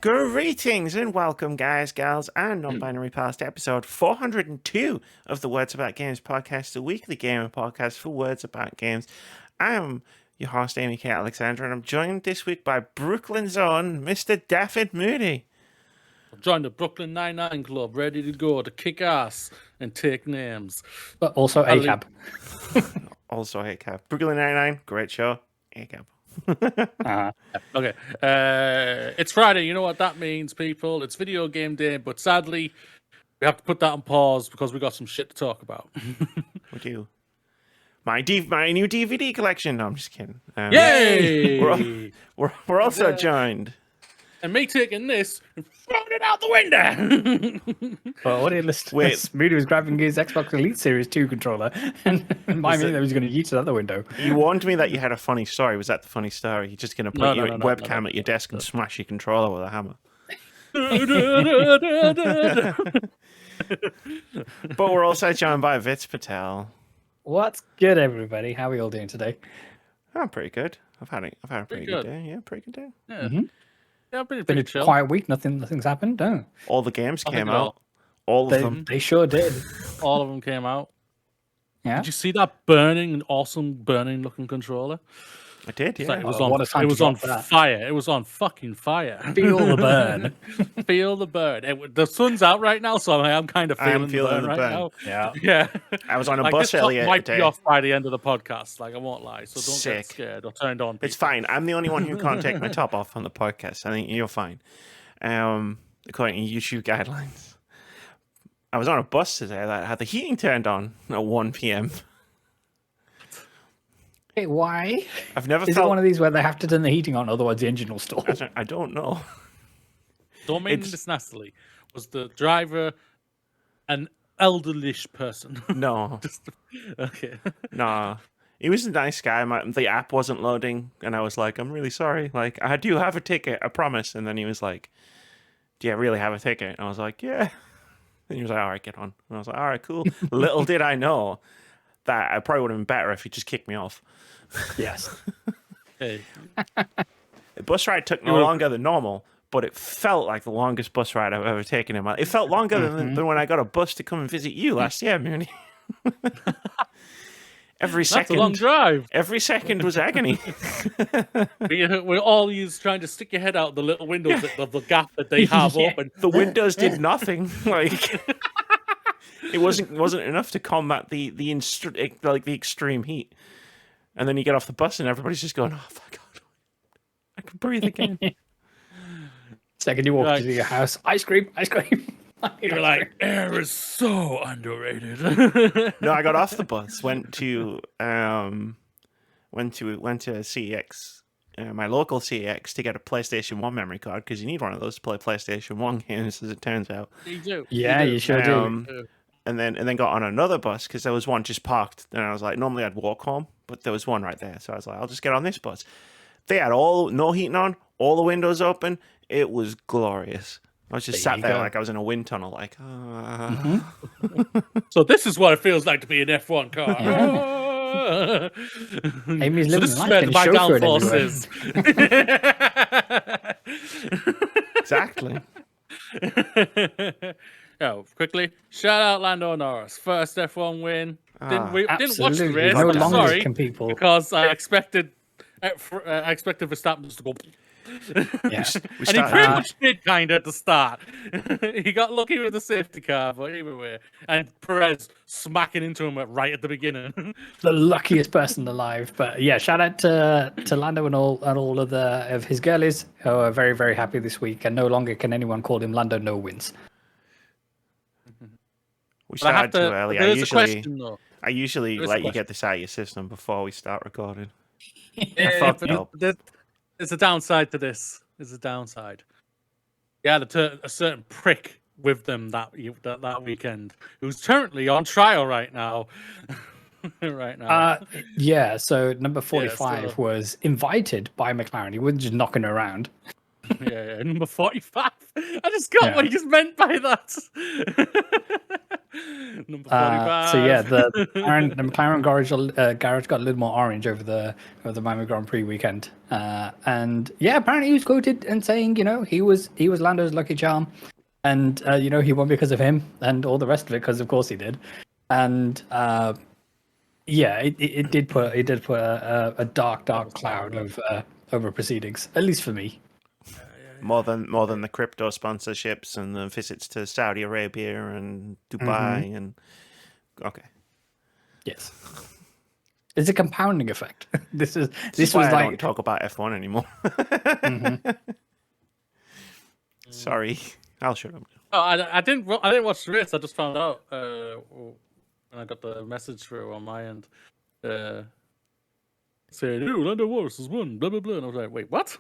Greetings and welcome, guys, gals, and non-binary past episode 402 of the Words About Games podcast, the weekly gamer podcast for words about games. I am your host, Amy K. Alexander, and I'm joined this week by Brooklyn's own Mr. Daffyd Moody. I've joined the Brooklyn Nine-Nine Club, ready to go to kick ass and take names. But also ACAB. Also ACAB. Brooklyn Nine-Nine, great show. ACAB. Okay, it's Friday. You know what that means, people. It's video game day, but sadly, we have to put that on pause because we got some shit to talk about. We do. My new DVD collection. No, I'm just kidding. Yay! We're also joined. And me taking this and throwing it out the window. Well, what list? Wait. Moody was grabbing his Xbox Elite Series 2 controller and reminded me that he was going to yeet it out the window. You warned me that you had a funny story. Was that the funny story? You're just going to put your webcam at your desk and smash your controller with a hammer. But we're also joined by Vitz Patel. What's good, everybody? How are we all doing today? I'm pretty good. I've had a pretty good day. Yeah, pretty good day. Yeah, Mm-hmm. yeah, Been pretty a chill. quiet week. Nothing's happened. No, All the games came not. out. All of them. they sure did. All of them came out. Yeah. Did you see that awesome burning looking controller? I did, It's yeah. like it was Oh, what a time it to was on drop that. fire. It was on fucking fire. Feel the burn. Feel the burn. The sun's out right now, so I'm kind of I am feeling the burn right now. Yeah. Yeah. I was on a Like, bus this top earlier might be today. off by the end of the podcast. Like, I won't lie. So don't Sick. get scared or turned on. It's people. fine. I'm the only one who can't take my top off on the podcast. I think you're fine. According to YouTube guidelines. I was on a bus today that had the heating turned on at 1 p.m. Hey, why? I've never Is it felt... one of these where they have to turn the heating on, otherwise the engine will stall? I don't know. Don't mean this nastily. Was the driver an elderlish person? No. Okay. Nah. He was a nice guy. The app wasn't loading, and I was like, I'm really sorry. Like, I do have a ticket, I promise. And then he was like, do you really have a ticket? And I was like, yeah. And he was like, all right, get on. And I was like, all right, cool. Little did I know that I probably would have been better if he just kicked me off. Yes. Hey. The bus ride took no longer than normal, but it felt like the longest bus ride I've ever taken in my life. It felt longer than when I got a bus to come and visit you last year, Mooney. Every That's second, a long drive. Every second was agony. We're all trying to stick your head out the little windows of the gap that they have open. The windows did nothing. Like it wasn't enough to combat the extreme heat. And then you get off the bus and everybody's just going, "Oh, fuck God, I can breathe again." Second you walk into your house, ice cream. You're like, air is so underrated. No, I got off the bus, went to CEX, my local CEX, to get a PlayStation 1 memory card because you need one of those to play PlayStation 1 games, as it turns out. You do. Yeah, you sure do. And then got on another bus because there was one just parked. And I was like, normally I'd walk home, but there was one right there. So I was like, I'll just get on this bus. They had no heating on, all the windows open. It was glorious. I was just sat there like I was in a wind tunnel, like, So this is what it feels like to be an F1 car. Amy's living this is life where getting my chauffeured downforce everywhere. is. Oh, quickly, shout out Lando Norris, first F1 win. Didn't watch the race. No I'm longer sorry, can people. because I expected Verstappen to go. Yes. And he pretty much did kind of at the start. He got lucky with the safety car, but either way. And Perez smacking into him right at the beginning. The luckiest person alive. But yeah, shout out to Lando and all of his girlies who are very, very happy this week, and no longer can anyone call him Lando No Wins. We started too early. I usually let you get this out of your system before we start recording. There's a downside to this. There's a downside. Yeah, a certain prick with them that weekend, who's currently on trial right now. Yeah, so number 45 was invited by McLaren. He wasn't just knocking around. Yeah, number 45. I just got what he just meant by that. Number 45. So yeah, the McLaren garage got a little more orange over the Miami Grand Prix weekend, and yeah, apparently he was quoted and saying, he was Lando's lucky charm, and he won because of him, and all the rest of it because of course he did, and yeah, it did put a dark cloud over proceedings, at least for me. More than the crypto sponsorships and the visits to Saudi Arabia and Dubai and okay. Yes. It's a compounding effect. This was why I like don't talk about F1 anymore. Sorry, I'll shut up. Oh, I didn't watch the race. I just found out when I got the message through on my end saying, "Oh, Lando Norris has won." Blah blah blah. And I was like, "Wait, what?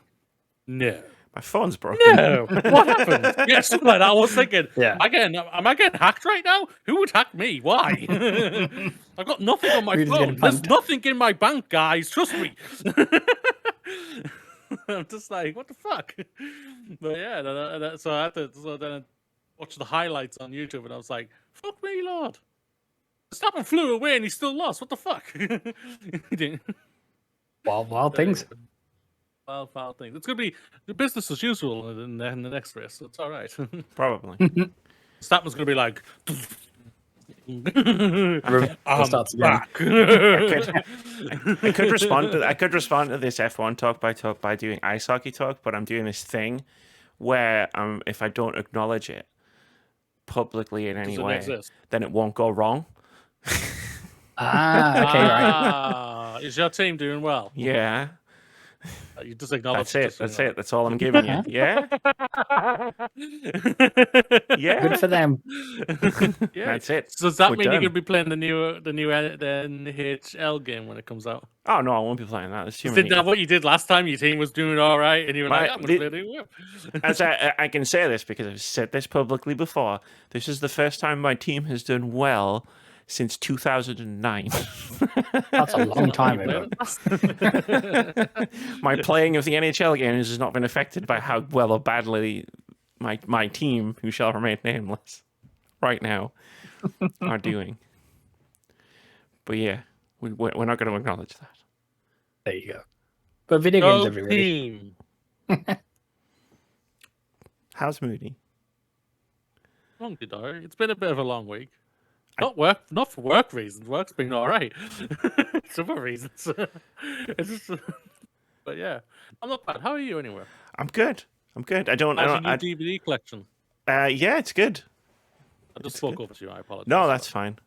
No." My phone's broken. No, what happened? Yeah, something like that. I was thinking, Yeah. am I getting hacked right now? Who would hack me? Why? I've got nothing on my We're just phone. getting There's punked. nothing in my bank, guys. Trust me. I'm just like, what the fuck? But yeah, so then I watched the highlights on YouTube, and I was like, fuck me, Lord. Verstappen flew away, and he still lost. What the fuck? He didn't. wild things. Foul things. It's gonna be business as usual in the next race. So it's all right. Probably. Statman's gonna be like, I'm starts again. back. I could respond to this F1 talk by doing ice hockey talk, but I'm doing this thing where if I don't acknowledge it publicly in any way, then it won't go wrong. Okay, right. Is your team doing well? Yeah. You just acknowledge That's it. That's all I'm giving you. Yeah. Yeah. Good for them. Yeah. That's it. So does that We're mean done. you're gonna be playing the new NHL game when it comes out? Oh no, I won't be playing that. There's too Isn't many. that what you did last time? Your team was doing all right, and you were like, "I'm gonna play the new one." As I can say this because I've said this publicly before. This is the first time my team has done well since 2009. That's a long time ago. My playing of the NHL games has not been affected by how well or badly my team, who shall remain nameless, right now are doing. But yeah, we're not going to acknowledge that. There you go. But video games, everybody. Team. How's Moody? Long did I? It's been a bit of a long week. Not for work reasons. Work's been all right. It's other reasons. It's just, but yeah, I'm not bad. How are you anyway? I'm good. I How's your new DVD collection? Yeah, it's good. I just spoke over to you. I apologize. No, that's fine.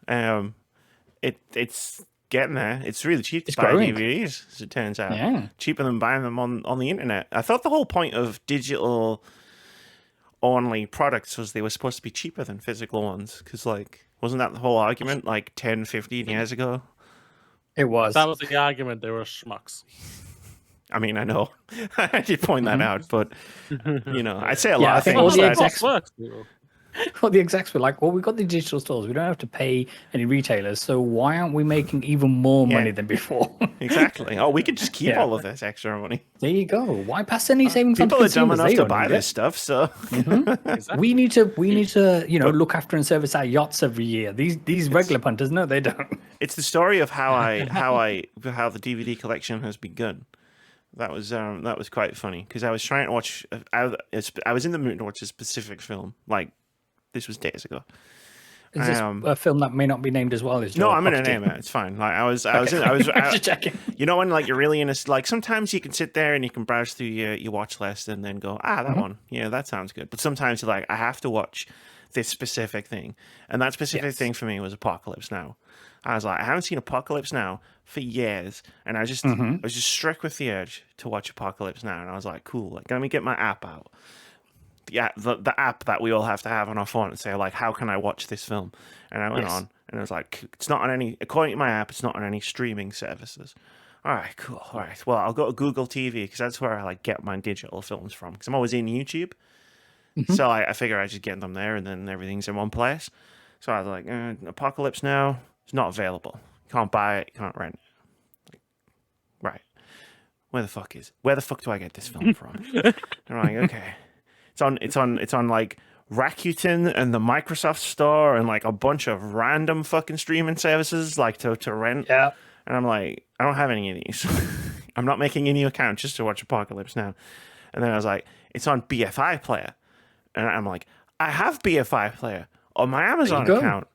It's getting there. It's really cheap to It's buy growing. DVDs, as it turns out. Yeah. Cheaper than buying them on the internet. I thought the whole point of digital only products was they were supposed to be cheaper than physical ones. Because, wasn't that the whole argument 10, 15 years ago? It was. That was the argument. They were schmucks. I mean, I know. I did point that out, but, I'd say a Yeah, lot I of think things. all the that- execs- Works. Well, the execs were like, well, we've got the digital stores. We don't have to pay any retailers. So why aren't we making even more money than before? Exactly. Oh, we could just keep Yeah. all of this extra money. There you go. Why pass any savings on to People are dumb consumers? enough They to don't buy need this it. stuff, so We need to, look after and service our yachts every year. These regular punters, no, they don't. it's the story of how the DVD collection has begun. That was quite funny because I was trying to watch. I was in the mood to watch a specific film. This was days ago. Is this a film that may not be named as well as No, your I'm gonna property? name it. It's fine. I was Just checking. when you're really in a sometimes you can sit there and you can browse through your watch list and then go that one, yeah, that sounds good. But sometimes you're like, I have to watch this specific thing, and that specific thing for me was Apocalypse Now. I was like, I haven't seen Apocalypse Now for years, and I was just struck with the urge to watch Apocalypse Now, and I was like, cool, let me get my app out. Yeah, the app that we all have to have on our phone and say, how can I watch this film? And I went on, and it was like, it's not on any, according to my app, it's not on any streaming services. All right, cool. All right, well, I'll go to Google TV because that's where I get my digital films from because I'm always in YouTube. So I figure I just get them there and then everything's in one place. So I was like, Apocalypse Now, it's not available. You can't buy it, you can't rent it. Right. Where the fuck do I get this film from? And I'm like, okay. It's on Rakuten and the Microsoft Store and like a bunch of random fucking streaming services like to rent. Yeah. And I'm like, I don't have any of these. I'm not making a new account just to watch Apocalypse Now. And then I was like, it's on BFI Player. And I'm like, I have BFI Player on my Amazon account.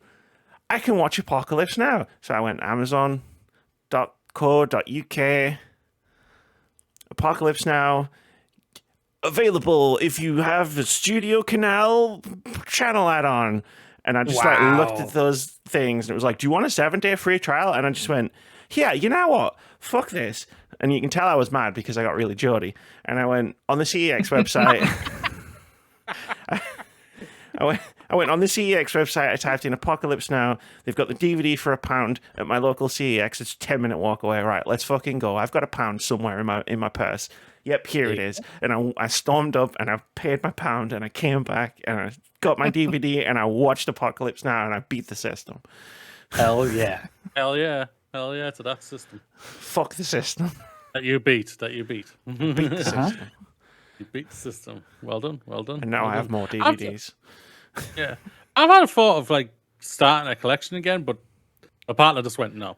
I can watch Apocalypse Now. So I went amazon.co.uk, Apocalypse Now, available if you have a Studio Canal channel add-on. And I just like looked at those things and it was like, do you want a 7-day free trial? And I just went, yeah, you know what? Fuck this. And you can tell I was mad because I got really Geordie. And I went on the CEX website. I went on the CEX website. I typed in Apocalypse Now. They've got the DVD for £1 at my local CEX. It's a 10-minute walk away. Right, let's fucking go. I've got £1 somewhere in my purse. Yep, here it is. And I stormed up and I paid my £1 and I came back and I got my DVD and I watched Apocalypse Now and I beat the system. Hell yeah. Hell yeah. Hell yeah to that system. Fuck the system. That you beat. Beat the system. You beat the system. Well done. Well done. And now well I done. have more DVDs. Yeah. I've had a thought of like starting a collection again, but my partner just went, no.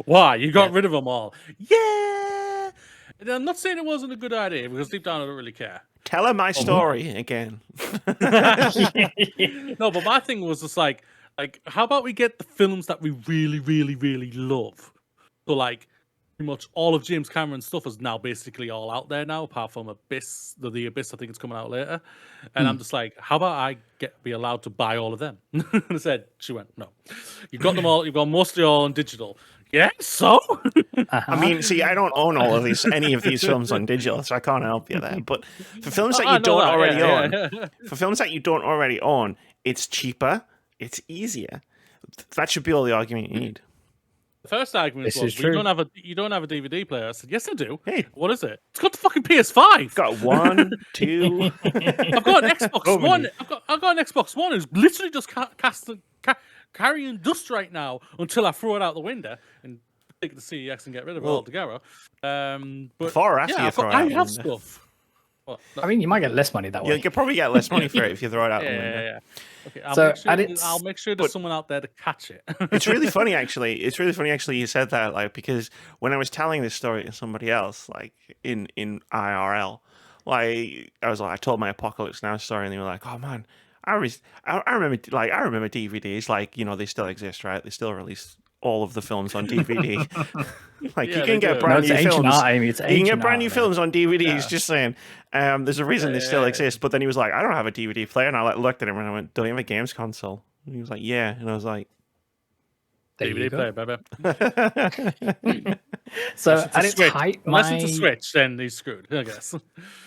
Why? You got rid of them all. Yeah. And I'm not saying it wasn't a good idea because deep down I don't really care. Tell her my story again. No, but my thing was just like, how about we get the films that we really, really, really love? So like, pretty much all of James Cameron's stuff is now basically all out there now, apart from Abyss. The Abyss, I think it's coming out later. And I'm just like, how about I be allowed to buy all of them? And she went, no. You've got them all. You've got mostly all on digital. Yeah, so? I mean, see, I don't own any of these films on digital, so I can't help you there. But for films that you don't already own, for films that you don't already own, it's cheaper, it's easier. That should be all the argument you need. The first argument was, you don't have a DVD player. I said, yes, I do. Hey, what is it? It's got the fucking PS5. Got 1, 2. I've got an Xbox One. I've got an Xbox One who's literally just carrying dust right now until I throw it out the window and take the CEX and get rid of it altogether. But before or after you throw it out I have stuff. Well, I mean, you might get less money that way. You could probably get less money for it if you throw it out the window. Yeah. Okay, I'll make sure there's someone out there to catch it. It's really funny, actually. It's really funny, actually, you said that, like, because when I was telling this story to somebody else, like in IRL, like I told my Apocalypse Now story, and they were like, "Oh man, I remember DVDs, like, you know, they still exist, right? They still release all of the films on DVD. Like, you can get brand new films. You can get brand new films on DVDs. Just saying. There's a reason they still exist. But then he was like, I don't have a DVD player, and I looked at him and I went, "Don't you have a games console?" And he was like, "Yeah," and I was like, DVD player, baby. So at its height, unless it's a Switch, then he's screwed, I guess.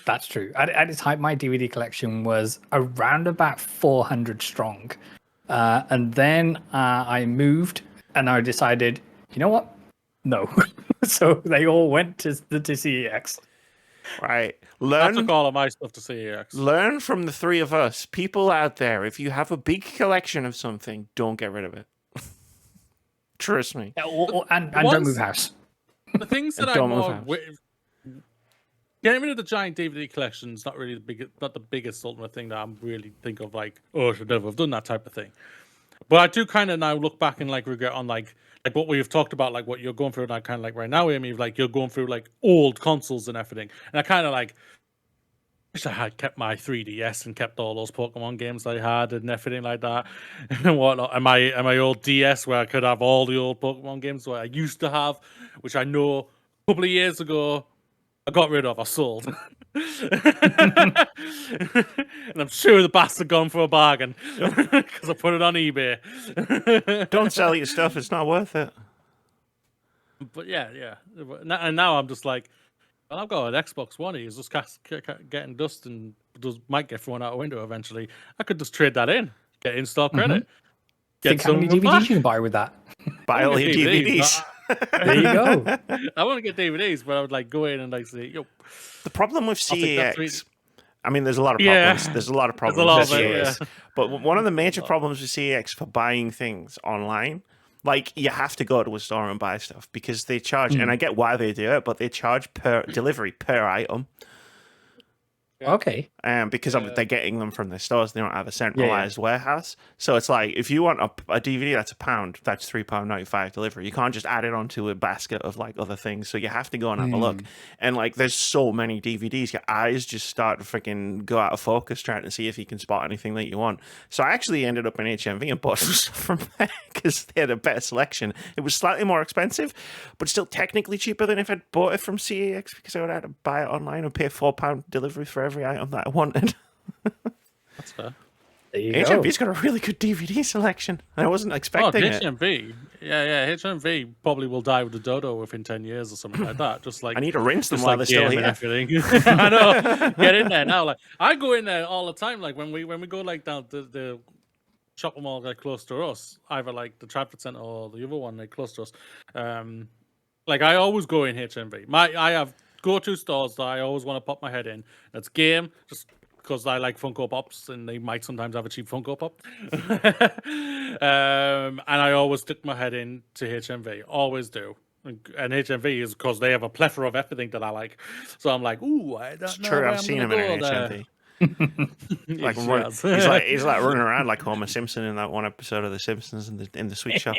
That's true. At its height, my DVD collection was around about 400 strong, and then I moved, and I decided, you know what? No. So they all went to CEX. Right. I took all of my stuff to CEX. Learn from the three of us. People out there, if you have a big collection of something, don't get rid of it. Trust me. And don't move house. The things that getting rid of the giant DVD collection is not really not the biggest ultimate thing that I'm really think of, like, oh, I should never have done that type of thing. But I do kind of now look back and like regret on like what we've talked about, like what you're going through, and kind of like right now, Amy, like you're going through like old consoles and everything, and I kind of like wish I had kept my 3DS and kept all those Pokemon games I had and everything like that and whatnot. And my old DS where I could have all the old Pokemon games that I used to have, which I know a couple of years ago I got rid of, I sold. And I'm sure the bastard gone for a bargain because I put it on eBay. Don't sell your stuff, it's not worth it. But yeah. And now I'm just like, well, I've got an Xbox One. He's just getting dust and might get thrown out a window eventually. I could just trade that in, get in-store credit. Think how many DVDs you can buy with that? Buy all your DVDs. There you go. I want to get DVDs, but I would like go in and like say, "Yo." The problem with CEX, I mean, there's a lot of problems. There's a lot of problems with CEX. But one of the major problems with CEX for buying things online, like, you have to go to a store and buy stuff because they charge, and I get why they do it, but they charge per delivery per item. Yeah. Okay. Because they're getting them from their stores. They don't have a centralized Yeah. warehouse. So it's like, if you want a DVD that's £1, that's £3.95 delivery. You can't just add it onto a basket of like other things. So you have to go and have a look. And like, there's so many DVDs, your eyes just start to freaking go out of focus trying to see if you can spot anything that you want. So I actually ended up in HMV and bought some stuff from there because they had a better selection. It was slightly more expensive, but still technically cheaper than if I'd bought it from CAX, because I would have to buy it online and pay £4 delivery for every item that I wanted. That's fair. There you go. HMV's got a really good DVD selection. I wasn't expecting it. HMV. Yeah, HMV probably will die with a dodo within 10 years or something like that. Just like I need to rinse them just while like they're still game and here. everything. I know. Get in there now. Like I go in there all the time. Like when we go like down the shopping mall like close to us, either like the Trafford Centre or the other one like close to us. Like I always go in HMV. I have go-to stores that I always want to pop my head in. That's game, just because I like Funko Pops and they might sometimes have a cheap Funko Pop. And I always stick my head in to HMV. Always do. And HMV is because they have a plethora of everything that I like. So I'm like, ooh, I don't It's know true, where I've I'm seen him gonna in go an there. HMV. Like Yes. he's like running around like Homer Simpson in that one episode of The Simpsons in the sweet shop.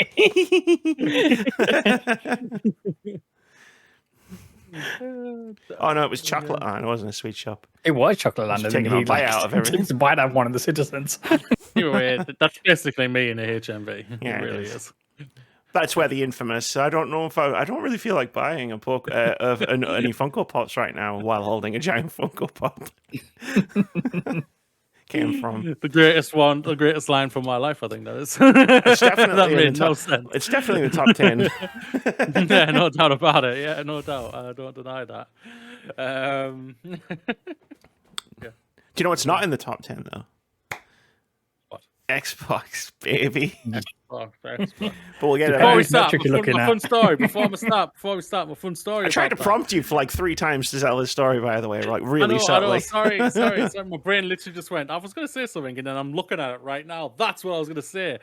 Oh no, it was chocolate. Oh, it wasn't a sweet shop. It was Chocolate Land. Taking a bite out of everything. Takes a bite out of one of the citizens. Anyway, that's basically me in a HMV. Yeah, it it really is. is. That's where the infamous. I don't know if I don't really feel like buying of any Funko Pops right now while holding a giant Funko Pop. Came from The greatest line from my life, I think that is. It's definitely that in made the no top, sense. It's definitely the top 10. Yeah, no doubt about it. Yeah, no doubt. I don't deny that. Do you know what's not in the top 10 though? What? Xbox, baby. Oh, thanks, bro. But we'll get Before we it. start, metric you're looking my at. fun story. Before we start, my fun story. I tried to about that. prompt you for like 3 times to tell this story, by the way, like I really know. subtly. Sorry. My brain literally just went. I was going to say something, and then I'm looking at it right now. That's what I was going to say.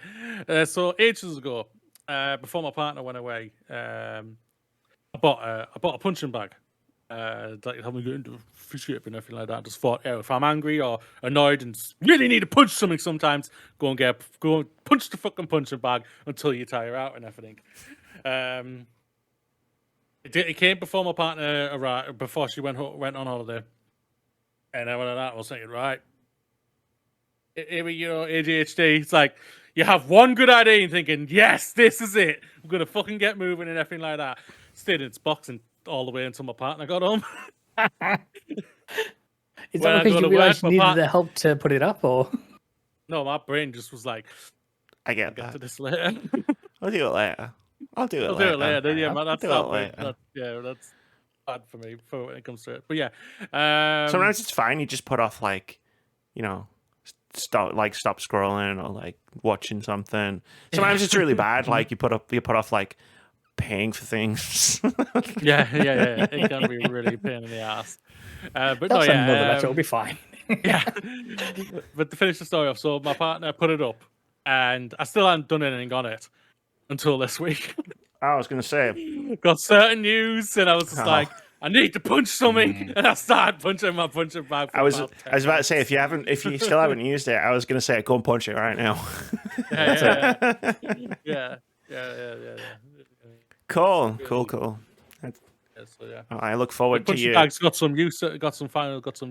So ages ago, before my partner went away, I bought a punching bag. That helped me get into fish shape and everything like that. Just thought, if I'm angry or annoyed and really need to punch something, sometimes go and punch the fucking punching bag until you tire out and everything. It came before my partner arrived, before she went on holiday, and then when I was thinking, right, ADHD. It's like you have one good idea and thinking, yes, this is it. I'm gonna fucking get moving and everything like that. Stayed in its boxing all the way until my partner got home. Is When that I because go you to realised work, you my needed the help to put it up, or? No, my brain just was like, I get get to that. this later. I'll do it later. I'll do it I'll later. do it later. Yeah, man, that's do it that later. that's bad for me for when it comes to it. But yeah, Sometimes it's fine. You just put off like, stop scrolling or like watching something. Sometimes it's really bad. Like you put off like paying for things. yeah. It can be really a pain in the ass. But That's no, another yeah, letter. It'll be fine. yeah. But to finish the story off, so my partner put it up, and I still hadn't done anything on it until this week. I was gonna say, Got certain news, and I was just Oh. like, I need to punch something, and I started punching my punching bag. For I was about 10 about to say, if you still haven't used it, I was gonna say go and punch it right now. Yeah. Cool. Yeah, so yeah. I look forward to Punching you. bag's got some use. Got some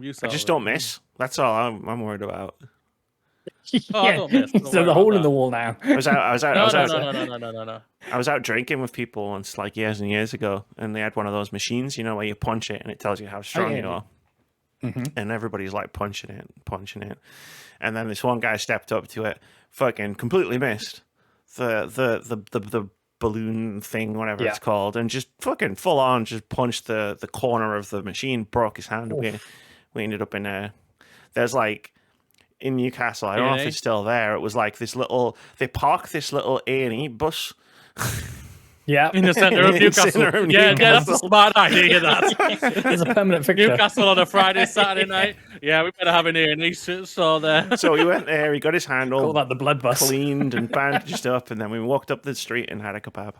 use. I out just of it. don't miss. That's all I'm worried about. Oh, I don't miss. Don't So worry the about hole in that. the wall now. I was out. No. I was out drinking with people once, like years and years ago, and they had one of those machines, where you punch it and it tells you how strong yeah. you are. Mm-hmm. And everybody's like punching it, and then this one guy stepped up to it, fucking completely missed the balloon thing, whatever it's called, and just fucking full on just punched the corner of the machine, broke his hand. We ended up in there's like in Newcastle, I don't know if A&E? it's still there. It was like they parked this little A&E bus. Yeah. In the centre of In the Newcastle. centre of Yeah, that's a Newcastle. smart idea. That There's a permanent fixture. Newcastle on a Friday, Saturday night. Yeah, we better have an A&E store there. So he went there, he got his hand Call all that the blood bus. cleaned and bandaged up, and then we walked up the street and had a kebab.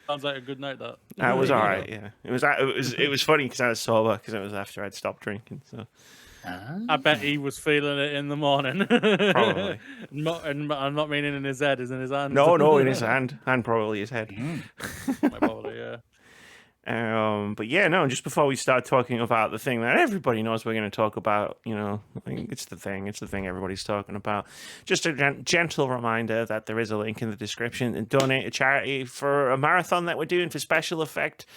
Sounds like a good night. That That was all right. Yeah, it was funny because I was sober because it was after I'd stopped drinking. So I bet he was feeling it in the morning. Probably. And I'm not meaning in his head, is in his hand. no, in his hand, probably his head. Probably, yeah. But yeah, no. Just before we start talking about the thing that everybody knows we're going to talk about, I think it's the thing everybody's talking about. Just a gentle reminder that there is a link in the description and donate a charity for a marathon that we're doing for Special Effect.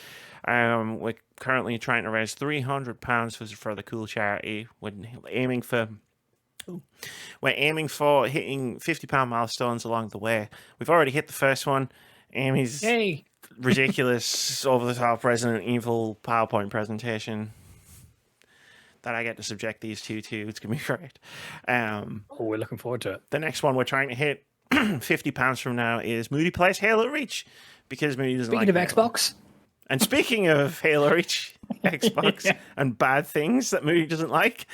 We're currently trying to raise £300 for the cool charity. We're aiming for hitting £50 milestones along the way. We've already hit the first one. Amy's ridiculous, over-the-top Resident Evil PowerPoint presentation that I get to subject these two to. It's going to be great. We're looking forward to it. The next one we're trying to hit £50 from now is Moody plays Halo Reach, because Moody doesn't Speaking of Xbox. And speaking of Halo Reach, Xbox, and bad things that Moody doesn't like.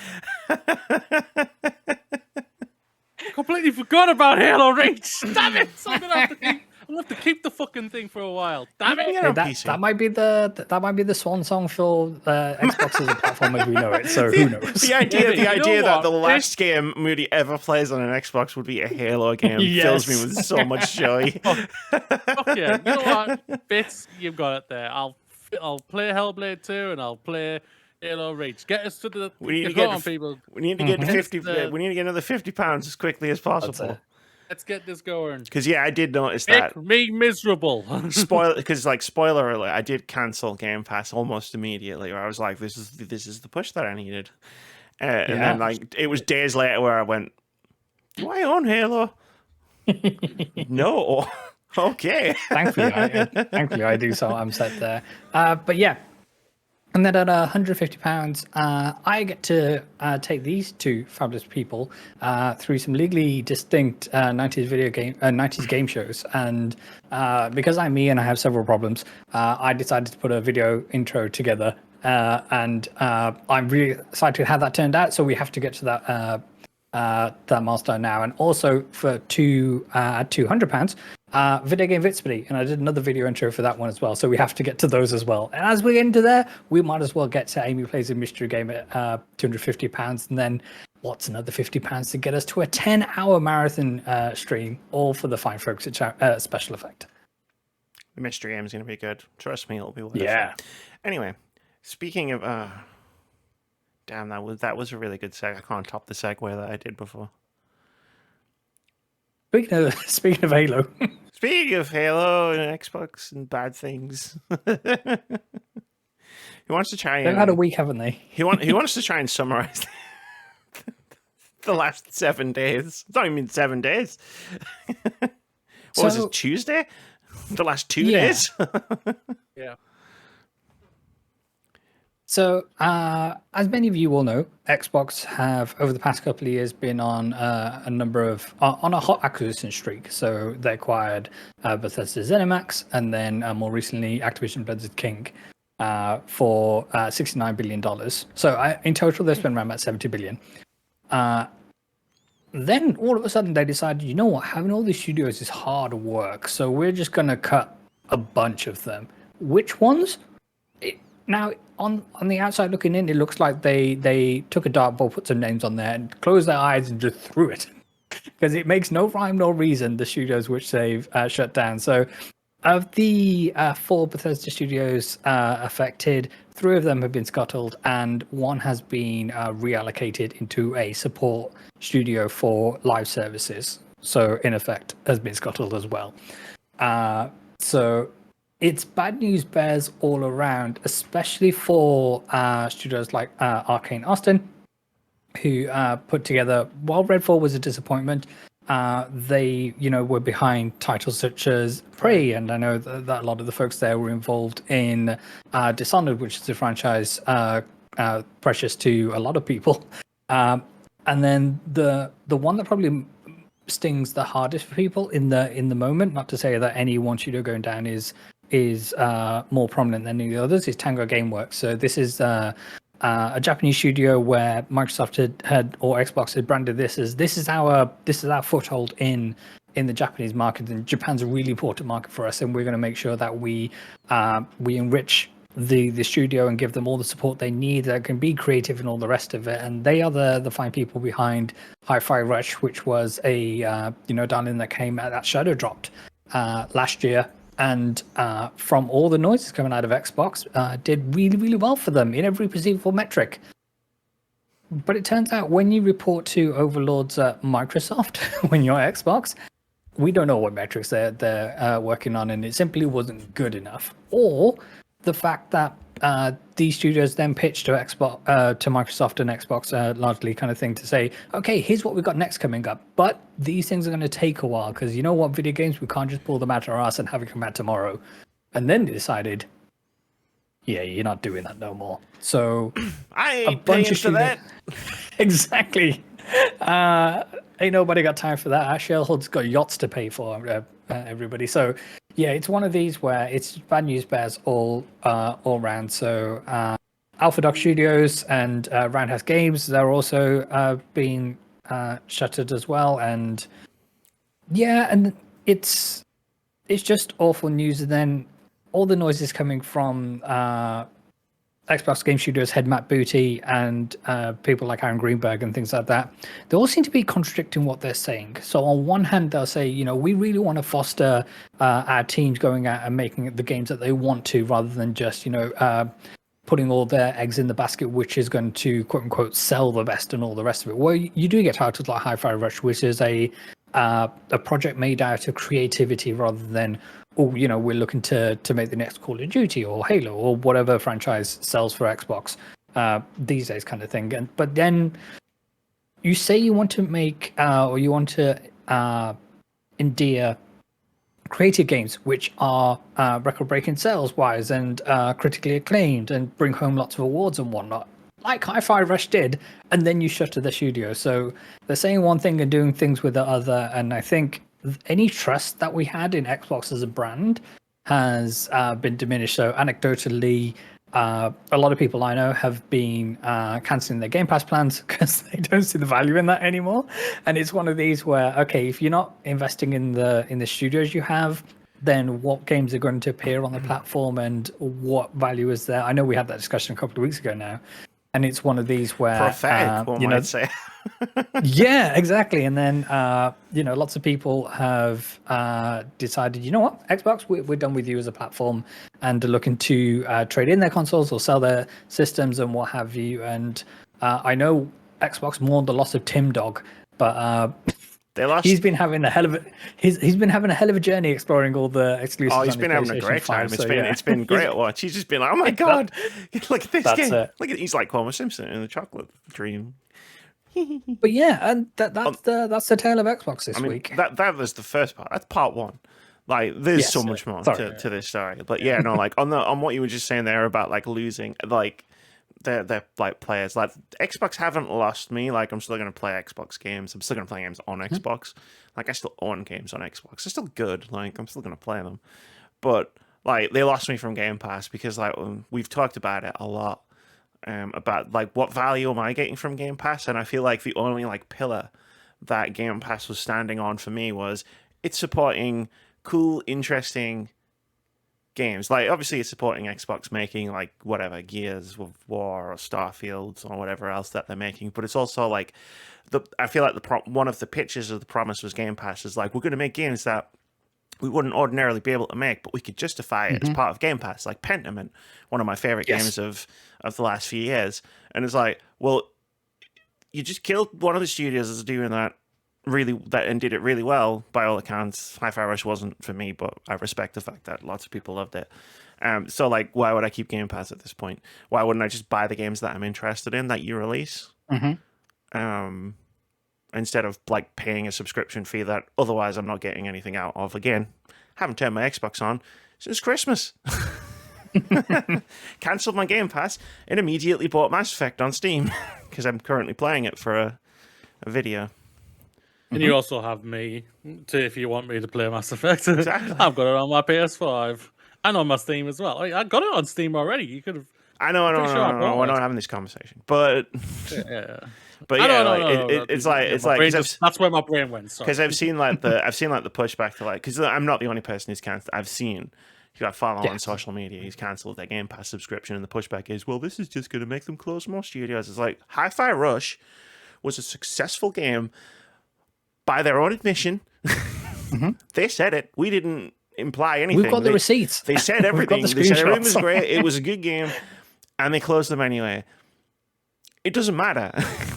Completely forgot about Halo Reach. Damn it! I'll have to keep the fucking thing for a while. Damn it! That might be the swan song for Xbox as a platform as we know it. So who knows? The idea that the last game Moody ever plays on an Xbox would be a Halo game fills me with so much joy. Fuck yeah! You know what, Vitz, you've got it there. I'll play Hellblade 2 and I'll play Halo Reach. Get us to the. We need to get people. We need to get to 50. We need to get another £50 as quickly as possible. Let's get this going. Because I did notice that. Make me miserable. Spoiler alert, I did cancel Game Pass almost immediately. Where I was like, this is the push that I needed. And then it was days later where I went, do I own Halo? No. Okay. Thankfully I do. So I'm set there. But yeah. And then at £150, I get to take these two fabulous people through some legally distinct 90s game shows. And because I'm me and I have several problems, I decided to put a video intro together. And I'm really excited to how that turned out. So we have to get to that milestone now. And also for £200, video game Vitzbody, and I did another video intro for that one as well, so we have to get to those as well. And as we get into there, we might as well get to Amy Plays a Mystery Game at £250, and then what's another £50 to get us to a 10-hour marathon stream, all for the fine folks at Special Effect. The mystery game is going to be good. Trust me, it'll be worth it. Anyway, speaking of... damn, that was a really good seg. I can't top the segue that I did before. Speaking of Halo. Speaking of Halo and Xbox and bad things. He wants to try and... They've had a week, haven't they? He wants to try and summarize the last 7 days. It's not even 7 days. Was it, Tuesday? The last 2 days? Yeah. So, as many of you will know, Xbox have, over the past couple of years, been on a number of... on a hot acquisition streak. So, they acquired Bethesda ZeniMax, and then more recently, Activision Blizzard King for $69 billion. So, in total, they spent around about $70 billion. Then, all of a sudden, they decided, you know what, having all these studios is hard work. So, we're just going to cut a bunch of them. Which ones? Now, on the outside looking in, it looks like they took a dartboard, put some names on there, and closed their eyes and just threw it. Because it makes no rhyme, no reason, the studios which they've shut down. So, of the 4 Bethesda studios affected, 3 of them have been scuttled, and 1 has been reallocated into a support studio for live services. So, in effect, has been scuttled as well. So... it's bad news bears all around, especially for studios like Arcane Austin, who put together, while Redfall was a disappointment, they were behind titles such as Prey, and I know that a lot of the folks there were involved in Dishonored, which is a franchise precious to a lot of people. And then the one that probably stings the hardest for people in the moment, not to say that any one studio going down is more prominent than any of the others, is Tango Gameworks. So this is a Japanese studio where Microsoft had or Xbox had branded this as this is our foothold in in the Japanese market, and Japan's a really important market for us, and we're going to make sure that we enrich the studio and give them all the support they need that can be creative and all the rest of it. And they are the fine people behind Hi-Fi Rush, which was a darling that came out that shadow dropped last year, and from all the noises coming out of Xbox, did really, really well for them in every perceivable metric. But it turns out when you report to overlords at Microsoft, when you're Xbox, we don't know what metrics they're working on, and it simply wasn't good enough. Or the fact that these studios then pitched to Xbox, to Microsoft and Xbox, largely kind of thing, to say, okay, here's what we've got next coming up, but these things are going to take a while, because you know what, video games, we can't just pull them out our ass and have it come out tomorrow. And then they decided, yeah, you're not doing that no more. So I ain't paying for that. Exactly. Ain't nobody got time for that. Our shareholders got yachts to pay for, everybody. So yeah, it's one of these where it's bad news bears all round. So Alpha Dog Studios and Roundhouse Games, they're also being shuttered as well. And yeah, and it's just awful news. And then all the noises coming from Xbox Game Studios head Matt Booty and people like Aaron Greenberg and things like that, they all seem to be contradicting what they're saying. So on one hand, they'll say, we really want to foster our teams going out and making the games that they want to, rather than just, putting all their eggs in the basket, which is going to quote unquote sell the best and all the rest of it. Well, you do get titles like Hi-Fi Rush, which is a project made out of creativity rather than, we're looking to make the next Call of Duty or Halo or whatever franchise sells for Xbox these days, kind of thing. But then you say you want to make or you want to endear creative games which are record-breaking sales-wise and critically acclaimed and bring home lots of awards and whatnot, like Hi-Fi Rush did, and then you shutter the studio. So they're saying one thing and doing things with the other, and I think any trust that we had in Xbox as a brand has been diminished. So anecdotally, a lot of people I know have been cancelling their Game Pass plans because they don't see the value in that anymore. And it's one of these where, okay, if you're not investing in the studios you have, then what games are going to appear on the platform and what value is there? I know we had that discussion a couple of weeks ago now. And it's one of these where prophetic, one might say. Yeah, exactly. And then lots of people have decided, you know what, Xbox, we're done with you as a platform, and are looking to trade in their consoles or sell their systems and what have you. And I know Xbox mourned the loss of Tim Dog, but they lost. He's been having a hell of a journey exploring all the exclusives. Oh, he's been having a great time. It's been great to watch. He's just been like, oh my god, look at this game. Look at, he's like Homer Simpson in the Chocolate Dream. But yeah, and that's the tale of Xbox this week. That was the first part. That's part one. Like, there's so much more to this story. But yeah, no, like on what you were just saying there about like losing, like they're like players. Like Xbox haven't lost me. Like I'm still gonna play Xbox games. I'm still gonna play games on Xbox. Like I still own games on Xbox. They're still good. Like I'm still gonna play them. But like they lost me from Game Pass because like we've talked about it a lot. About like what value am I getting from Game Pass, and I feel like the only like pillar that Game Pass was standing on for me was it's supporting cool, interesting games. Like obviously it's supporting Xbox making like whatever Gears of War or Starfield or whatever else that they're making, but it's also like I feel like one of the pitches of the promise was Game Pass is like, we're going to make games that we wouldn't ordinarily be able to make, but we could justify it as part of Game Pass, like Pentiment, one of my favorite games of the last few years. And it's like, well, you just killed one of the studios that's doing that and did it really well by all accounts. Hi-Fi Rush wasn't for me, but I respect the fact that lots of people loved it. So like, why would I keep Game Pass at this point? Why wouldn't I just buy the games that I'm interested in that you release? Instead of like paying a subscription fee that otherwise I'm not getting anything out of. Again, haven't turned my Xbox on since Christmas. Cancelled my Game Pass and immediately bought Mass Effect on Steam because I'm currently playing it for a video. And you also have me to, if you want me to play Mass Effect. Exactly. I've got it on my PS5 and on my Steam as well. I got it on Steam already. You could have. I know. We're not having this conversation, but yeah. But I yeah, don't like know. it's like That's where my brain went. Sorry. because I've seen like the pushback to like, because I'm not the only person who's cancelled. I've seen, you got follow on Yes. social media, he's cancelled their Game Pass subscription, and the pushback is, well, this is just going to make them close more studios. It's like Hi-Fi Rush was a successful game by their own admission. They said it. We didn't imply anything. We've got the receipts. They said everything. We've got the They said everything was screenshots. great. It was a good game, and they closed them anyway. It doesn't matter.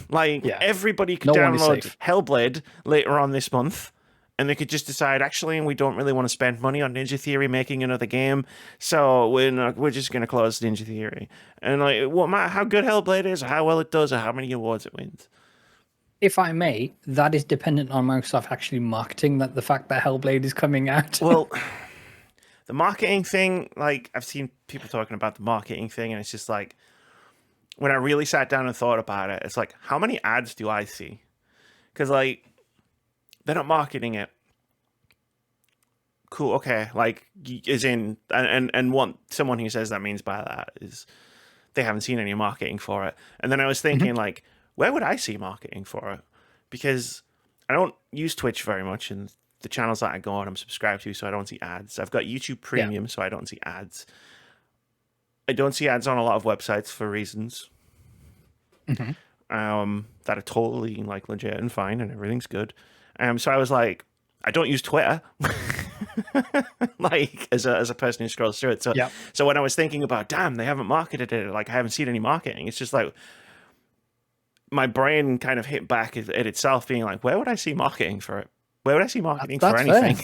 Like, Yeah. everybody could No one is download safe. Hellblade later on this month, and they could just decide, actually, we don't really want to spend money on Ninja Theory making another game, so we're just going to close Ninja Theory. And like, what matter how good Hellblade is, or how well it does, or how many awards it wins. If I may, that is dependent on Microsoft actually marketing the fact that Hellblade is coming out. Well, the marketing thing, like, I've seen people talking about the marketing thing, and it's just like, when I really sat down and thought about it, it's like, how many ads do I see? Because, like, they're not marketing it. Cool, okay. Like, as in, and what someone who says that means by that is they haven't seen any marketing for it. And then I was thinking, like, where would I see marketing for it? Because I don't use Twitch very much, and the channels that I go on, I'm subscribed to, so I don't see ads. I've got YouTube Premium, so I don't see ads. I don't see ads on a lot of websites for reasons that are totally like legit and fine, and everything's good. So I was like, I don't use Twitter, like as a person who scrolls through it. So so when I was thinking about, damn, they haven't marketed it, like I haven't seen any marketing. It's just like my brain kind of hit back at itself, being like, where would I see marketing for it? Where would I see marketing for anything?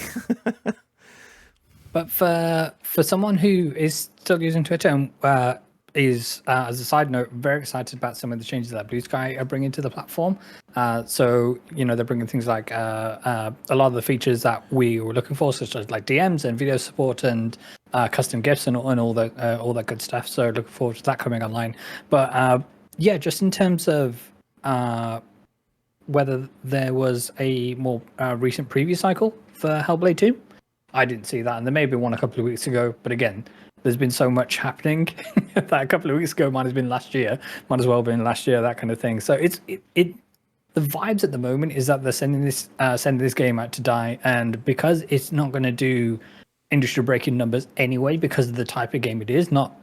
But for someone who is still using Twitter and is, as a side note, very excited about some of the changes that Bluesky are bringing to the platform. So, you know, they're bringing things like a lot of the features that we were looking for, such as like DMs and video support and custom gifts and all that good stuff. So looking forward to that coming online. But yeah, just in terms of whether there was a more recent preview cycle for Hellblade 2, I didn't see that, and there may have been one a couple of weeks ago. But again, there's been so much happening that a couple of weeks ago might have been last year, might as well have been last year, that kind of thing. So the vibes at the moment is that they're sending this game out to die, and because it's not going to do industry breaking numbers anyway, because of the type of game it is. Not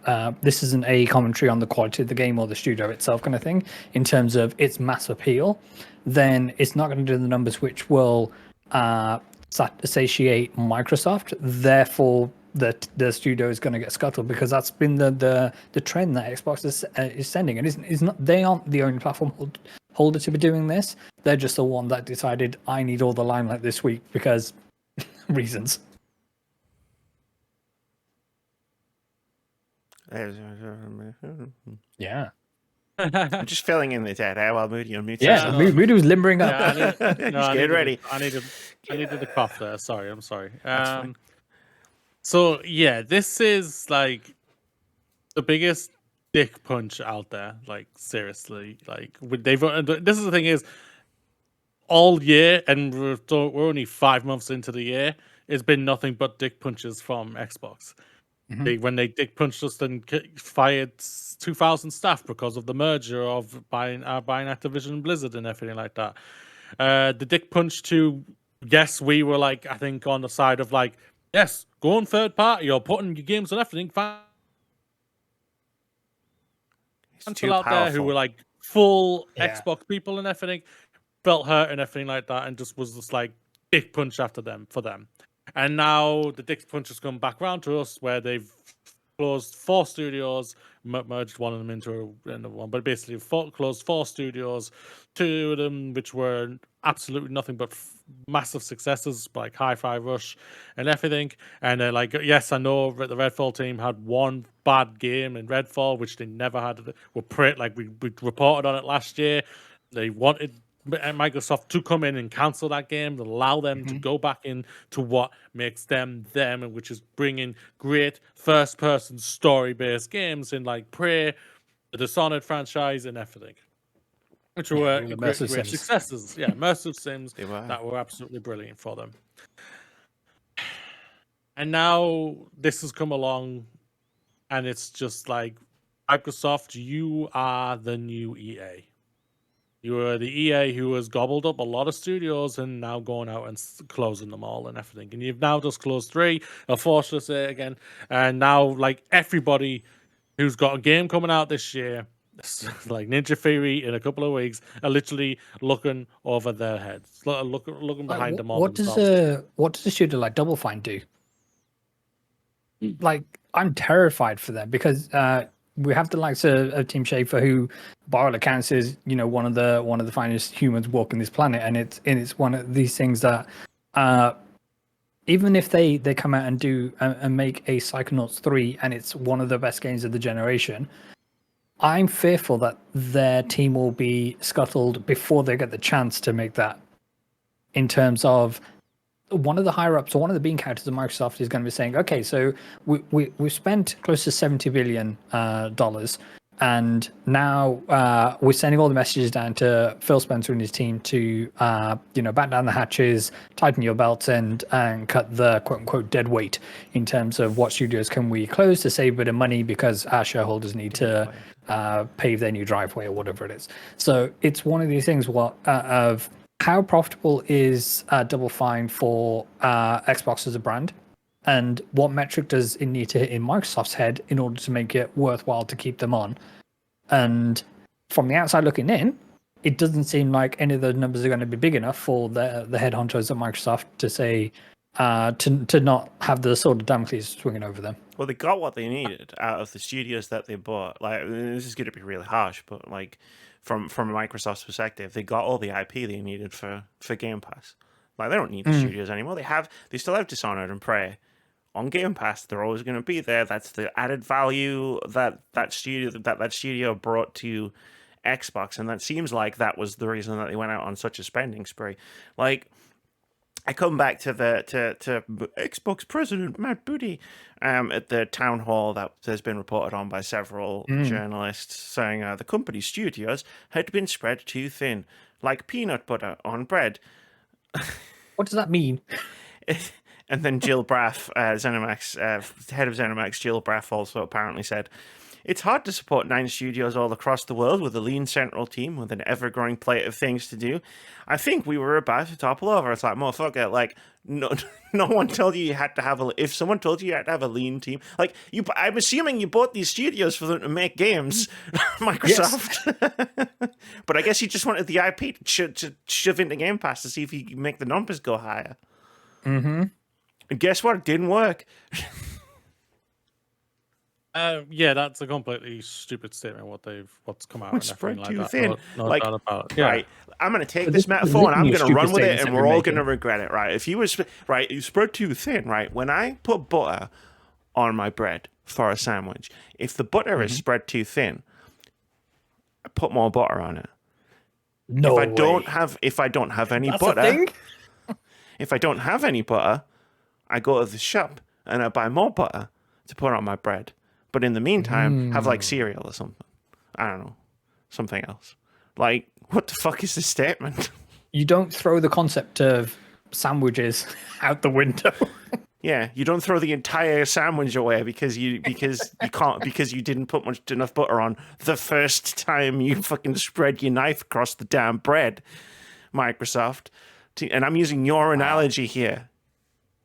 this isn't a commentary on the quality of the game or the studio itself, kind of thing. In terms of its mass appeal, then it's not going to do the numbers which will satiate Microsoft. Therefore, the studio is going to get scuttled, because that's been the trend that Xbox is sending. And is not, they aren't the only platform holder to be doing this. They're just the one that decided, I need all the limelight this week because reasons. Yeah. I'm just filling in the dead air while Moody unmutes. Yeah, Moody was limbering up. Get ready. I needed the cough there. Sorry, I'm sorry. That's fine. So yeah, this is like the biggest dick punch out there. Like seriously, like this is the thing is, all year, and we're only 5 months into the year, it's been nothing but dick punches from Xbox. When they dick punched us and fired 2,000 staff because of the merger of buying Activision and Blizzard and everything like that. The dick punch to, yes, we were like, I think on the side of like, yes, go on third party, you're putting your games on everything. People out there who were like full Xbox people and everything felt hurt and everything like that, and just was just like dick punch after them for them. And now the dick punch has come back round to us, where they've closed 4 studios, merged one of them into another one, but basically closed 4 studios, 2 of them which were absolutely nothing but massive successes, like Hi-Fi Rush and everything. And they're like, yes, I know the Redfall team had one bad game in Redfall, which they never had. We reported on it last year. They wanted Microsoft to come in and cancel that game, to allow them to go back into what makes them, and which is bringing great first-person story-based games in like Prey, the Dishonored franchise, and everything, which were great successes. Yeah, immersive sims that were absolutely brilliant for them. And now this has come along, and it's just like, Microsoft, you are the new EA. You were the EA who has gobbled up a lot of studios and now going out and closing them all and everything. And you've now just closed 3, or 4, should I say again. And now, like, everybody who's got a game coming out this year, like Ninja Theory in a couple of weeks, are literally looking over their heads, looking behind them all what themselves. What does a shooter like Double Fine do? Like, I'm terrified for them because we have the likes of Tim Schafer, who, by all accounts, is one of the finest humans walking this planet, and it's one of these things that even if they come out and do and make a Psychonauts 3, and it's one of the best games of the generation, I'm fearful that their team will be scuttled before they get the chance to make that. In terms of one of the higher ups, or one of the bean counters of Microsoft is going to be saying, okay, so we've spent close to $70 billion, and now we're sending all the messages down to Phil Spencer and his team to batten down the hatches, tighten your belts, and cut the quote unquote dead weight in terms of what studios can we close to save a bit of money because our shareholders need to pave their new driveway or whatever it is. So it's one of these things of how profitable is Double Fine for Xbox as a brand, and what metric does it need to hit in Microsoft's head in order to make it worthwhile to keep them on? And from the outside looking in, it doesn't seem like any of those numbers are going to be big enough for the head honchos at Microsoft to say to not have the sword of Damocles swinging over them. Well, they got what they needed out of the studios that they bought. Like, this is going to be really harsh, but like from Microsoft's perspective, they got all the IP they needed for Game Pass. Like, they don't need the studios anymore. They still have Dishonored and Prey on Game Pass. They're always going to be there. That's the added value that studio brought to Xbox, and that seems like that was the reason that they went out on such a spending spree. Like, I come back to to Xbox president Matt Booty at the town hall that has been reported on by several journalists, saying the company's studios had been spread too thin, like peanut butter on bread. What does that mean? And then Jill Braff, ZeniMax, head of ZeniMax, Jill Braff also apparently said, "It's hard to support 9 studios all across the world with a lean central team with an ever-growing plate of things to do. I think we were about to topple over." It's like, motherfucker, like, no one told you had to have if someone told you had to have a lean team, like, I'm assuming you bought these studios for them to make games, Microsoft. But I guess you just wanted the IP to shove into Game Pass to see if you can make the numbers go higher. Mm-hmm. And guess what? It didn't work. Yeah, that's a completely stupid statement. What's come out. It's spread like too that. thin. No like, doubt about it. Yeah. Right, I'm going to take this metaphor and I'm going to run with it, and we're all going to regret it. Right? If you you spread too thin. Right? When I put butter on my bread for a sandwich, if the butter is spread too thin, I put more butter on it. No, if I don't have any butter, if I don't have any butter, I go to the shop and I buy more butter to put on my bread. But in the meantime, have like cereal or something. I don't know, something else. Like, what the fuck is this statement? You don't throw the concept of sandwiches out the window. Yeah, you don't throw the entire sandwich away because you didn't put enough butter on the first time you fucking spread your knife across the damn bread, Microsoft. And I'm using your analogy here.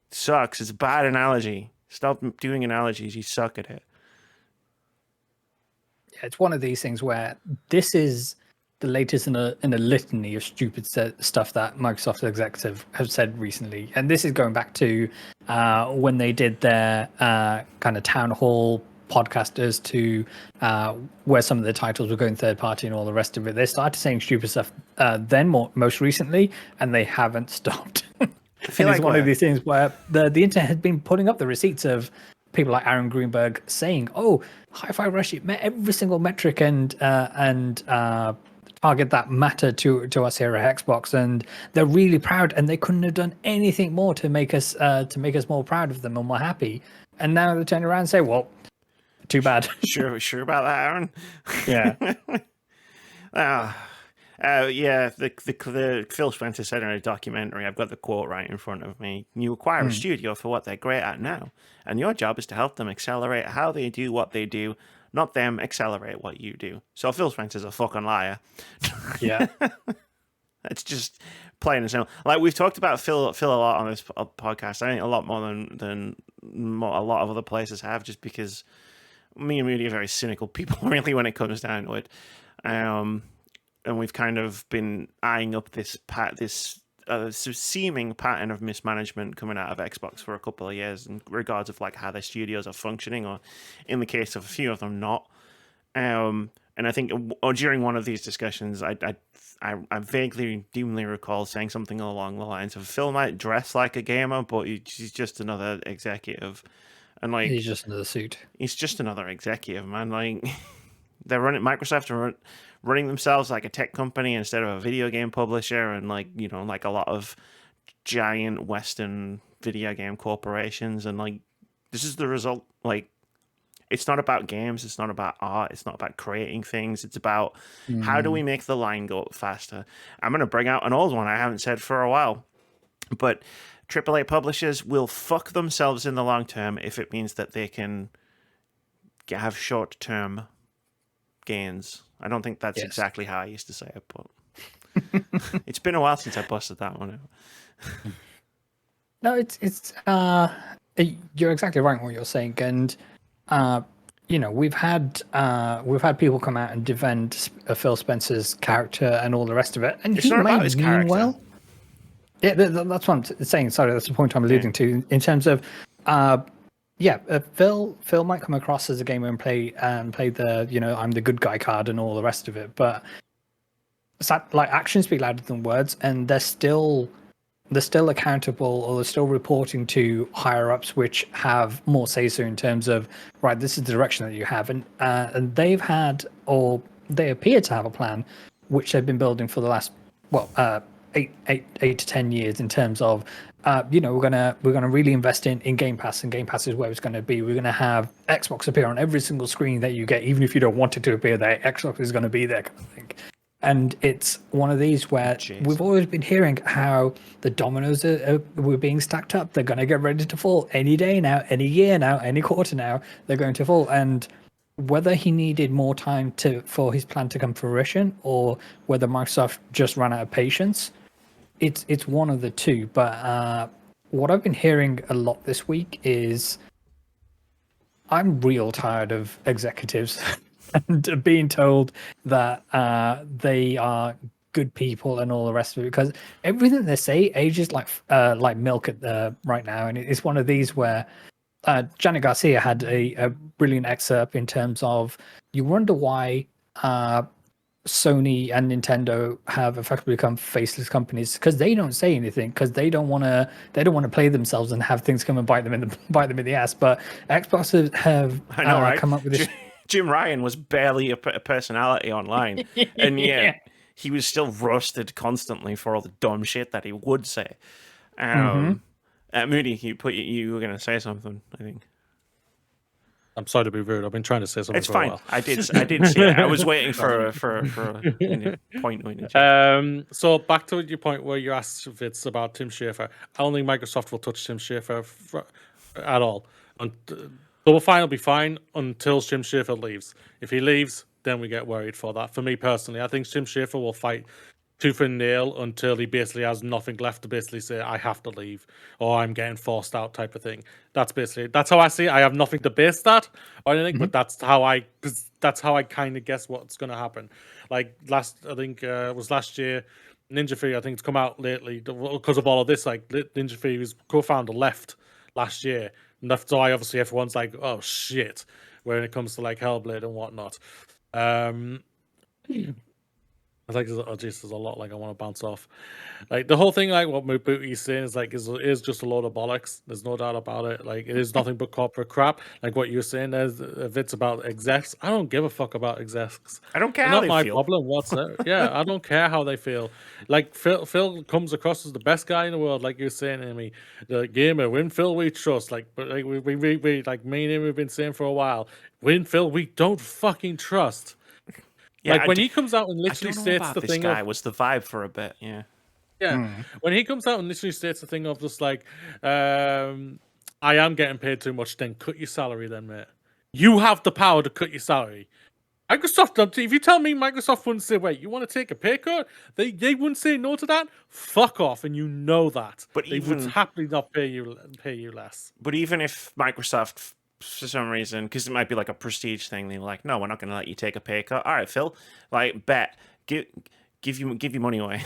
It sucks. It's a bad analogy. Stop doing analogies. You suck at it. Yeah, it's one of these things where this is the latest in a litany of stupid stuff that Microsoft executives have said recently, and this is going back to when they did their kind of town hall podcasters to where some of the titles were going third party and all the rest of it. They started saying stupid stuff then most recently, and they haven't stopped. I feel and like it's one of these things where the internet has been putting up the receipts of people like Aaron Greenberg saying, "Oh, Hi-Fi Rush, it met every single metric and target that matter to us here at Xbox, and they're really proud, and they couldn't have done anything more to make us more proud of them and more happy." And now they turn around and say, "Well, too bad." Sure about that, Aaron? Yeah. Yeah, the Phil Spencer said in a documentary, I've got the quote right in front of me, "You acquire a studio for what they're great at now, and your job is to help them accelerate how they do what they do, not them, accelerate what you do. So Phil Spencer's a fucking liar. Yeah. It's just plain and simple. Like, we've talked about Phil a lot on this podcast. I think a lot more than a lot of other places have, just because me and Moody are very cynical people, really, when it comes down to it. And we've kind of been eyeing up this seeming pattern of mismanagement coming out of Xbox for a couple of years in regards of like how their studios are functioning, or in the case of a few of them, not. And I think during one of these discussions, I vaguely, dimly recall saying something along the lines of Phil might dress like a gamer, but he's just another executive, and like He's just another suit. He's just another executive, man. Like, Microsoft are running themselves like a tech company instead of a video game publisher, and like a lot of giant Western video game corporations, and like this is the result. Like, it's not about games, it's not about art, it's not about creating things, it's about how do we make the line go up faster. I'm going to bring out an old one I haven't said for a while, but AAA publishers will fuck themselves in the long term if it means that they can have short-term gains. I don't think that's exactly how I used to say it, but it's been a while since I busted that one out. No, it's you're exactly right in what you're saying, and we've had people come out and defend Phil Spencer's character and all the rest of it, and it's not about his character. Well, yeah, that's what I'm saying. Sorry, that's the point I'm alluding to in terms of, Phil might come across as a gamer and play the I'm the good guy card and all the rest of it, but it's like actions speak louder than words, and they're still accountable, or they're still reporting to higher ups, which have more say so in terms of, right, this is the direction that you have, and they've had, or they appear to have, a plan which they've been building for the last 8 to 10 years in terms of we're gonna really invest in Game Pass, and Game Pass is where it's going to be. We're going to have Xbox appear on every single screen that you get, even if you don't want it to appear there. Xbox is going to be there, kind of thing. And it's one of these where we've always been hearing how the dominoes were being stacked up. They're going to get ready to fall any day now, any year now, any quarter now. They're going to fall. And whether he needed more time for his plan to come to fruition, or whether Microsoft just ran out of patience, it's one of the two. But what I've been hearing a lot this week is I'm real tired of executives and being told that they are good people and all the rest of it, because everything they say ages like milk right now. And it's one of these where Janet Garcia had a brilliant excerpt in terms of, you wonder why Sony and Nintendo have effectively become faceless companies, because they don't say anything, because they don't want to play themselves and have things come and bite them in the ass. But Xbox have come up with this. Jim Ryan was barely a personality online, and yet he was still roasted constantly for all the dumb shit that he would say. Moody, you were going to say something, I think. I'm sorry to be rude. I've been trying to say something. It's for fine. A while. I did see it. I was waiting for a point. So back to your point where you asked Vitz about Tim Schafer. I don't think Microsoft will touch Tim Schafer at all. Double Fine will be fine until Tim Schafer leaves. If he leaves, then we get worried for that. For me personally, I think Tim Schafer will fight tooth and nail until he basically has nothing left to basically say, I have to leave, or I'm getting forced out, type of thing. That's how I see it. I have nothing to base that or anything, but that's how I kind of guess what's going to happen. Like last year, Ninja Theory, I think it's come out lately because of all of this. Like Ninja Theory's co-founder left last year, and that's why obviously everyone's like, oh shit, when it comes to like Hellblade and whatnot. I think there's a lot like I want to bounce off. Like the whole thing, like what Moody's saying is like is just a load of bollocks. There's no doubt about it. Like it is nothing but corporate crap. Like what you're saying there's if it's about execs, I don't give a fuck about execs. I don't care how they feel. Not my problem. What's it? Yeah, I don't care how they feel. Like Phil comes across as the best guy in the world, like you're saying to me. The gamer, win Phil we trust. Like but like we like me and him we've been saying for a while. Win Phil we don't fucking trust. Yeah, like when he comes out and literally states the thing guy was the vibe for a bit, yeah. When he comes out and literally states the thing of just like, I am getting paid too much, then cut your salary then, mate. You have the power to cut your salary. Microsoft, if you tell me Microsoft wouldn't say, wait, you want to take a pay cut? They wouldn't say no to that. Fuck off, and you know that. But they would happily not pay you less. But even if Microsoft, for some reason, because it might be like a prestige thing, they're like, no, we're not going to let you take a pay cut. All right, Phil, like, bet, give you money away.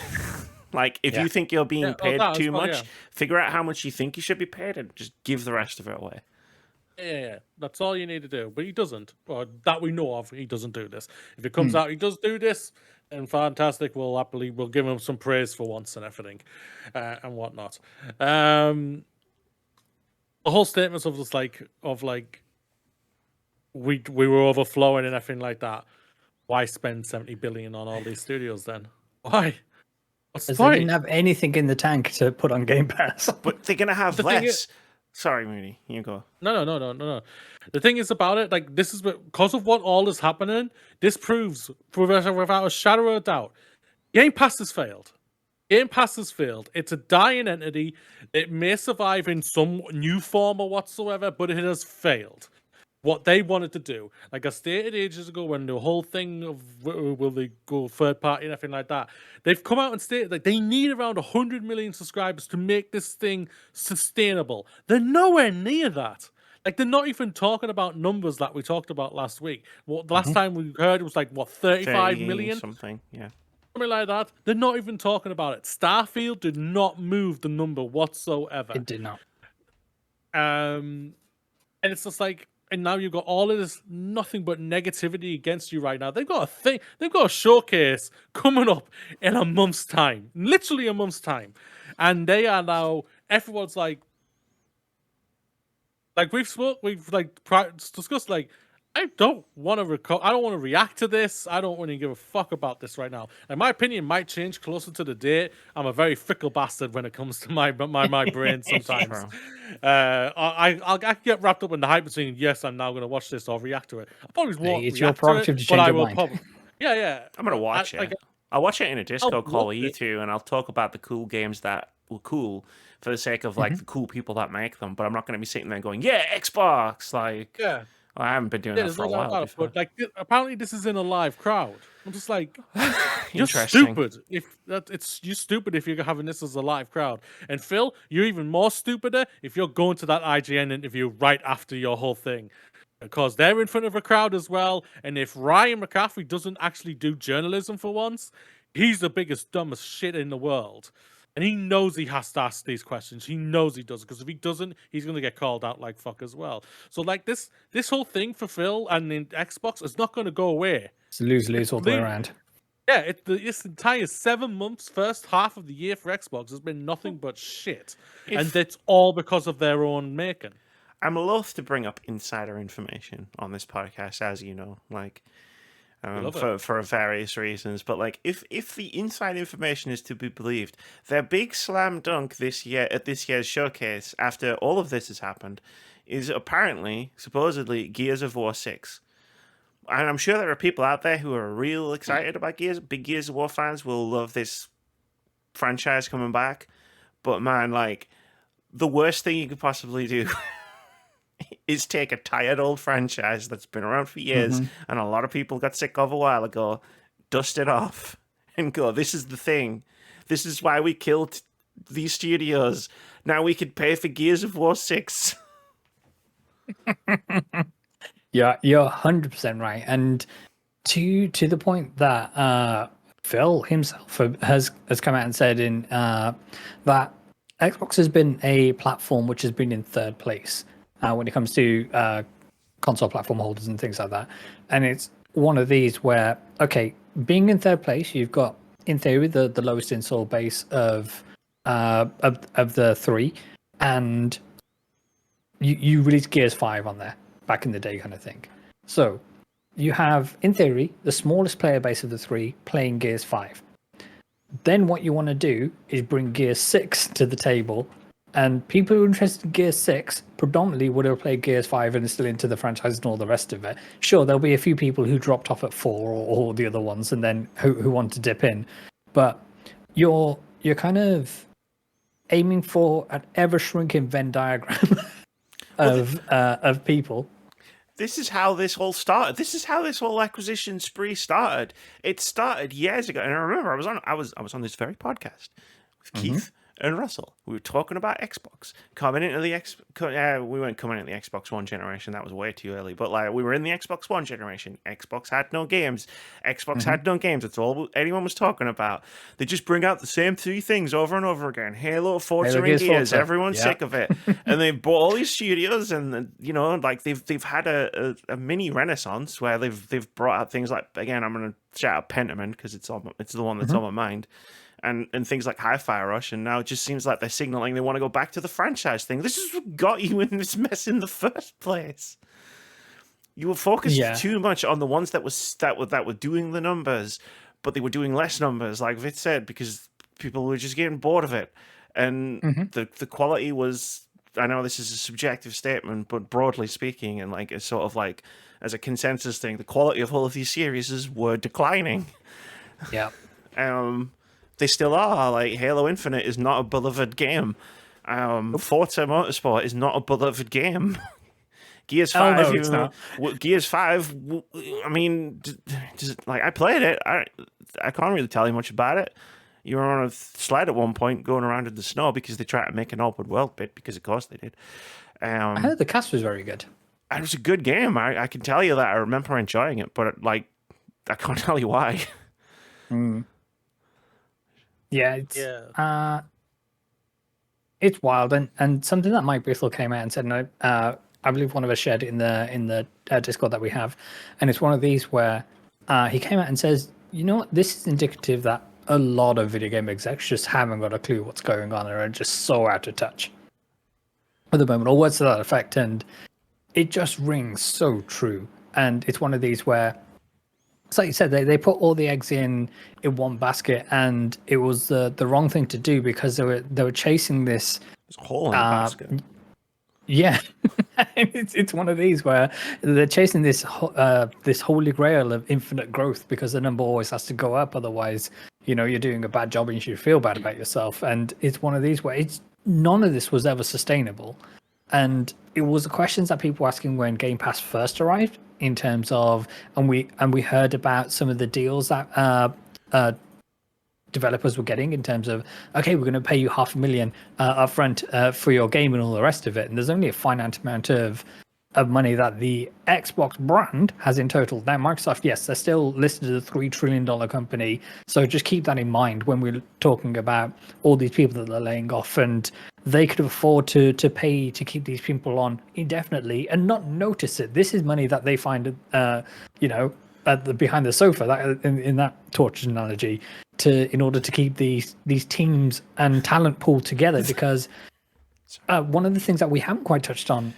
Like, if you think you're being paid too much, figure out how much you think you should be paid and just give the rest of it away. Yeah, that's all you need to do. But he doesn't, or that we know of, he doesn't do this. If it comes out he does do this, then fantastic. We'll give him some praise for once and everything, and whatnot. The whole statements of this, we were overflowing and everything like that. Why spend 70 billion on all these studios then? Why? What's the point? They didn't have anything in the tank to put on Game Pass. But they're gonna have less. Sorry, Moody, you go. No. The thing is about it, like, this is because of what all is happening. This proves, without a shadow of a doubt, Game Pass has failed. Game Pass has failed. It's a dying entity. It may survive in some new form or whatsoever, but it has failed. What they wanted to do, like I stated ages ago, when the whole thing of will they go third party and everything like that, they've come out and stated like they need around 100 million subscribers to make this thing sustainable. They're nowhere near that. Like, they're not even talking about numbers that we talked about last week. The last time we heard it was like, what, 35 million? Something, yeah. Something like that. They're not even talking about it. Starfield did not move the number whatsoever. It did not. And it's just like, and now you've got all of this nothing but negativity against you right now. They've got a showcase coming up in a month's time. Literally a month's time. And they are now, everyone's like we've discussed, like, I don't want to react to this. I don't want to give a fuck about this right now. Like, my opinion might change closer to the date. I'm a very fickle bastard when it comes to my brain sometimes. I get wrapped up in the hype of saying, yes, I'm now going to watch this or react to it. I probably won't it's your prerogative to change your mind. Yeah. I'm going to watch it. I'll watch it in a Discord call with you two, and I'll talk about the cool games that were cool for the sake of, like, the cool people that make them. But I'm not going to be sitting there going, yeah, Xbox, like... Yeah. I haven't been doing that for a while. But, like, apparently this is in a live crowd. I'm just like, you're stupid. You're stupid if you're having this as a live crowd. And Phil, you're even more stupider if you're going to that IGN interview right after your whole thing, because they're in front of a crowd as well. And if Ryan McCaffrey doesn't actually do journalism for once, he's the biggest, dumbest shit in the world. And he knows he has to ask these questions. He knows he does, because if he doesn't, he's going to get called out like fuck as well. So, like, this whole thing for Phil and in Xbox is not going to go away. It's lose-lose all the way around. Yeah, this entire 7 months, first half of the year for Xbox has been nothing but shit. And that's all because of their own making. I'm loath to bring up insider information on this podcast, as you know, like... for various reasons, but like if the inside information is to be believed, their big slam dunk this year at this year's showcase, after all of this has happened, is supposedly Gears of War 6. And I'm sure there are people out there who are real excited about Gears. Big Gears of War fans will love this franchise coming back. But man, like, the worst thing you could possibly do is take a tired old franchise that's been around for years and a lot of people got sick of a while ago, dust it off, and go, this is the thing. This is why we killed these studios. Now we could pay for Gears of War 6. Yeah, you're 100% right. And to the point that Phil himself has come out and said that Xbox has been a platform which has been in third place when it comes to console platform holders and things like that. And it's one of these where, okay, being in third place, you've got, in theory, the lowest install base of the three, and you released Gears 5 on there back in the day, kind of thing. So you have, in theory, the smallest player base of the three playing Gears 5. Then what you want to do is bring Gears 6 to the table. And people who are interested in Gears 6 predominantly would have played Gears 5 and are still into the franchise and all the rest of it. Sure, there'll be a few people who dropped off at 4 or the other ones and then who want to dip in. But you're kind of aiming for an ever-shrinking Venn diagram of people. this is how this all started. This is how this whole acquisition spree started. It started years ago, and I remember I was on this very podcast with Keith and Russell. We were talking about Xbox coming into the we weren't coming into the Xbox One generation. That was way too early. But like we were in the Xbox One generation. Xbox had no games. Xbox had no games. That's all anyone was talking about. They just bring out the same three things over and over again: Halo, Forza, and Gears. Everyone's sick of it, and they bought all these studios, and like they've had a mini renaissance where they've brought out things like, again, I'm going to shout out Pentiment because it's the one that's on my mind. And things like Hi-Fi Rush, and now it just seems like they're signaling they want to go back to the franchise thing. This is what got you in this mess in the first place. You were focused too much on the ones that were doing the numbers, but they were doing less numbers, like Vitz said, because people were just getting bored of it. And the quality was, I know this is a subjective statement, but broadly speaking, and like it's sort of like as a consensus thing, the quality of all of these series were declining. Yeah. They still are. Like Halo Infinite is not a beloved game. Forza Motorsport is not a beloved game. Gears 5, it's not. Gears 5. I mean, like I played it. I can't really tell you much about it. You were on a sled at one point going around in the snow because they tried to make an open world bit, because of course they did. I heard the cast was very good. It was a good game. I can tell you that. I remember enjoying it, but like I can't tell you why. Yeah, it's wild, and something that Mike Bithell came out and said, and I believe one of us shared it in the Discord that we have, and it's one of these where he came out and says, you know what, this is indicative that a lot of video game execs just haven't got a clue what's going on and are just so out of touch at the moment, or words to that effect, and it just rings so true. And it's one of these where, it's like you said, they put all the eggs in one basket, and it was the wrong thing to do, because they were chasing this. There's a hole in the basket. Yeah, it's one of these where they're chasing this holy grail of infinite growth, because the number always has to go up, otherwise, you're doing a bad job and you should feel bad about yourself. And it's one of these where none of this was ever sustainable, and it was the questions that people were asking when Game Pass first arrived, in terms of, and we heard about some of the deals that developers were getting, in terms of, okay, we're going to pay you $500,000 upfront for your game and all the rest of it, and there's only a finite amount of money that the Xbox brand has in total. Now, Microsoft, yes, they're still listed as a $3 trillion company, so just keep that in mind when we're talking about all these people that they're laying off, and they could afford to pay to keep these people on indefinitely and not notice it. This is money that they find, behind the sofa, that in that torch analogy, in order to keep these teams and talent pool together. Because one of the things that we haven't quite touched on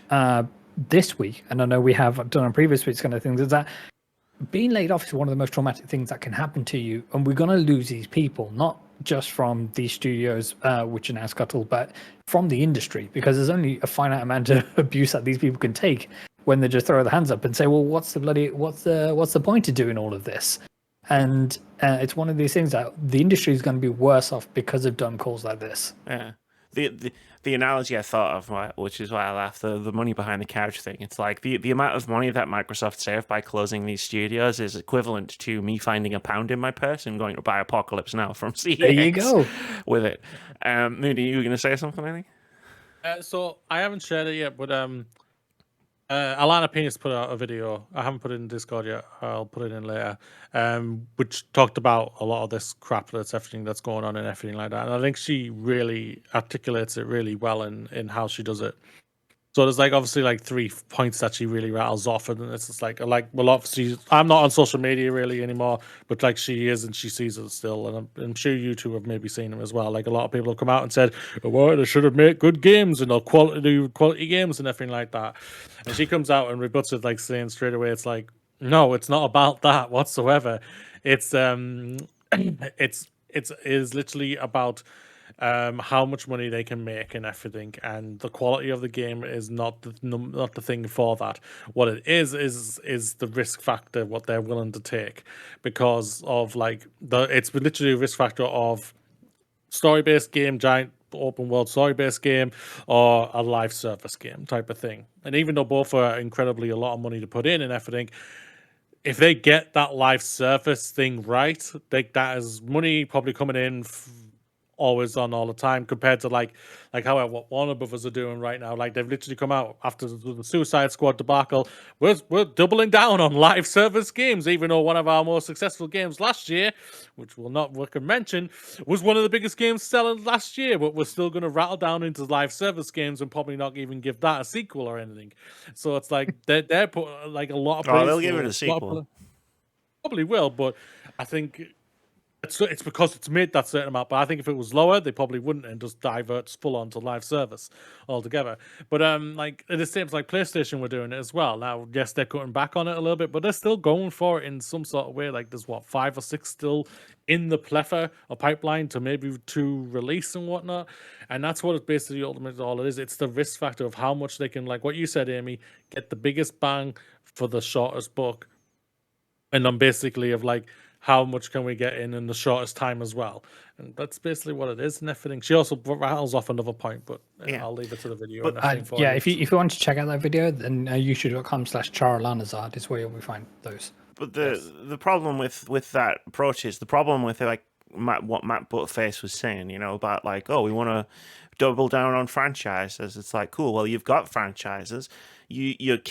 this week, and I know we have done on previous weeks kind of things, is that being laid off is one of the most traumatic things that can happen to you, and we're going to lose these people, not just from these studios which are now scuttled, but from the industry, because there's only a finite amount of abuse that these people can take when they just throw their hands up and say, well, what's the point of doing all of this? And it's one of these things that the industry is going to be worse off because of dumb calls like this. Yeah. The analogy I thought of, which is why I laughed, the money behind the couch thing. It's like the amount of money that Microsoft saved by closing these studios is equivalent to me finding £1 in my purse and going to buy Apocalypse Now from CEX. There you go. With it. Moody, you were going to say something, I think? So I haven't shared it yet, but Alana Penis put out a video. I haven't put it in Discord yet. I'll put it in later. Which talked about a lot of this crap, that's everything that's going on and everything like that. And I think she really articulates it really well in how she does it. So there's obviously 3 points that she really rattles off, and it's just well, obviously I'm not on social media really anymore, but she is, and she sees it still, and I'm sure you two have maybe seen them as well. A lot of people have come out and said, well, they should have made good games and quality games and everything like that, and she comes out and rebuts it, saying straight away, it's no, it's not about that whatsoever. It's it is literally about how much money they can make and everything, and the quality of the game is not the thing for that. What it is the risk factor, what they're willing to take, because of it's literally a risk factor of story-based game, giant open world story based game or a live service game type of thing. And even though both are incredibly a lot of money to put in and everything, if they get that live service thing right, that is money probably coming in always on all the time, compared to like how what Warner Brothers are doing right now. Like they've literally come out after the Suicide Squad debacle. We're doubling down on live service games, even though one of our most successful games last year, which we can mention, was one of the biggest games selling last year. But we're still going to rattle down into live service games and probably not even give that a sequel or anything. So it's like they're put like a lot of. Oh, they'll give it a sequel. Probably will, but I think. It's because it's made that certain amount, but I think if it was lower, they probably wouldn't and just divert full on to live service altogether. But like it seems like PlayStation were doing it as well. Now, yes, they're cutting back on it a little bit, but they're still going for it in some sort of way. Like there's 5 or 6 still in the plethora or pipeline to release and whatnot. And that's what it's basically ultimately all it is. It's the risk factor of how much they can, like what you said, Amy, get the biggest bang for the shortest buck. And then basically of like, how much can we get in the shortest time as well? And that's basically what it is and everything. She also rattles off another point, but I'll leave it to the video. If you want to check out that video, then youtube.com/Charalanazard is where you'll find those. But the problem with that approach is the problem with like what Matt Butterface was saying, about like, oh, we want to double down on franchises. It's like, cool. Well, you've got franchises. You've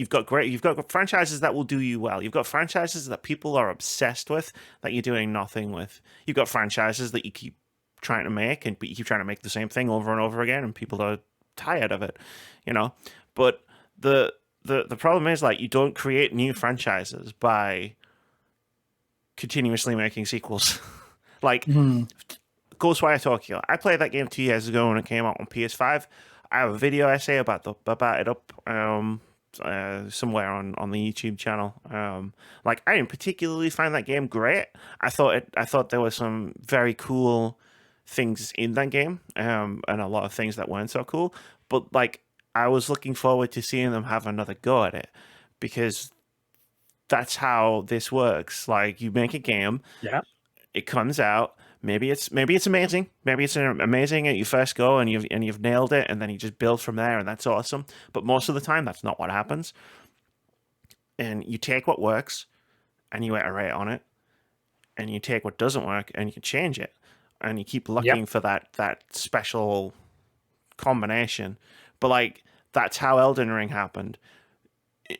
got franchises that will do you well. You've got franchises that people are obsessed with that you're doing nothing with. You've got franchises that you keep trying to make and you keep trying to make the same thing over and over again, and people are tired of it, But the problem is like you don't create new franchises by continuously making sequels. Like Ghostwire Tokyo. I played that game 2 years ago when it came out on PS5. I have a video essay about it up somewhere on the YouTube channel. Like I didn't particularly find that game great. I thought there were some very cool things in that game, and a lot of things that weren't so cool. But like I was looking forward to seeing them have another go at it, because that's how this works. Like you make a game, it comes out. Maybe it's amazing. Maybe it's amazing at you first go and you've nailed it, and then you just build from there, and that's awesome. But most of the time, that's not what happens. And you take what works, and you iterate on it, and you take what doesn't work, and you change it, and you keep looking for that special combination. But like that's how Elden Ring happened.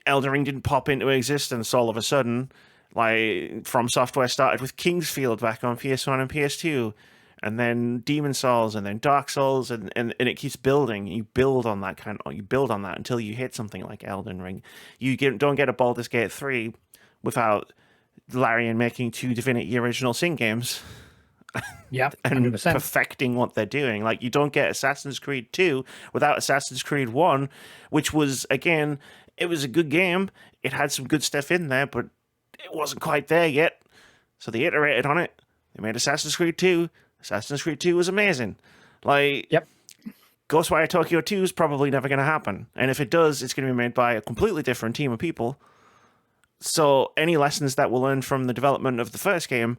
Elden Ring didn't pop into existence all of a sudden. Like From Software started with Kingsfield back on PS1 and PS2, and then Demon Souls, and then Dark Souls, and it keeps building. You build on that until you hit something like Elden Ring. Don't get a Baldur's Gate 3 without Larian making 2 Divinity Original Sin games. Yeah, and 100%. perfecting what they're doing. Like you don't get Assassin's Creed 2 without Assassin's Creed 1, which was, again, it was a good game. It had some good stuff in there, but it wasn't quite there yet. So they iterated on it. They made Assassin's Creed 2. Assassin's Creed 2 was amazing. Like, Ghostwire Tokyo 2 is probably never going to happen. And if it does, it's going to be made by a completely different team of people. So any lessons that we'll learn from the development of the first game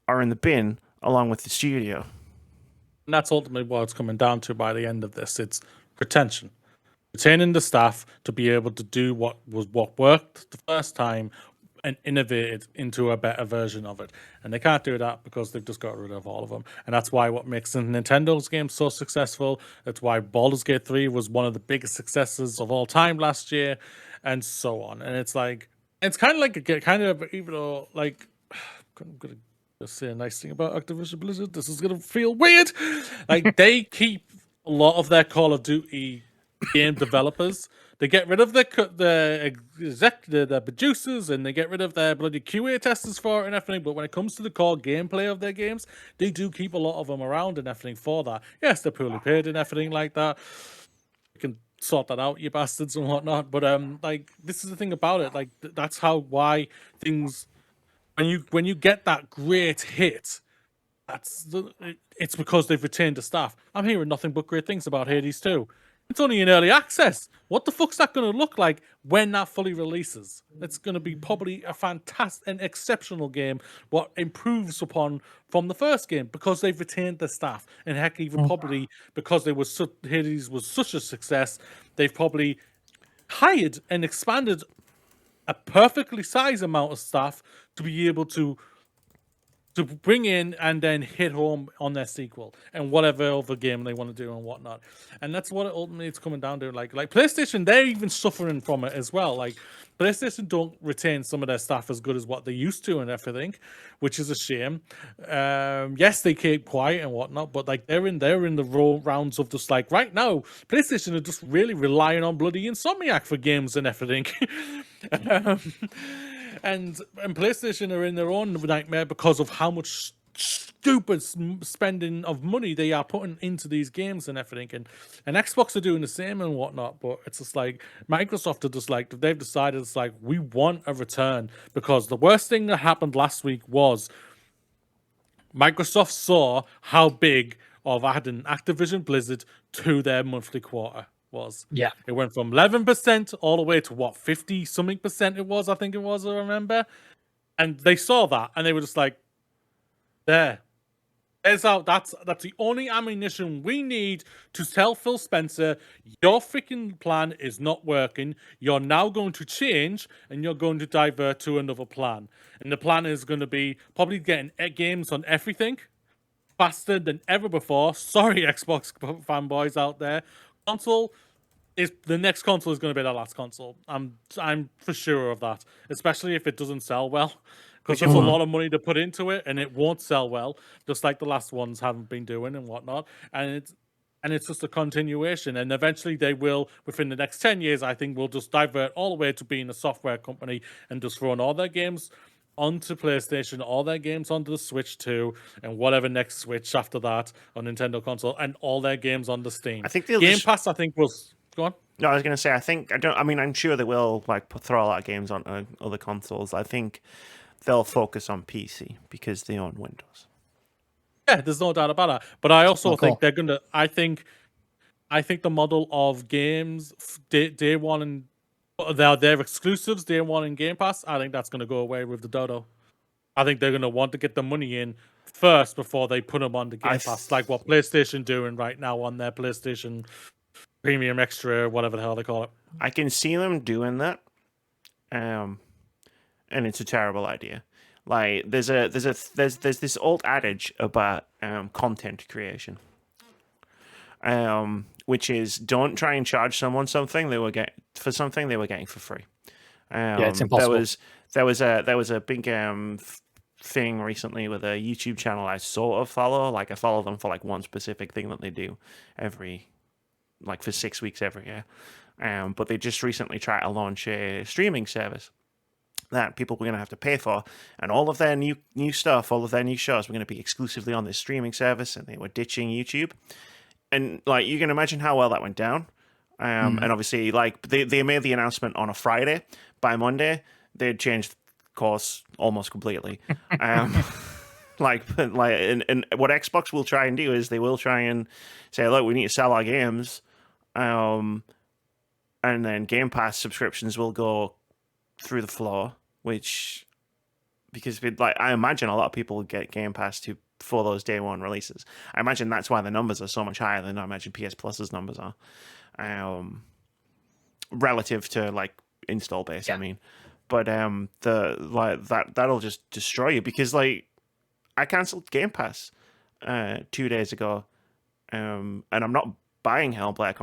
are in the bin, along with the studio. And that's ultimately what it's coming down to by the end of this. It's retention. Retaining the staff to be able to do what worked the first time and innovate it into a better version of it. And they can't do that because they've just got rid of all of them. And that's why what makes Nintendo's games so successful. That's why Baldur's Gate 3 was one of the biggest successes of all time last year, and so on. And it's like, it's kind of like even though, like, I'm going to say a nice thing about Activision Blizzard. This is going to feel weird. Like, they keep a lot of their Call of Duty game developers. They get rid of the producers, and they get rid of their bloody QA testers for it and everything. But when it comes to the core gameplay of their games, they do keep a lot of them around and everything for that. Yes, they're poorly paid and everything like that. You can sort that out, you bastards and whatnot. But like, this is the thing about it. Like, that's why things, when you get that great hit, it's because they've retained the staff. I'm hearing nothing but great things about Hades 2. It's only in early access. what the fuck's that going to look like when that fully releases? It's going to be probably a fantastic and exceptional game, what improves upon from the first game because they've retained the staff. And heck, even probably because Hades was such a success, they've probably hired and expanded a perfectly sized amount of staff to be able to bring in and then hit home on their sequel and whatever other game they want to do and whatnot. And that's what ultimately it's coming down to. Like PlayStation, they're even suffering from it as well. Like PlayStation don't retain some of their staff as good as what they used to and everything, which is a shame. Yes, they keep quiet and whatnot, but like they're in the rounds of just like right now, PlayStation are just really relying on bloody Insomniac for games and everything. And PlayStation are in their own nightmare because of how much stupid spending of money they are putting into these games and everything. And Xbox are doing the same and whatnot. But it's just like Microsoft are just like, they've decided it's like, we want a return. Because the worst thing that happened last week was Microsoft saw how big of adding Activision Blizzard to their monthly quarter was. Yeah. It went from 11% all the way to what, 50 something percent it was, I think it was, I remember. And they saw that and they were just like, there's out. That's the only ammunition we need to tell Phil Spencer, your freaking plan is not working. You're now going to change and you're going to divert to another plan. And the plan is going to be probably getting games on everything faster than ever before. Sorry, Xbox fanboys out there. The next console is going to be the last console. I'm for sure of that, especially if it doesn't sell well, because there's a lot of money to put into it, and it won't sell well, just like the last ones haven't been doing and whatnot. And it's just a continuation, and eventually they will, within the next 10 years, I think, will just divert all the way to being a software company and just throwing all their games onto PlayStation, all their games onto the Switch 2, and whatever next Switch after that on Nintendo console, and all their games on the Steam. I think Game Pass, I think, was... Go on. No, I was going to say, I'm sure they will throw a lot of games on other consoles. I think they'll focus on PC because they own Windows. Yeah, there's no doubt about that. But I also think they're going to... I think the model of games, day one and their exclusives, day one and Game Pass, I think that's going to go away with the dodo. I think they're going to want to get the money in first before they put them on the Game Pass, like what PlayStation doing right now on their PlayStation Premium Extra, whatever the hell they call it. I can see them doing that, and it's a terrible idea. Like there's this old adage about content creation, which is don't try and charge someone something they were getting for free. Yeah, it's impossible. There was a big thing recently with a YouTube channel I sort of follow. Like I follow them for like one specific thing that they do for 6 weeks every year. But they just recently tried to launch a streaming service that people were going to have to pay for, and all of their new stuff, all of their new shows were going to be exclusively on this streaming service, and they were ditching YouTube. And like you can imagine how well that went down. And obviously, like they made the announcement on a Friday. By Monday, they'd changed course almost completely. And what Xbox will try and do is they will try and say, look, we need to sell our games, and then Game Pass subscriptions will go through the floor, because I imagine a lot of people get Game Pass for those day one releases. I imagine that's why the numbers are so much higher than I imagine PS Plus's numbers are, relative to like install base. Yeah. I mean, but that'll just destroy you, because like I cancelled Game Pass 2 days ago, and I'm not buying Hellblade.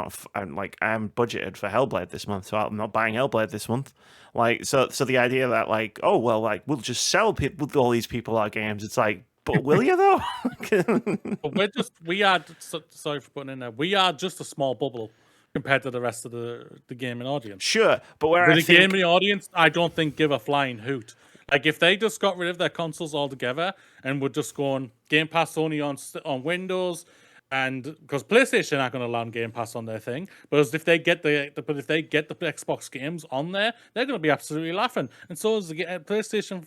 I'm budgeted for Hellblade this month, so I'm not buying Hellblade this month. Like, so the idea that like, oh well, like we'll just sell all these people our games. It's like, but will you though? Sorry for putting in there. We are just a small bubble compared to the rest of the gaming audience. Sure, but gaming audience, I don't think give a flying hoot. Like if they just got rid of their consoles altogether and were just going Game Pass only on Windows. And because PlayStation aren't going to allow Game Pass on their thing, but if they get the Xbox games on there, they're going to be absolutely laughing. And so is the PlayStation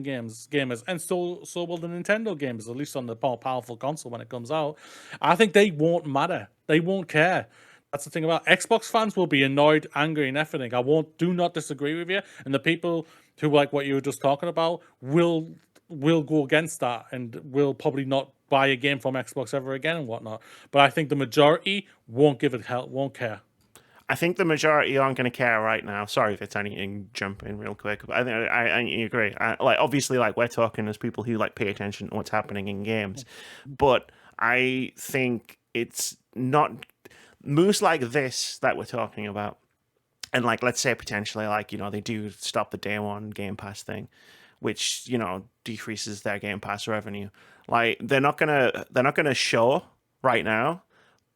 gamers, and so will the Nintendo gamers, at least on the more powerful console when it comes out. I think they won't matter. They won't care. That's the thing about Xbox fans will be annoyed, angry, and everything. Do not disagree with you. And the people who like what you were just talking about will go against that and will probably not buy a game from Xbox ever again and whatnot. But I think the majority won't won't care. I think the majority aren't going to care right now. Sorry if it's anything, jump in real quick. But I think I agree. Obviously, like we're talking as people who like pay attention to what's happening in games, but I think it's not moves like this that we're talking about, and like let's say potentially like they do stop the day one Game Pass thing, which decreases their Game Pass revenue. Like they're not gonna show right now,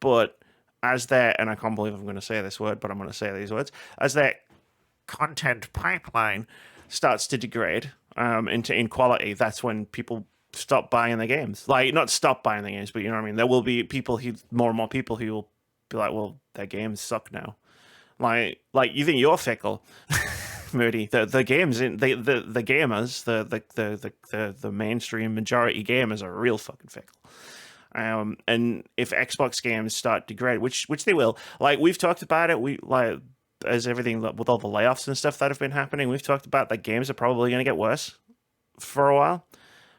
but as their, and I can't believe I'm going to say this word, but I'm going to say these words, as their content pipeline starts to degrade in quality, that's when people stop buying the games. Like, not stop buying the games, but you know what I mean? There will be more and more people who will be like, well, their games suck now. Like you think you're fickle, Moody. The gamers, the mainstream majority gamers are real fucking fickle. And if Xbox games start to degrade, which they will, like we've talked about it, as everything with all the layoffs and stuff that have been happening, we've talked about that games are probably going to get worse for a while.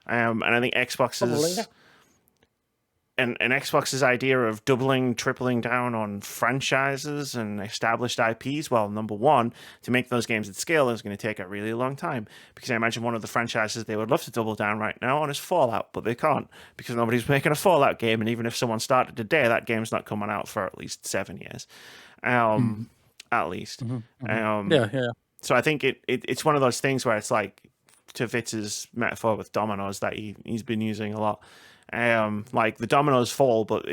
And I think Xbox's and Xbox's idea of doubling, tripling down on franchises and established IPs, well, number one, to make those games at scale is going to take a really long time. Because I imagine one of the franchises they would love to double down right now on is Fallout, but they can't because nobody's making a Fallout game. And even if someone started today, that game's not coming out for at least 7 years. At least. Yeah. So I think it's one of those things where it's like, to Vitz's metaphor with dominoes that he's been using a lot. Like the dominoes fall, but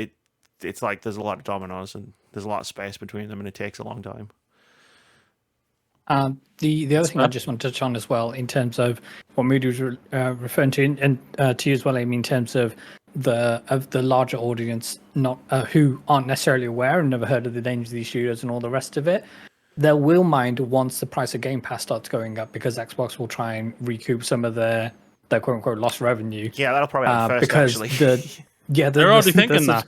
it's like there's a lot of dominoes and there's a lot of space between them, and it takes a long time. The other thing I just want to touch on as well, in terms of what Moody was referring to, and to you as well, Amy, in terms of the larger audience, not who aren't necessarily aware and never heard of the dangers of these studios and all the rest of it. They will mind once the price of Game Pass starts going up, because Xbox will try and recoup some of their quote unquote lost revenue. Yeah, that'll probably happen first, because actually. They're already thinking that.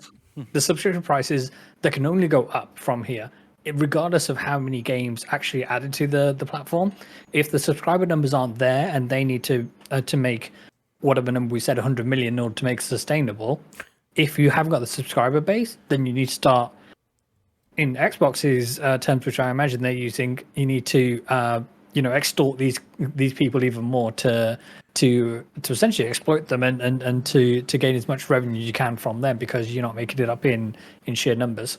The subscription prices, they can only go up from here, regardless of how many games actually added to the platform. If the subscriber numbers aren't there and they need to make whatever number we said, 100 million, in order to make it sustainable, if you haven't got the subscriber base, then you need to start, in Xbox's terms, which I imagine they're using, you need to extort these people even more to essentially exploit them and to gain as much revenue as you can from them, because you're not making it up in sheer numbers.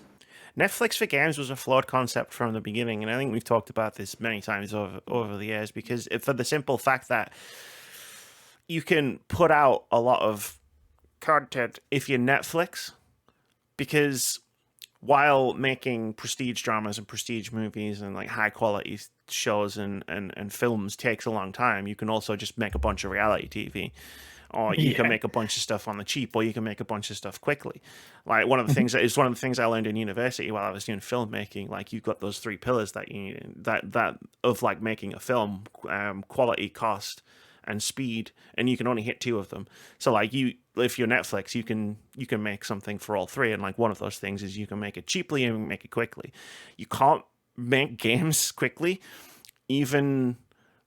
Netflix for games was a flawed concept from the beginning, and I think we've talked about this many times over the years, because for the simple fact that you can put out a lot of content if you're Netflix, because while making prestige dramas and prestige movies and like high quality shows and films takes a long time, you can also just make a bunch of reality TV, or you can make a bunch of stuff on the cheap, or you can make a bunch of stuff quickly. Like one of the things I learned in university while I was doing filmmaking. Like you've got those three pillars that you need, that of like making a film: quality, cost, and speed, and you can only hit two of them. So like if you're Netflix, you can make something for all three, and like one of those things is you can make it cheaply and you can make it quickly. You can't make games quickly. Even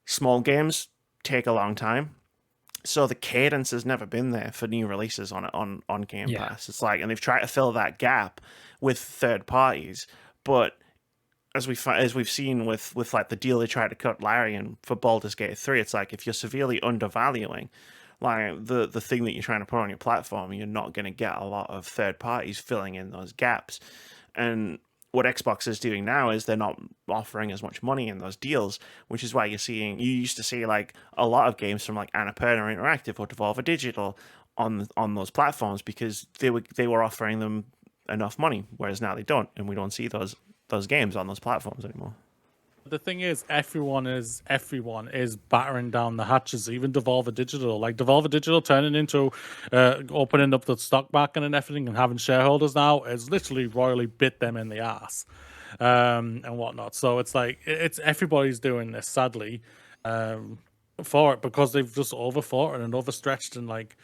small games take a long time. So the cadence has never been there for new releases on Game Pass. It's like, and they've tried to fill that gap with third parties, but as we've seen with like the deal they tried to cut Larian for Baldur's Gate 3, it's like if you're severely undervaluing like the thing that you're trying to put on your platform, you're not going to get a lot of third parties filling in those gaps. And what Xbox is doing now is they're not offering as much money in those deals, which is why you used to see like a lot of games from like Annapurna Interactive or Devolver Digital on those platforms, because they were offering them enough money, whereas now they don't, and we don't see those games on those platforms anymore. The thing is, everyone is battering down the hatches, even Devolver Digital. Like Devolver Digital turning into opening up the stock market and everything and having shareholders now has literally royally bit them in the ass and whatnot. So it's like everybody's doing this, sadly, for it, because they've just overfought and overstretched and like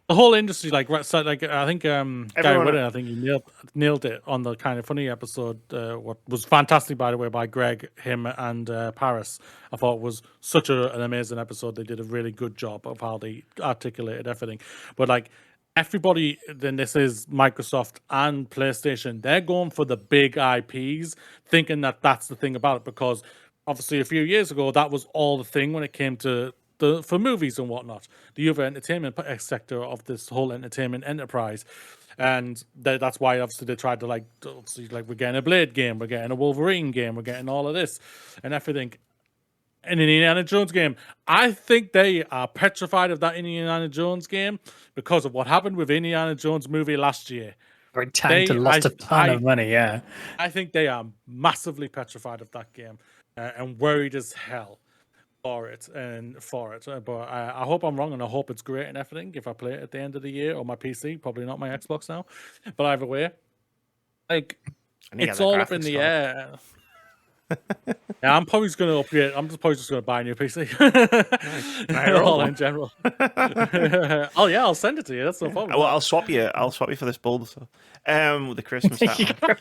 the whole industry, like I think Guy Everyone- Whitten, I think he nailed it on the Kind of Funny episode. What was fantastic, by the way, by Greg, him, and Paris. I thought was such an amazing episode. They did a really good job of how they articulated everything. But like everybody, then this is Microsoft and PlayStation. They're going for the big IPs, thinking that that's the thing about it, because obviously a few years ago that was all the thing when it came to for movies and whatnot, the other entertainment sector of this whole entertainment enterprise. And that's why obviously they tried to obviously we're getting a Blade game, we're getting a Wolverine game, we're getting all of this and everything. An Indiana Jones game. I think they are petrified of that Indiana Jones game because of what happened with Indiana Jones movie last year. It tanked and lost a ton of money, yeah. I think they are massively petrified of that game and worried as hell for it. But I hope I'm wrong, and I hope it's great and everything if I play it at the end of the year on my PC, probably not my Xbox now. But either way, it's all up in the air. Yeah, I'm probably just going to upgrade. I'm probably just going to buy a new PC. All in general. Oh yeah, I'll send it to you. That's no problem. Well, I'll swap you for this Bulbasaur. With the Christmas hat on.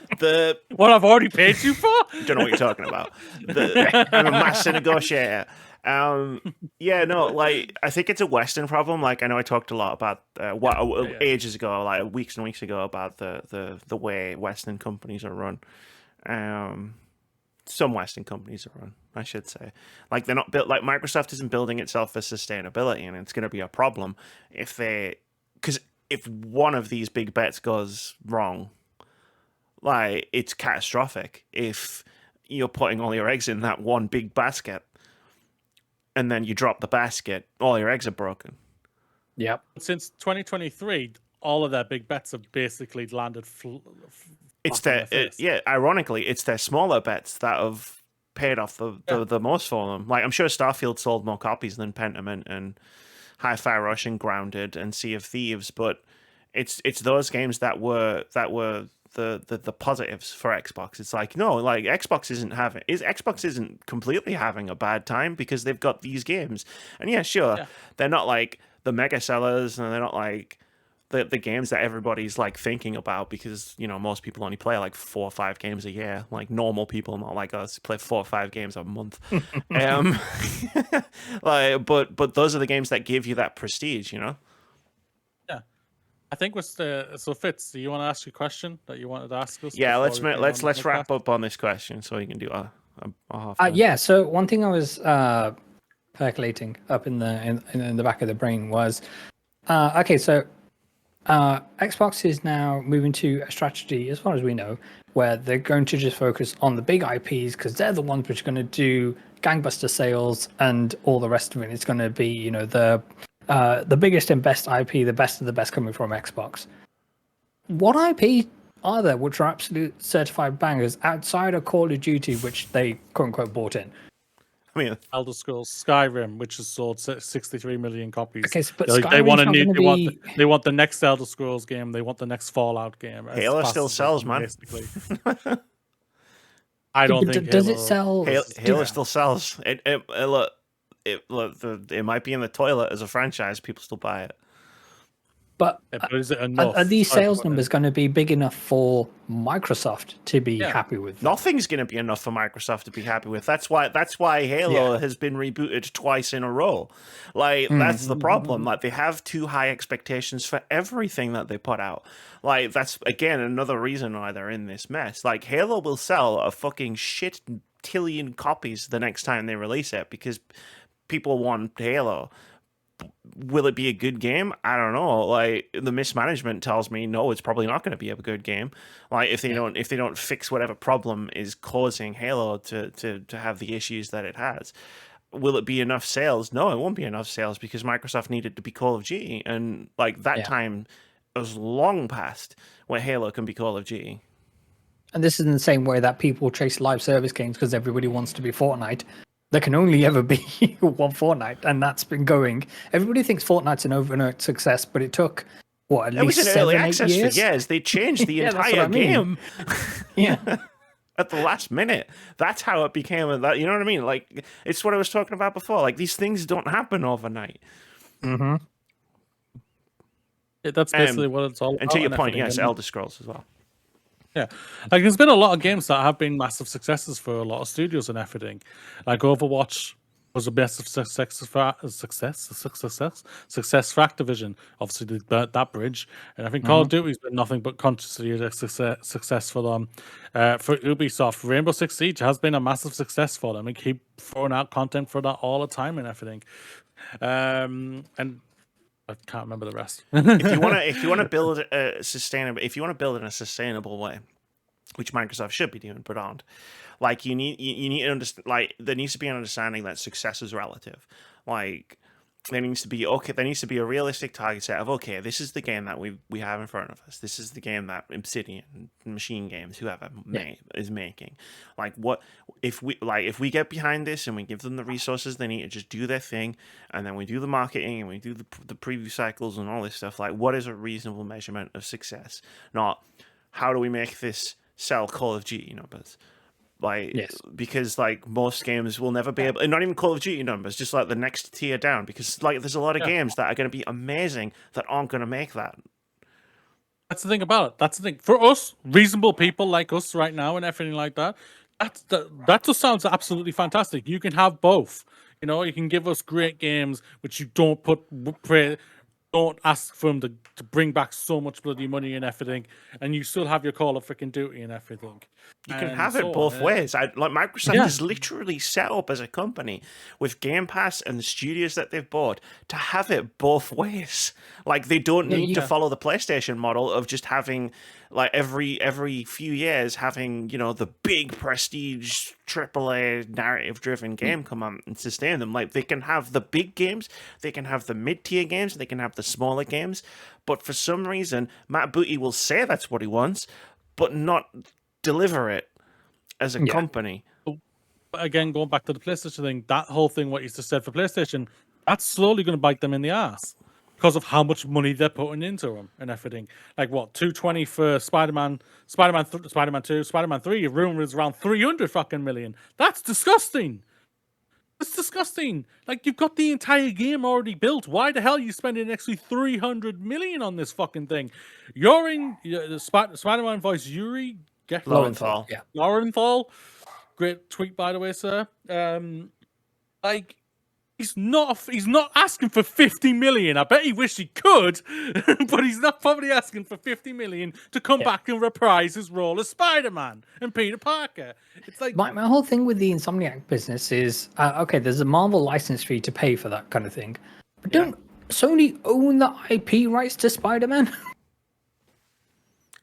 What I've already paid you for? Don't know what you're talking about. I'm a master negotiator. Yeah, no, like I think it's a Western problem. Like I know I talked a lot about ages ago, like weeks and weeks ago, about the way Western companies are run. Some Western companies are run, I should say. Like they're not built. Like Microsoft isn't building itself for sustainability, and it's going to be a problem because if one of these big bets goes wrong, like it's catastrophic. If you're putting all your eggs in that one big basket, and then you drop the basket, all your eggs are broken. Yep. Since 2023, all of their big bets have basically landed. Ironically, it's their smaller bets that have paid off the most for them. Like I'm sure Starfield sold more copies than Pentiment and Hi-Fi Rush and Grounded and Sea of Thieves, but it's those games that were the positives for Xbox. It's like no, like Xbox isn't completely having a bad time because they've got these games. And they're not like the mega sellers, and they're not like the games that everybody's like thinking about, because most people only play like 4 or 5 games a year. Like normal people, not like us, play 4 or 5 games a month. But those are the games that give you that prestige, Yeah, I think so Fitz, do you want to ask a question that you wanted to ask us? Yeah, let's wrap up on this question so you can do a half. Yeah. So one thing I was percolating up in the back of the brain was okay. So Xbox is now moving to a strategy, as far as we know, where they're going to just focus on the big IPs because they're the ones which are going to do gangbuster sales, and all the rest of it is going to be, the biggest and best IP, the best of the best coming from Xbox. What IP are there which are absolute certified bangers outside of Call of Duty, which they quote unquote bought in? I mean, Elder Scrolls Skyrim, which has sold 63 million copies. Okay, but they want the next Elder Scrolls game. They want the next Fallout game. Halo still sells, man. Basically. I don't think. Does it sell? Halo still sells. It might be in the toilet as a franchise. People still buy it. But is it enough? Are these sales numbers going to be big enough for Microsoft to be happy with them? Nothing's going to be enough for Microsoft to be happy with. That's why Halo has been rebooted twice in a row. Like that's the problem. Like they have too high expectations for everything that they put out. Like that's again another reason why they're in this mess. Like Halo will sell a fucking shit tillion copies the next time they release it because people want Halo. Will it be a good game? I don't know. Like the mismanagement tells me no, it's probably not going to be a good game. Like if they don't fix whatever problem is causing Halo to have the issues that it has. Will it be enough sales? No, it won't be enough sales because Microsoft needed to be Call of Duty, and like that time was long past where Halo can be Call of Duty. And this is in the same way that people chase live service games because everybody wants to be Fortnite. There can only ever be one Fortnite, and that's been going. Everybody thinks Fortnite's an overnight success, but it took at least 7-8 years? It was in early access for years. They changed the entire game. Yeah. At the last minute. That's how it became. You know what I mean? Like it's what I was talking about before. Like these things don't happen overnight. Mm-hmm. That's basically what it's all about. And to your and point, everything. yes, And Elder Scrolls as well. yeah, like there's been a lot of games that have been massive successes for a lot of studios and everything. Like Overwatch was a massive success for Activision. Obviously, they burnt that bridge, and I think Call of Duty's been nothing but consciously success for them. For Ubisoft, Rainbow Six Siege has been a massive success for them. They keep throwing out content for that all the time and everything. And I can't remember the rest. If you want to build a sustainable, if you want to build in a sustainable way, which Microsoft should be doing, but aren't, like you need to understand, like there needs to be an understanding that success is relative. Like there needs to be a realistic target set of, okay, this is the game that we have in front of us. This is the game that Obsidian, Machine Games, whoever is making. Like what if we get behind this and we give them the resources they need to just do their thing, and then we do the marketing and we do the preview cycles and all this stuff. Like what is a reasonable measurement of success? Not how do we make this sell Call of Duty numbers. Like, because like most games will never be able, and not even Call of Duty numbers, just like the next tier down, because like there's a lot of games that are going to be amazing that aren't going to make that. That's the thing about it. That's the thing for us, reasonable people like us right now, and everything like that. That just sounds absolutely fantastic. You can have both. You know, you can give us great games, which you don't don't ask for them to bring back so much bloody money and everything, and you still have your Call of freaking Duty and everything. You can have it both ways. Like Microsoft is literally set up as a company with Game Pass and the studios that they've bought to have it both ways. Like they don't need to follow the PlayStation model of just having like every few years having, you know, the big prestige AAA narrative driven game come on and sustain them. Like they can have the big games, they can have the mid-tier games, they can have the smaller games, but for some reason Matt Booty will say that's what he wants, but not deliver it as a company. But again, going back to the PlayStation thing, that whole thing what you just said for PlayStation, that's slowly going to bite them in the ass because of how much money they're putting into them and everything. Like what, 220 for Spider-Man 2, Spider-Man 3, your rumor is around 300 fucking million. That's disgusting. It's disgusting. Like you've got the entire game already built. Why the hell are you spending an extra 300 million on this fucking thing? You're in the Spider-Man voice Yuri Lowenthal. Yeah. Lowenthal. Great tweet, by the way, sir. Like he's not asking for 50 million. I bet he wished he could, but he's not probably asking for 50 million to come back and reprise his role as Spider-Man and Peter Parker. It's like my whole thing with the Insomniac business is okay, there's a Marvel license fee to pay for that kind of thing. But don't Sony own the IP rights to Spider-Man?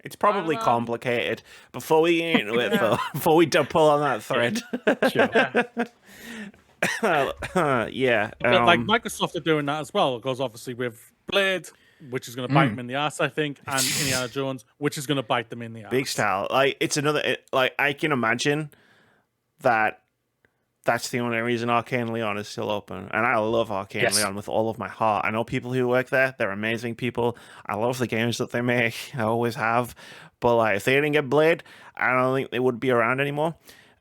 It's probably complicated. Before we get into it, though, before we pull on that thread, like Microsoft are doing that as well, because obviously with Blade, which is going to bite them in the ass, I think, and Indiana Jones, which is going to bite them in the ass. Big style. Like it's another. Like I can imagine that's the only reason Arcane Leon is still open. And I love Arcane Leon with all of my heart. I know people who work there. They're amazing people. I love the games that they make. I always have. But like, if they didn't get Blade, I don't think they would be around anymore.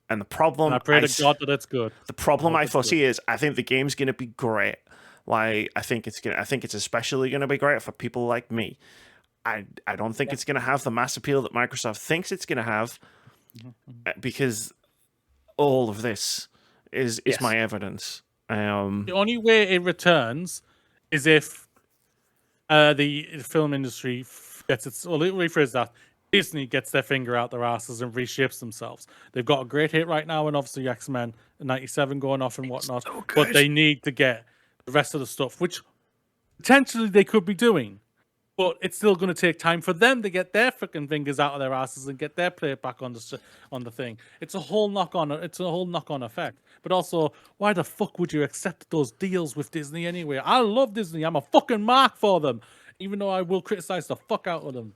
And the problem... I pray to God that it's good. The problem I foresee is I think the game's going to be great. Like, I think it's especially going to be great for people like me. I don't think it's going to have the mass appeal that Microsoft thinks it's going to have because all of this is my evidence. The only way it returns is if the film industry gets its... Well, let me rephrase that. Disney gets their finger out their asses and reshapes themselves. They've got a great hit right now, and obviously X-Men 97 going off and whatnot. So but they need to get the rest of the stuff, which potentially they could be doing. But it's still going to take time for them to get their freaking fingers out of their asses and get their play back on the thing. It's a whole knock-on effect. But also, why the fuck would you accept those deals with Disney anyway? I love Disney. I'm a fucking mark for them, even though I will criticize the fuck out of them.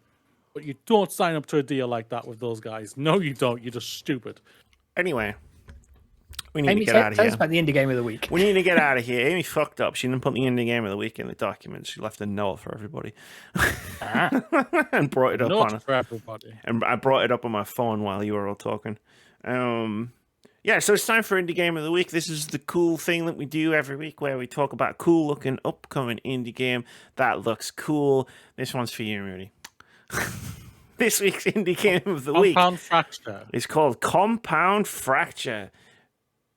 But you don't sign up to a deal like that with those guys. No, you don't. You're just stupid. Anyway, we need to get out of here. Tell us about the indie game of the week. We need to get out of here. Amy fucked up. She didn't put the indie game of the week in the document. She left a note for everybody. And brought it up Note for everybody. And I brought it up on my phone while you were all talking. Yeah, so it's time for Indie Game of the Week. This is the cool thing that we do every week where we talk about cool looking upcoming indie game that looks cool. This one's for you, Moody. This week's Indie Game of the Week Compound Fracture is called Compound Fracture,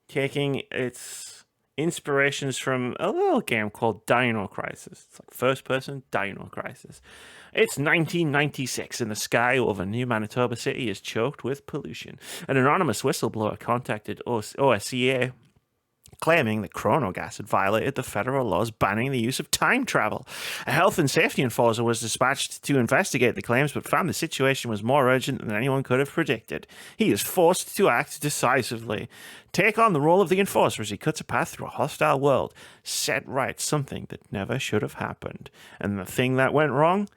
taking its inspirations from a little game called Dino Crisis. It's like first-person Dino Crisis. It's 1996, and the sky over New Manitoba City is choked with pollution. An anonymous whistleblower contacted OSCA, claiming that chronogas had violated the federal laws banning the use of time travel. A health and safety enforcer was dispatched to investigate the claims, but found the situation was more urgent than anyone could have predicted. He is forced to act decisively, take on the role of the enforcer as he cuts a path through a hostile world, set right something that never should have happened. And the thing that went wrong?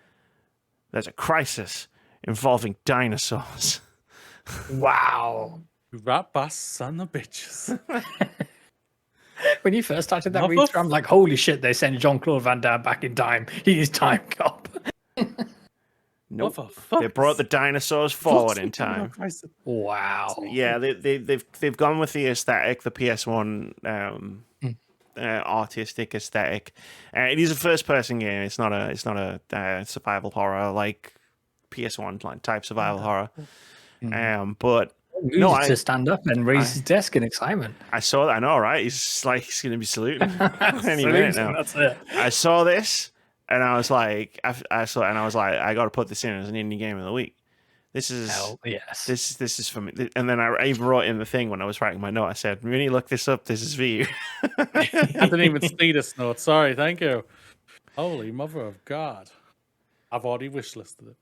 There's a crisis involving dinosaurs. Wow. rat bass son of bitches. When you first started that read through, I'm like, holy shit, they sent Jean-Claude Van Damme back in time. He is time cop. Nope. They brought the dinosaurs forward in time. Wow. Yeah, they've gone with the aesthetic, the PS1 artistic aesthetic. It is a first-person game. It's not a survival horror like PS1 like type survival horror. But No, to stand up and raise his desk in excitement. I saw that. I know, right? He's going to be saluting any minute now. That's it. I saw this, and I was like, I got to put this in as an indie game of the week. This is yes. This is for me. And then I even wrote in the thing when I was writing my note. I said, "Really, look this up. This is for you." I didn't even see this note. Sorry, thank you. Holy mother of God! I've already wishlisted it.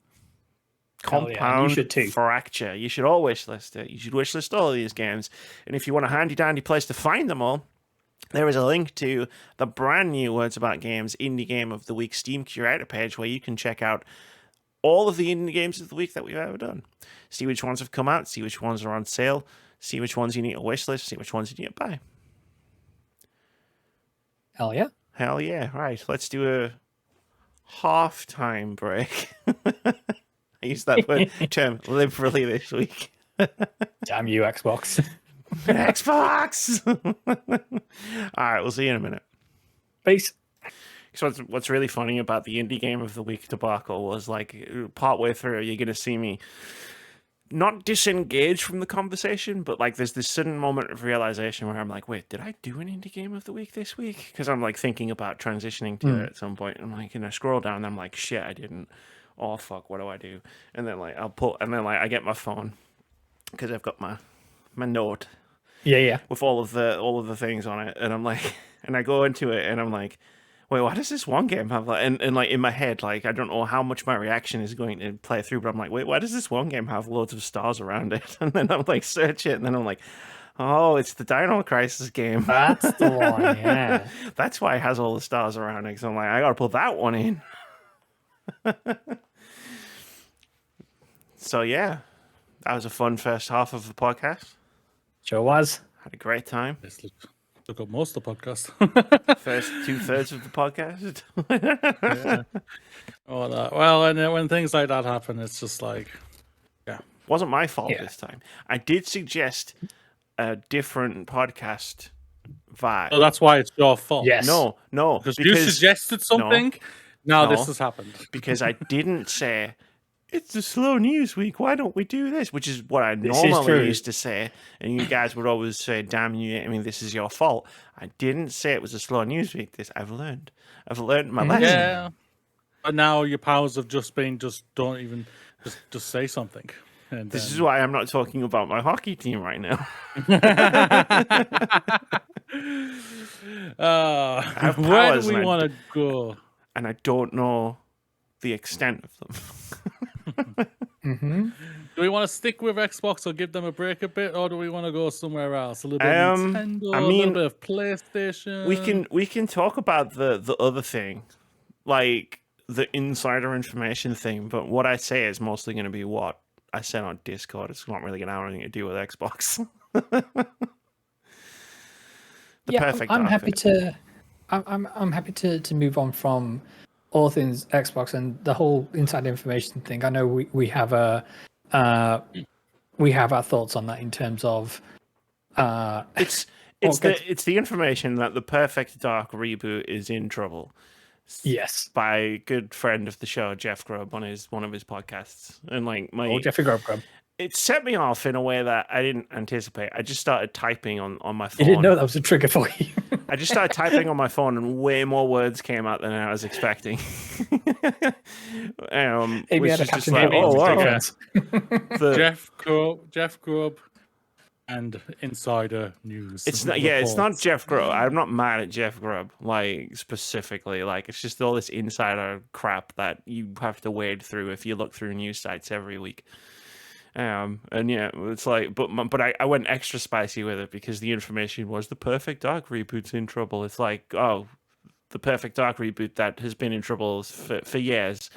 Compound you should too. Fracture. You should all wishlist it. You should wishlist all of these games. And if you want a handy dandy place to find them all, there is a link to the brand new Words About Games Indie Game of the Week Steam Curator page where you can check out all of the indie games of the week that we've ever done. See which ones have come out, see which ones are on sale, see which ones you need to wishlist, see which ones you need to buy. Hell yeah. Hell yeah. Right, let's do a half-time break. I used that word term liberally this week. Damn you, Xbox. Xbox! All right, we'll see you in a minute. Peace. So what's really funny about the indie game of the week debacle was like partway through, you're going to see me not disengage from the conversation, but like there's this sudden moment of realization where I'm like, wait, did I do an indie game of the week this week? Because I'm like thinking about transitioning to it at some point. I'm like, I scroll down and I'm like, shit, I didn't. Oh fuck, what do I do? And then like I get my phone because I've got my note. Yeah. With all of the things on it, and I'm like, and I go into it and I'm like, wait, why does this one game have like, and like in my head, like I don't know how much my reaction is going to play through, but I'm like, wait, why does this one game have loads of stars around it? And then I'm like, search it, and then I'm like, oh, it's the Dino Crisis game. That's the one, yeah. That's why it has all the stars around it. So I'm like, I gotta put that one in. So yeah, that was a fun first half of the podcast. Sure was. Had a great time. Took up most of the podcast. First 2/3 of the podcast. Yeah. Well, and when things like that happen, it's just like, yeah. Wasn't my fault this time. I did suggest a different podcast vibe. So that's why it's your fault. Yes. No, Because you suggested something. Now this has happened. Because I didn't say, it's a slow news week, why don't we do this? Which is what I normally used to say. And you guys would always say, damn you, I mean, this is your fault. I didn't say it was a slow news week. I've learned my lesson. Yeah. But now your powers have just been, don't even, just say something. And this is why I'm not talking about my hockey team right now. Where do we want to go? And I don't know the extent of them. Do we want to stick with Xbox or give them a break a bit, or do we want to go somewhere else? A little bit of Nintendo, a little bit of PlayStation. We can talk about the other thing, like the insider information thing. But what I say is mostly going to be what I said on Discord. It's not really going to have anything to do with Xbox. I'm happy to move on from all things Xbox and the whole inside information thing. I know we have our thoughts on that in terms of It's the information that the Perfect Dark reboot is in trouble. Yes. By good friend of the show, Jeff Grubb, on one of his podcasts. And like Jeffrey Grubb. It set me off in a way that I didn't anticipate. I just started typing on my phone. You didn't know that was a trigger for you. I just started typing on my phone, and way more words came out than I was expecting. Maybe which had a is just Captain like, Amy Jeff Grubb, and insider news. It's not. Yeah, it's not Jeff Grubb. I'm not mad at Jeff Grubb, like specifically. Like it's just all this insider crap that you have to wade through if you look through news sites every week. And yeah, it's like, but I went extra spicy with it because the information was the Perfect Dark reboot's in trouble. It's like, oh, the Perfect Dark reboot that has been in trouble for years.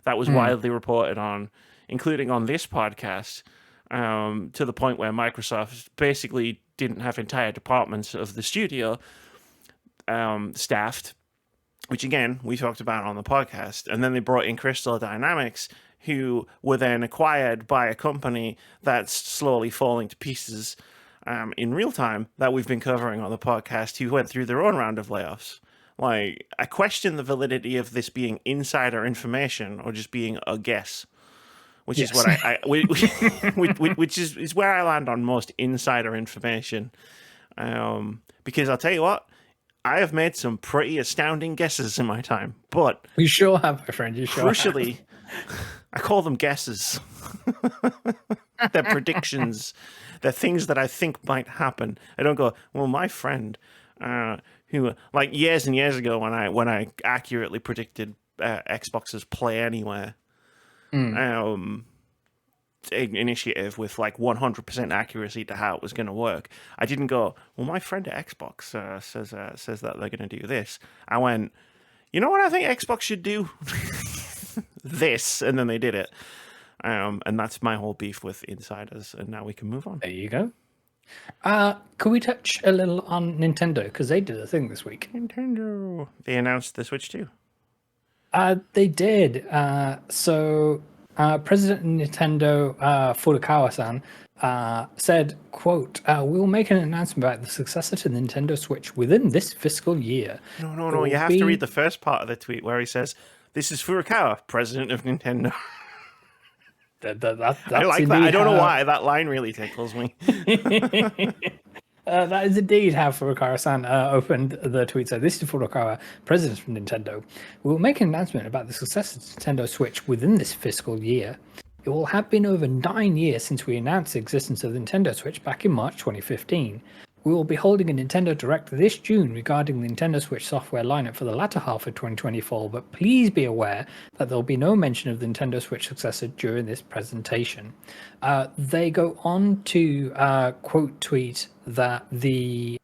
That was widely reported on, including on this podcast, to the point where Microsoft basically didn't have entire departments of the studio staffed, which again, we talked about on the podcast. And then they brought in Crystal Dynamics, who were then acquired by a company that's slowly falling to pieces in real time that we've been covering on the podcast, who went through their own round of layoffs. Like, I question the validity of this being insider information or just being a guess, which is what which is where I land on most insider information. Because I'll tell you what, I have made some pretty astounding guesses in my time, but you sure have, my friend. You sure crucially, I call them guesses. They're predictions. They're things that I think might happen. I don't go, well, my friend, who like years and years ago when I accurately predicted Xbox's Play Anywhere initiative with like 100% accuracy to how it was going to work, I didn't go, well, my friend at Xbox says that they're going to do this. I went, you know what I think Xbox should do? This, and then they did it. And that's my whole beef with insiders, and now we can move on. There you go. Could we touch a little on Nintendo, because they did a thing this week? Nintendo, they announced the Switch 2. They did. So President of Nintendo, Furukawa-san, said, quote, we'll make an announcement about the successor to the Nintendo Switch within this fiscal year. No, you have to read the first part of the tweet where he says, this is Furukawa, President of Nintendo. That's I like that. I don't know why. That line really tickles me. That is indeed how Furukawa-san opened the tweet. So this is Furukawa, President of Nintendo. We will make an announcement about the successor to Nintendo Switch within this fiscal year. It will have been over 9 years since we announced the existence of the Nintendo Switch back in March 2015. We will be holding a Nintendo Direct this June regarding the Nintendo Switch software lineup for the latter half of 2024, but please be aware that there will be no mention of the Nintendo Switch successor during this presentation. They go on to quote tweet that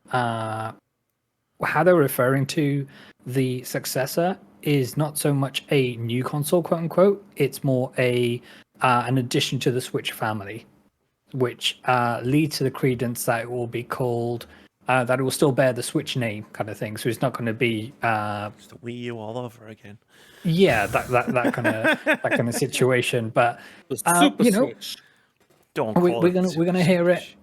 how they're referring to the successor is not so much a new console, quote unquote, it's more an addition to the Switch family, which leads to the credence that it will be called, that it will still bear the Switch name, kind of thing. So it's not going to be just a Wii U all over again. Yeah, that kind of situation. But Super Switch. Don't call we're gonna hear it.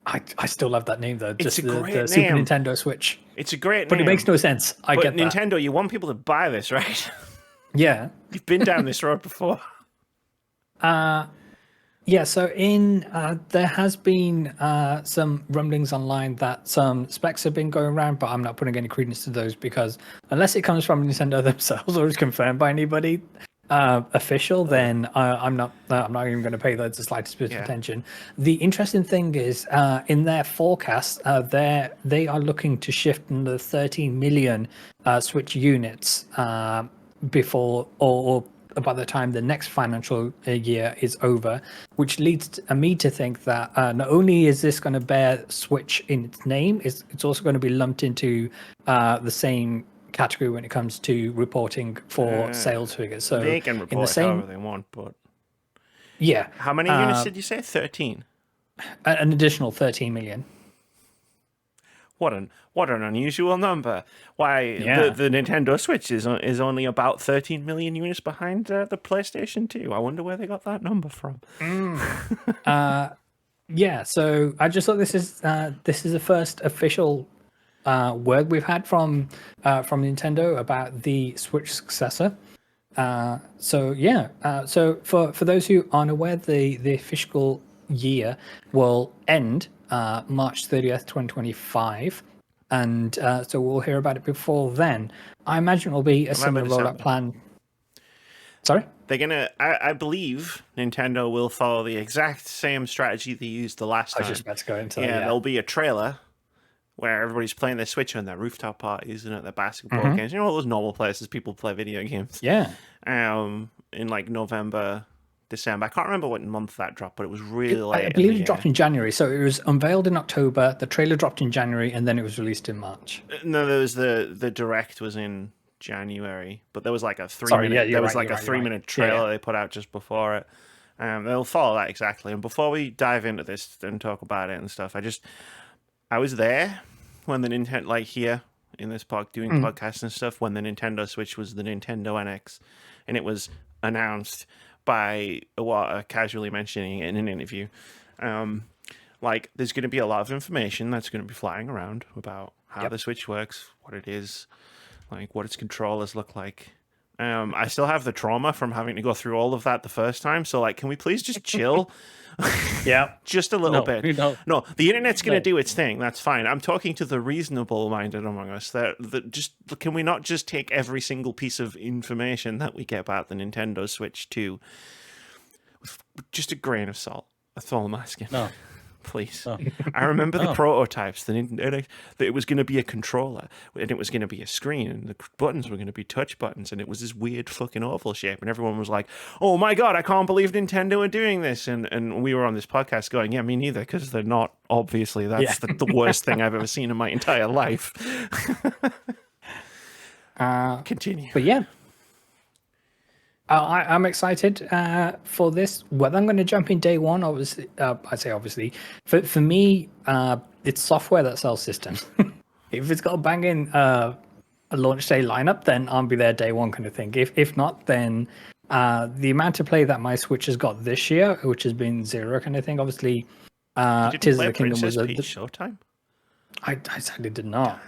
I still love that name though. Just It's a great the Super name. Nintendo Switch. It's a great But name. it makes no sense. I get that. Nintendo, you want people to buy this, right? Yeah. You've been down this road before. Yeah, so there has been some rumblings online that some specs have been going around, but I'm not putting any credence to those because unless it comes from Nintendo themselves or is confirmed by anybody official, then I'm not even going to pay those the slightest bit of attention. The interesting thing is in their forecast, they are looking to shift another 13 million Switch units before or by the time the next financial year is over, which leads me to think that not only is this going to bear Switch in its name, it's also going to be lumped into the same category when it comes to reporting for sales figures. So they can report however they want, but yeah. How many units did you say? 13. An additional 13 million. What an unusual number. Why the Nintendo Switch is only about 13 million units behind the PlayStation 2. I wonder where they got that number from. Yeah, so I just thought this is the first official word we've had from Nintendo about the Switch successor. So for those who aren't aware, the fiscal year will end March 30th, 2025, and so we'll hear about it before then. I imagine it'll be a similar rollout December. plan. Sorry? They're gonna. I believe Nintendo will follow the exact same strategy they used the last I time. was just about to go into Yeah, that. there'll be a trailer where everybody's playing their Switch on their rooftop parties and at their basketball games. You know, all those normal places people play video games. Yeah. In like November, December. I can't remember what month that dropped, but it was really late. I believe it dropped in January. So it was unveiled in October. The trailer dropped in January, and then it was released in March. No, there was the direct was in January, but there was like a 3-minute. There was like a 3-minute trailer they put out just before it. They'll follow that exactly. And before we dive into this and talk about it and stuff, I was there when the Nintendo, like here in this park doing podcasts and stuff, when the Nintendo Switch was the Nintendo NX, and it was announced by Iwata casually mentioning it in an interview. Like, there's going to be a lot of information that's going to be flying around about how the Switch works, what it is, like what its controllers look like. I still have the trauma from having to go through all of that the first time. So, like, can we please just chill? Yeah. Just a little bit. No, the internet's going to do its thing. That's fine. I'm talking to the reasonable-minded among us. That just can we not just take every single piece of information that we get about the Nintendo Switch 2 with just a grain of salt? That's all I'm asking. No. Please. No. I remember the prototypes, that it was going to be a controller, and it was going to be a screen, and the buttons were going to be touch buttons, and it was this weird fucking oval shape, and everyone was like, oh my god, I can't believe Nintendo are doing this, and we were on this podcast going, yeah, me neither, because they're not, obviously. That's the worst thing I've ever seen in my entire life. Continue. But yeah. I'm excited for this. Whether I'm going to jump in day one, obviously, I say obviously. For me, it's software that sells systems. If it's got a banging a launch day lineup, then I'll be there day one kind of thing. If not, then the amount of play that my Switch has got this year, which has been zero kind of thing, obviously, Tears of the Kingdom was a Showtime. I sadly did not.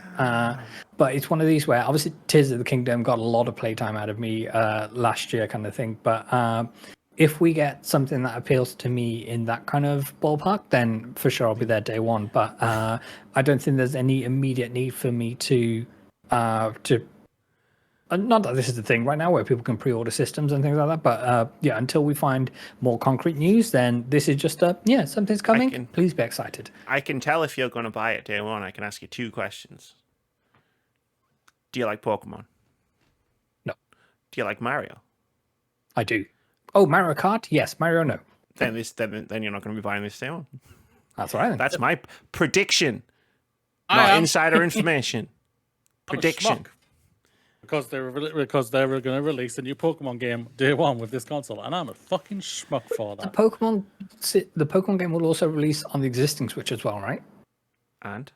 But it's one of these where obviously Tears of the Kingdom got a lot of playtime out of me last year kind of thing. But if we get something that appeals to me in that kind of ballpark, then for sure I'll be there day one. But I don't think there's any immediate need for me to not that this is the thing right now where people can pre-order systems and things like that, but yeah, until we find more concrete news, then this is just something's coming. Please be excited. I can tell if you're going to buy it day one. I can ask you 2 questions. Do you like Pokemon? No. Do you like Mario? I do. Oh, Mario Kart? Yes. Mario, no. Then you're not going to be buying this day one. That's all right. Then. That's my prediction. Not insider information. Prediction. Because they were going to release a new Pokemon game day one with this console, and I'm a fucking schmuck for that. The Pokemon game will also release on the existing Switch as well, right? And,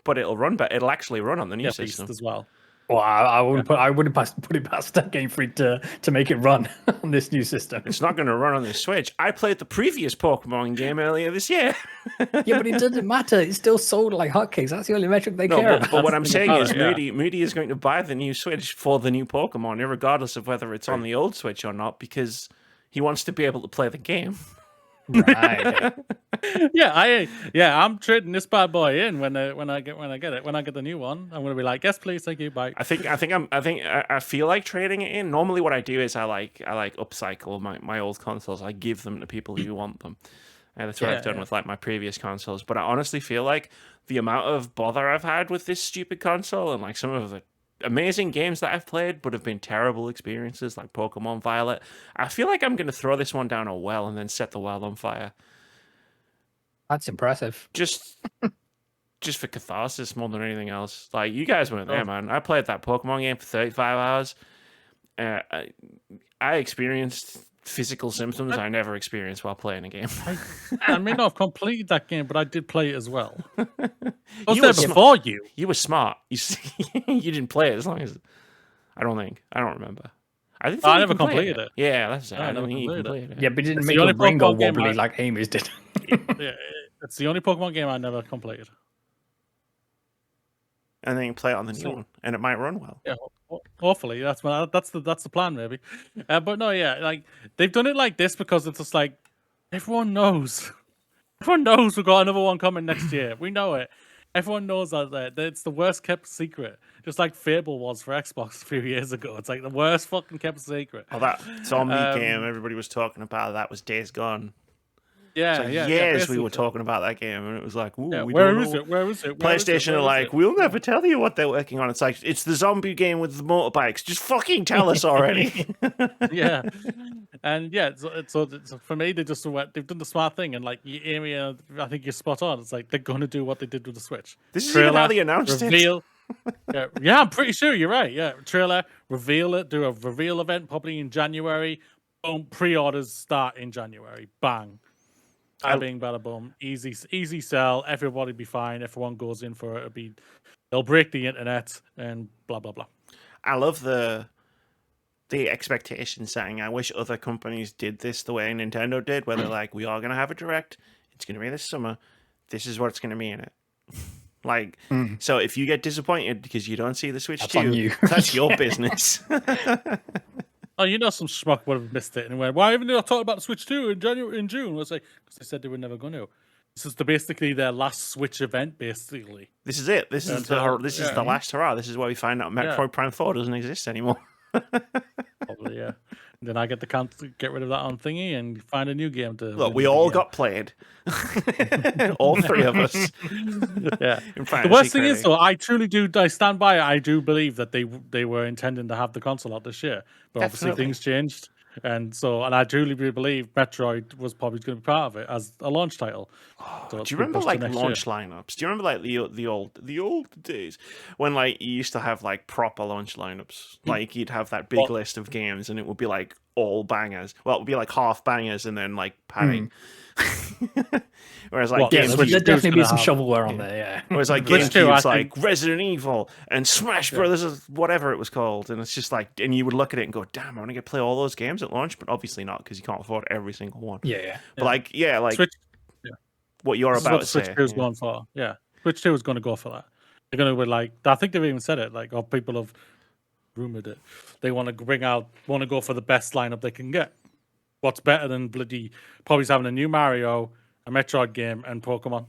but it'll run, but it'll actually run on the new system as well. Well, I wouldn't put it past that Game Freak to make it run on this new system. It's not going to run on the Switch. I played the previous Pokemon game earlier this year. Yeah, but it doesn't matter. It's still sold like hotcakes. That's the only metric they care about. But what I'm saying is Moody is going to buy the new Switch for the new Pokemon, regardless of whether it's on the old Switch or not, because he wants to be able to play the game. Right. I'm trading this bad boy in when I get the new one. I'm gonna be like, yes, please, thank you, bye. I feel like trading it in. Normally, what I do is I like upcycle my old consoles. I give them to people who want them. That's what I've done with like my previous consoles. But I honestly feel like the amount of bother I've had with this stupid console and like some of the amazing games that I've played but have been terrible experiences like Pokemon Violet, I feel like I'm going to throw this one down a well and then set the well on fire. That's impressive. Just for catharsis more than anything else. Like, you guys weren't there, man. I played that Pokemon game for 35 hours. I experienced physical symptoms I never experienced while playing a game. I may not have completed that game, but I did play it as well. I was there before you. You were smart. You didn't play it as long as... I don't remember. I never completed it. Yeah, that's it. I never completed it. Yeah, but it didn't make your brain go wobbly like Amy's did. Yeah, it's the only Pokemon game I never completed. And then you play it on the new So- one, and it might run well. Yeah, hopefully that's the plan maybe. But no, yeah, like they've done it like this because it's just like everyone knows. Everyone knows we've got another one coming next year. We know it. Everyone knows that it's the worst kept secret. Just like Fable was for Xbox a few years ago. It's like the worst fucking kept secret. Oh, that zombie game everybody was talking about, that was Days Gone. Yeah, So yeah. years we were basically. talking about that game, and it was like, ooh, Yeah, we where don't is know. it? Where is it? PlayStation are like, we'll never tell you what they're working on. It's like, it's the zombie game with the motorbikes. Just fucking tell us already. Yeah, and yeah, so for me, they've done the smart thing, and like Amy, I think you're spot on. It's like they're gonna do what they did with the Switch. This is even how they announced reveal. Yeah, I'm pretty sure you're right. Yeah, trailer, reveal it, do a reveal event probably in January. Boom, pre-orders start in January. Bang. Bing, bada boom, easy sell. Everybody be fine. Everyone goes in for it. They'll break the internet and blah blah blah. I love the expectation setting. I wish other companies did this the way Nintendo did, where they're like, we are going to have a direct. It's going to be this summer. This is what's going to be in it. Like, so if you get disappointed because you don't see the Switch 2, that's your business. Oh, some schmuck would have missed it and went, why haven't they talked about the Switch 2 in June? I was like, because they said they were never going to. This is basically their last Switch event, basically. This is it. This is the last hurrah. This is where we find out Metroid Prime 4 doesn't exist anymore. Probably, yeah. And then I get to get rid of that on thingy and find a new game to. Look, we all got played. All three of us. Yeah. The worst thing is, though, I stand by it. I do believe that they were intending to have the console out this year, but obviously things changed. And I truly believe Metroid was probably going to be part of it as a launch title. So do you remember like launch lineups? Do you remember like the old days when like you used to have like proper launch lineups? Like you'd have that big list of games, and it would be like all bangers. Well, it would be like half bangers and then like padding. Whereas like there'd definitely be some shovelware on there. Yeah. Whereas like GameCube's like Resident Evil and Smash Brothers, or whatever it was called, and it's just like, and you would look at it and go, "Damn, I want to get play all those games at launch," but obviously not because you can't afford every single one. Yeah. But like Switch, what you're about to say. Switch 2 is going for. Yeah, Switch 2 is going to go for that. They're going to be like, I think they've even said it. Like, or people have rumored it. They want to go for the best lineup they can get. What's better than probably having a new Mario, a Metroid game, and Pokemon?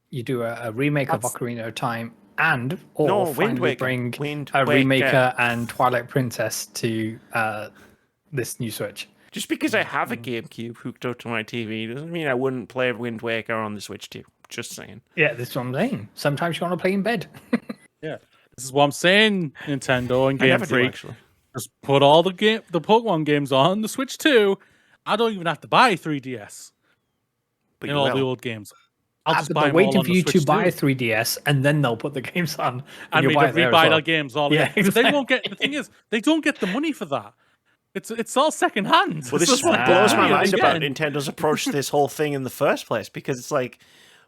You do a remake of Ocarina of Time, Wind Waker. Bring a Remaker and Twilight Princess to this new Switch. Just because I have a GameCube hooked up to my TV doesn't mean I wouldn't play Wind Waker on the Switch too. Just saying. Yeah, this is what I'm saying. Sometimes you want to play in bed. Yeah, this is what I'm saying. Nintendo and Game Freak. Actually. Just put all the Pokemon games on the Switch 2. I don't even have to buy 3DS. But all the old games. I'll just buy they're them waiting all for you to buy a too. 3DS, and then they'll put the games on. And we rebuy their games all yeah, exactly. They won't get. The thing is, they don't get the money for that. It's all second hand. Well, this is what blows my mind about Nintendo's approach to this whole thing in the first place, because it's like,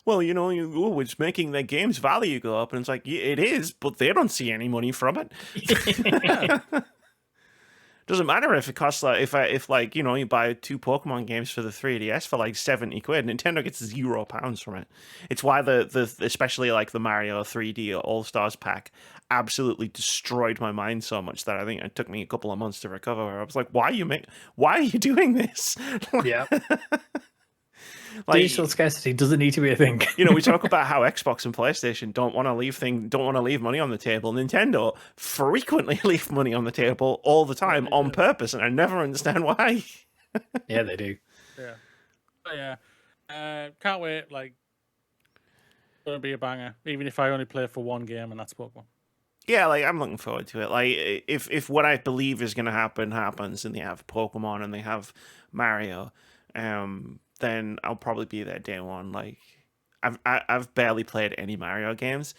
well, it's making their games value go up, and it's like, yeah, it is, but they don't see any money from it. Doesn't matter if it costs like if you buy 2 Pokemon games for the 3DS for like 70 quid, Nintendo gets £0 from it. It's why the especially like the Mario 3D All Stars pack absolutely destroyed my mind so much that I think it took me a couple of months to recover. Where I was like, why are you doing this? Yeah. Like, digital scarcity doesn't need to be a thing. We talk about how Xbox and PlayStation don't want to leave money on the table. Nintendo frequently leave money on the table all the time on purpose, and I never understand why. Yeah, they do. Yeah, but yeah. Can't wait. Like, gonna be a banger. Even if I only play for one game, and that's Pokemon. Yeah, like I'm looking forward to it. Like if what I believe is going to happen happens, and they have Pokemon and they have Mario, then I'll probably be there day one. Like, I've barely played any Mario games.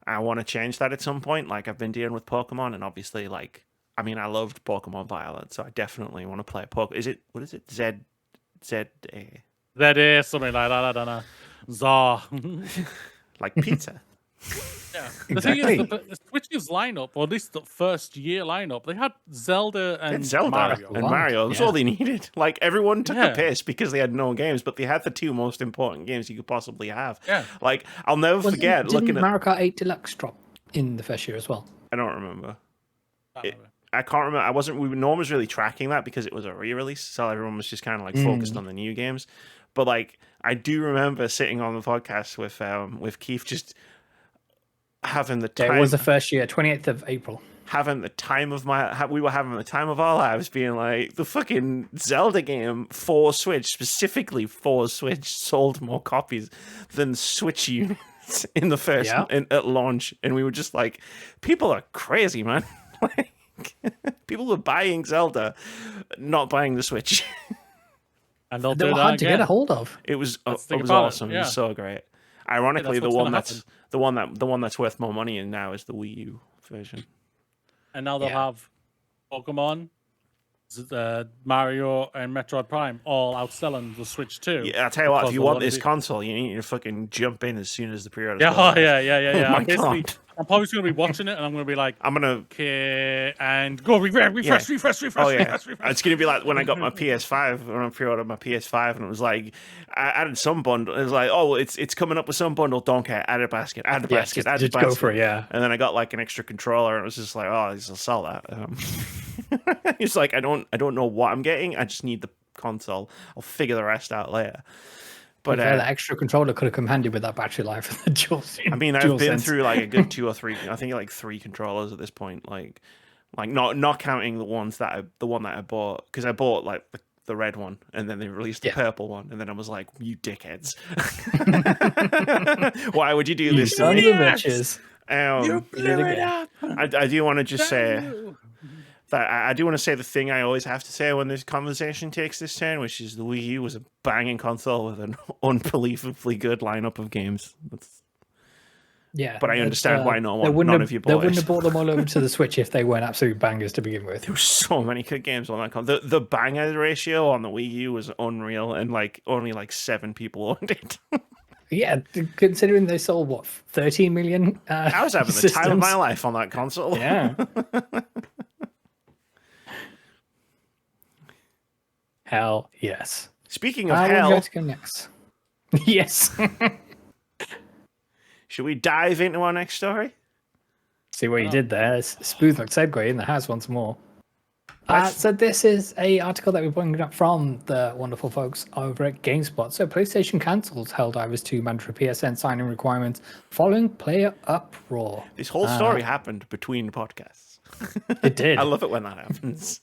I want to change that at some point. Like, I've been dealing with Pokemon, and obviously, like, I mean, I loved Pokemon Violet, so I definitely want to play Pokemon. What is it? ZA, something like that. I don't know. Zah. Like pizza. Yeah. The thing Exactly. is, the Switch's lineup, or at least the first year lineup, they had Zelda They had and Zelda Mario. and Mario. It was all they needed. Like, everyone took the Yeah. piss because they had no games, but they had the two most important games you could possibly have. Yeah. Like, I'll never forget looking Didn't at... Mario Kart 8 Deluxe drop in the first year as well? I don't remember. I don't know. I can't remember. No one was really tracking that because it was a re-release, so everyone was just kind of like focused on the new games. But like, I do remember sitting on the podcast with Keith, just having the time. It was the first year, 28th of April. Having the time of we were having the time of our lives, being like, the fucking Zelda game for Switch, specifically for Switch, sold more copies than Switch units in the first at launch, and we were just like, people are crazy, man. Like, people were buying Zelda, not buying the Switch. And they'll They do were that hard to again. get a hold of. It was think about it, awesome. It yeah. was so great. Ironically, that's what's the one that's worth more money in now is the Wii U version. And now they'll have Pokemon, Mario, and Metroid Prime all outselling the Switch too. Yeah, I'll tell you what, if because you of want what this it- console, you need to fucking jump in as soon as the pre-order. Yeah, Oh my Basically, God. I'm probably going to be watching it, and I'm going to be like, I'm gonna. okay, and go refresh. Oh yeah, it's gonna be like when I got my PS5, when I pre-ordered my PS5, and it was like I added some bundle. It was like, oh, it's coming up with some bundle. Don't care. Add a basket. Add the basket. Add the Just basket. go for it, yeah. And then I got like an extra controller, and it was just like, oh, I'll sell that. It's like I don't know what I'm getting. I just need the console. I'll figure the rest out later. But that extra controller could have come handy with that battery life of the dual. I mean, I've been through like a good 2 or 3. I think like 3 controllers at this point. Like not counting the one that I bought, because I bought like the red one, and then they released the purple one, and then I was like, you dickheads! Why would you do this to me? Bitches. You blew it up. I do want to just say that I do want to say the thing I always have to say when this conversation takes this turn, which is the Wii U was a banging console with an unbelievably good lineup of games. But I understand why none of you bought They wouldn't it. have brought them all over to the Switch if they weren't absolute bangers to begin with. There were so many good games on that console. The banger ratio on the Wii U was unreal, and like only like 7 people owned it. Yeah, considering they sold what 13 million. I was having the time of my life on that console. Yeah. Hell yes. Speaking of Would you hell, like to go next? Yes. should we dive into our next story? See what you did there. Smooth like segue in the house once more. Let's- So this is a article that we're bringing up from the wonderful folks over at GameSpot. So PlayStation cancels Helldivers 2 mandatory PSN signing requirements following player uproar. This whole story happened between podcasts. It did. I love it when that happens.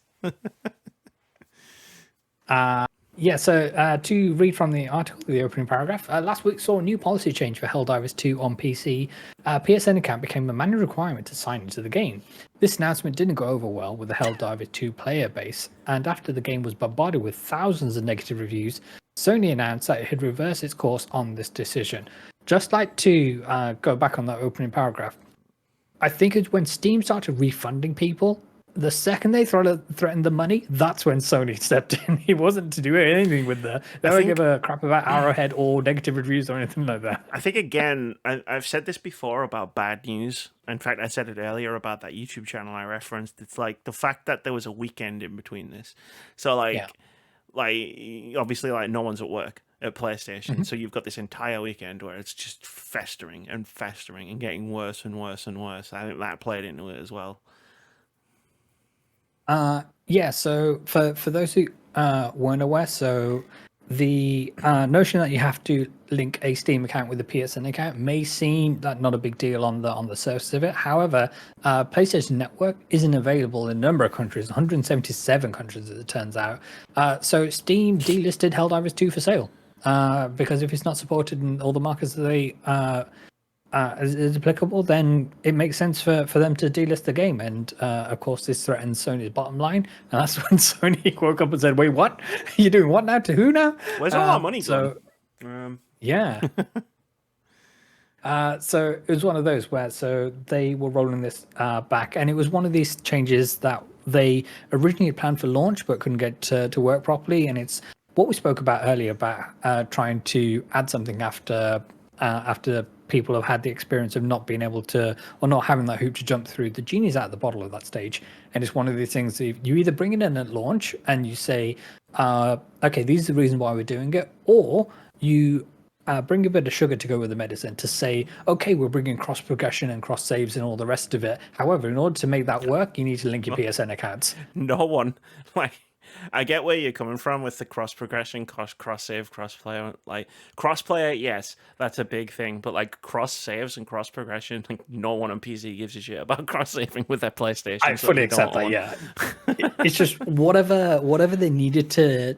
So to read from the article, the opening paragraph, last week saw a new policy change for Helldivers 2 on PC. PSN account became a manual requirement to sign into the game. This announcement didn't go over well with the Helldivers 2 player base, and after the game was bombarded with thousands of negative reviews, Sony announced that it had reversed its course on this decision. Just like to go back on that opening paragraph, I think it's when Steam started refunding people, the second they threatened the money, that's when Sony stepped in. It wasn't to do anything with that. They don't give a crap about Arrowhead or negative reviews or anything like that. I think, again, I've said this before about bad news. In fact, I said it earlier about that YouTube channel I referenced. It's like the fact that there was a weekend in between this. So, like obviously, like, no one's at work at PlayStation. So you've got this entire weekend where it's just festering and getting worse and worse and worse. I think that played into it as well. So for those who weren't aware, so the notion that you have to link a Steam account with a PSN account may seem that not a big deal on the surface of it. However, PlayStation Network isn't available in a number of countries, 177 countries as it turns out. So Steam delisted Helldivers 2 for sale because if it's not supported in all the markets that they is applicable, then it makes sense for them to delist the game. And of course, this threatens Sony's bottom line. And that's when Sony woke up and said, "Wait, what? You're doing what now? To who now?" Where's all our money so, gone? Yeah. So it was one of those where they were rolling this back, and it was one of these changes that they originally had planned for launch but couldn't get to work properly. And it's what we spoke about earlier about trying to add something after people have had the experience of not being able to, or not having that hoop to jump through. The genie's out of the bottle at that stage, and it's one of these things. That you either bring it in at launch and you say, "Okay, these are the reason why we're doing it," or you bring a bit of sugar to go with the medicine to say, "Okay, we're bringing cross progression and cross saves and all the rest of it. However, in order to make that work, you need to link your PSN accounts." No one, like, I get where you're coming from with the cross progression, cross save, cross player. Like, cross player, yes, that's a big thing, but like cross saves and cross progression, like, no one on PC gives a shit about cross saving with their PlayStation. I fully accept that. Yeah, it's just whatever they needed to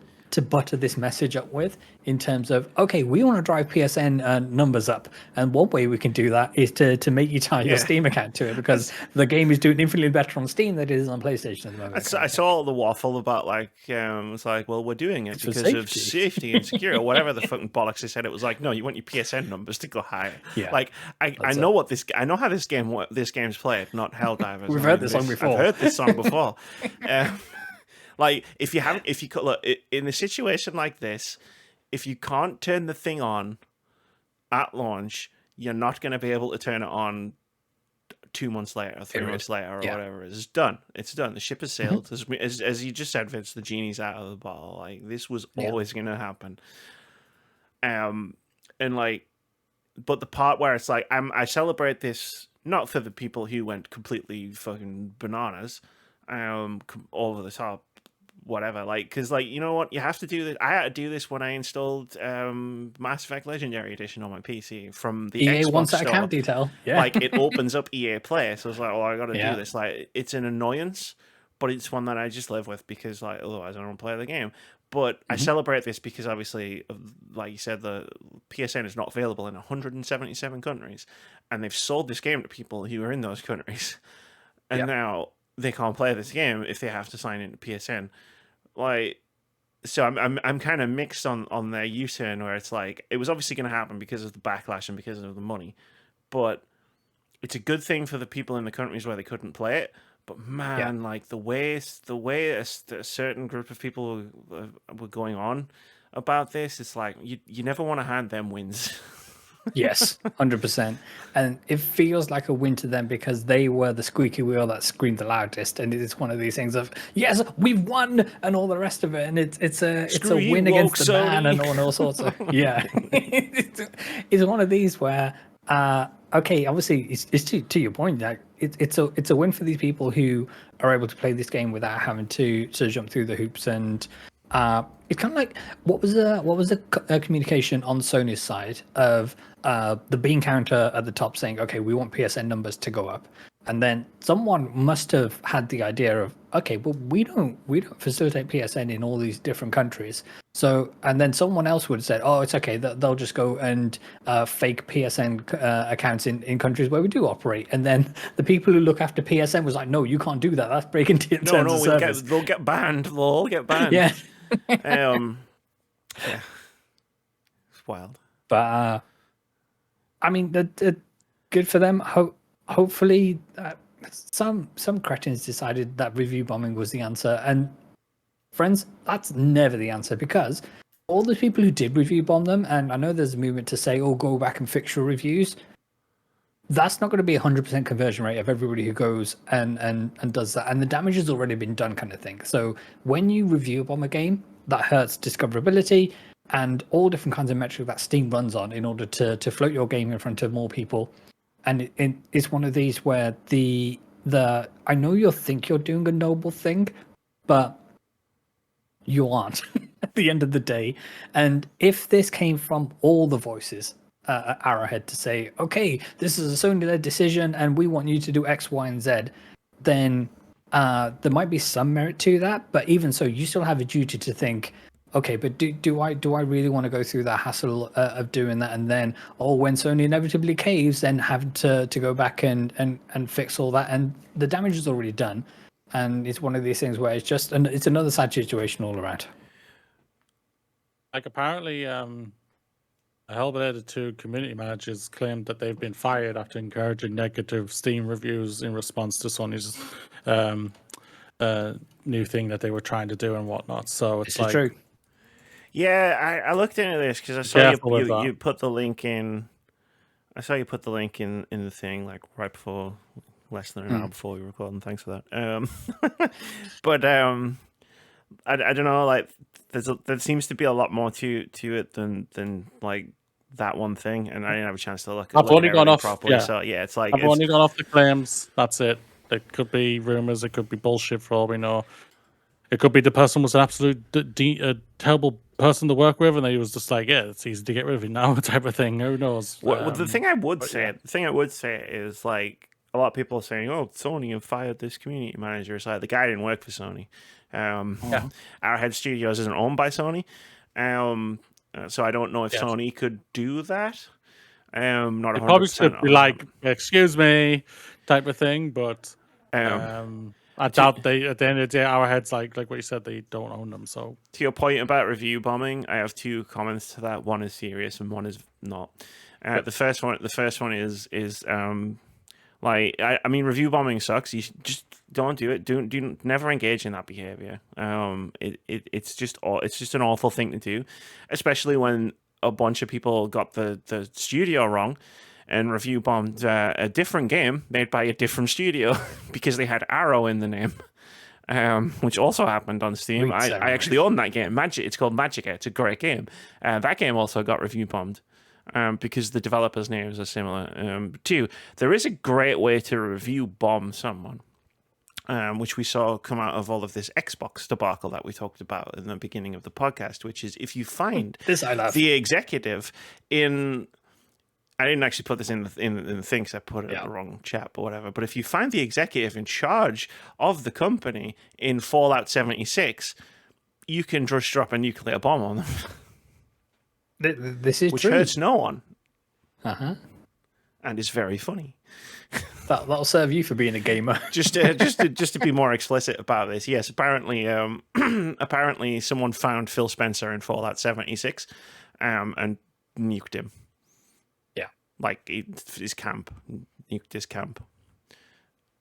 butter this message up with, in terms of, okay, we want to drive PSN numbers up, and one way we can do that is to make you tie your Steam account to it, because the game is doing infinitely better on Steam than it is on PlayStation at the moment. I saw all the waffle about, like, it's like, well, we're doing it because of safety and security, or whatever the fucking bollocks they said. It was like, no, you want your PSN numbers to go higher. Yeah, like, I know what I know how this game's played, not Helldivers. We've heard this song before. I've heard this song before. Like, if you look in a situation like this, if you can't turn the thing on at launch, you're not going to be able to turn it on 2 months later, or 3 months later, or whatever. It's done. It's done. The ship has sailed. As you just said, Vince, the genie's out of the bottle. Like, this was always going to happen. And like, but the part where it's like, I celebrate this not for the people who went completely fucking bananas, over the top, whatever, like, because, like, you know what, you have to do this. I had to do this when I installed Mass Effect Legendary Edition on my PC from the EA Xbox wants that store. account detail. Yeah, like, it opens up EA Play, so it's like, oh, I gotta do this. Like, it's an annoyance, but it's one that I just live with, because, like, otherwise I don't play the game. But I celebrate this because, obviously, like you said, the PSN is not available in 177 countries, and they've sold this game to people who are in those countries, and now they can't play this game if they have to sign into PSN. Like, so I'm kind of mixed on their U-turn, where it's like, it was obviously going to happen because of the backlash and because of the money, but it's a good thing for the people in the countries where they couldn't play it. But man, like, the way a certain group of people were going on about this, it's like, you never want to hand them wins. Yes, 100%. And it feels like a win to them because they were the squeaky wheel that screamed the loudest. And it's one of these things of, yes, we've won, and all the rest of it. And it's a win against the man and all sorts of it's one of these where okay, obviously it's to your point, like, it's a win for these people who are able to play this game without having to jump through the hoops. And it's kind of like, what was the communication on Sony's side of the bean counter at the top saying, okay, we want PSN numbers to go up, and then someone must have had the idea of, okay, well, we don't facilitate PSN in all these different countries. So, and then someone else would have said, oh, it's okay, they'll just go and fake PSN accounts in countries where we do operate. And then the people who look after PSN was like, no, you can't do that. That's breaking terms of service. They'll get banned. They'll all get banned. Yeah. Yeah. It's wild. But I mean, good for them. Hopefully, some cretins decided that review bombing was the answer. And friends, that's never the answer, because all the people who did review bomb them, and I know there's a movement to say, oh, go back and fix your reviews. That's not going to be 100% conversion rate of everybody who goes and does that. And the damage has already been done, kind of thing. So when you review bomb a game, that hurts discoverability and all different kinds of metrics that Steam runs on in order to float your game in front of more people. And it's one of these where the I know you'll think you're doing a noble thing, but you aren't at the end of the day. And if this came from all the voices at Arrowhead to say, okay, this is a Sony-led decision and we want you to do X, Y, and Z, then there might be some merit to that. But even so, you still have a duty to think, okay, but do I really want to go through that hassle of doing that, and then, oh, when Sony inevitably caves, then have to go back and fix all that, and the damage is already done. And it's one of these things where it's another sad situation all around. Like, apparently, Hellblade 2 community managers claimed that they've been fired after encouraging negative Steam reviews in response to Sony's new thing that they were trying to do and whatnot. So it's like, true. Yeah, I looked into this because I saw you put the link in I saw you put the link in the thing like right before, less than an hour before we were recording. Thanks for that. But I don't know. Like, there seems to be a lot more to it than like that one thing, and I didn't have a chance to look at everything properly. Yeah. So yeah, it's like I've only gone off the claims. That's it. It could be rumors. It could be bullshit for all we know. It could be the person was an absolute terrible person to work with, and he was just like, yeah, it's easy to get rid of you now, type of thing. Who knows? Well, the thing I would say is like a lot of people are saying, "Oh, Sony have fired this community manager." It's like the guy didn't work for Sony. Arrowhead Studios isn't owned by Sony, so I don't know if Sony could do that. Not 100%. Probably should be like, "Excuse me," type of thing, but. I doubt they. At the end of the day, Arrowhead's like what you said, they don't own them. So to your point about review bombing, I have two comments to that. One is serious and one is not. The first one is like I mean, review bombing sucks. You just don't do it. Do never engage in that behavior. It's just an awful thing to do, especially when a bunch of people got the studio wrong and review bombed a different game made by a different studio because they had Arrow in the name, which also happened on Steam. I actually own that game. It's called Magica. It's a great game. That game also got review bombed because the developers' names are similar. Too, there is a great way to review bomb someone, which we saw come out of all of this Xbox debacle that we talked about in the beginning of the podcast, which is if you find the executive in... I didn't actually put this in the thing because I put it in the wrong chat, but whatever. But if you find the executive in charge of the company in Fallout 76, you can just drop a nuclear bomb on them. This is which true. hurts no one. And is very funny. That'll serve you for being a gamer. just to be more explicit about this, yes. Apparently, apparently someone found Phil Spencer in Fallout 76, and nuked him. Like his camp, nuked his camp,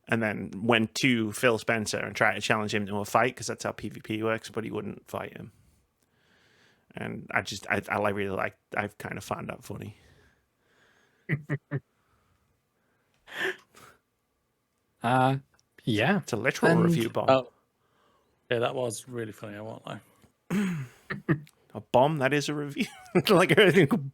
and then went to Phil Spencer and tried to challenge him to a fight because that's how PvP works. But he wouldn't fight him, and I really like. I've kind of found that funny. Yeah, it's a literal review bomb. Oh, yeah, that was really funny. I won't lie. A bomb that is a review, like everything.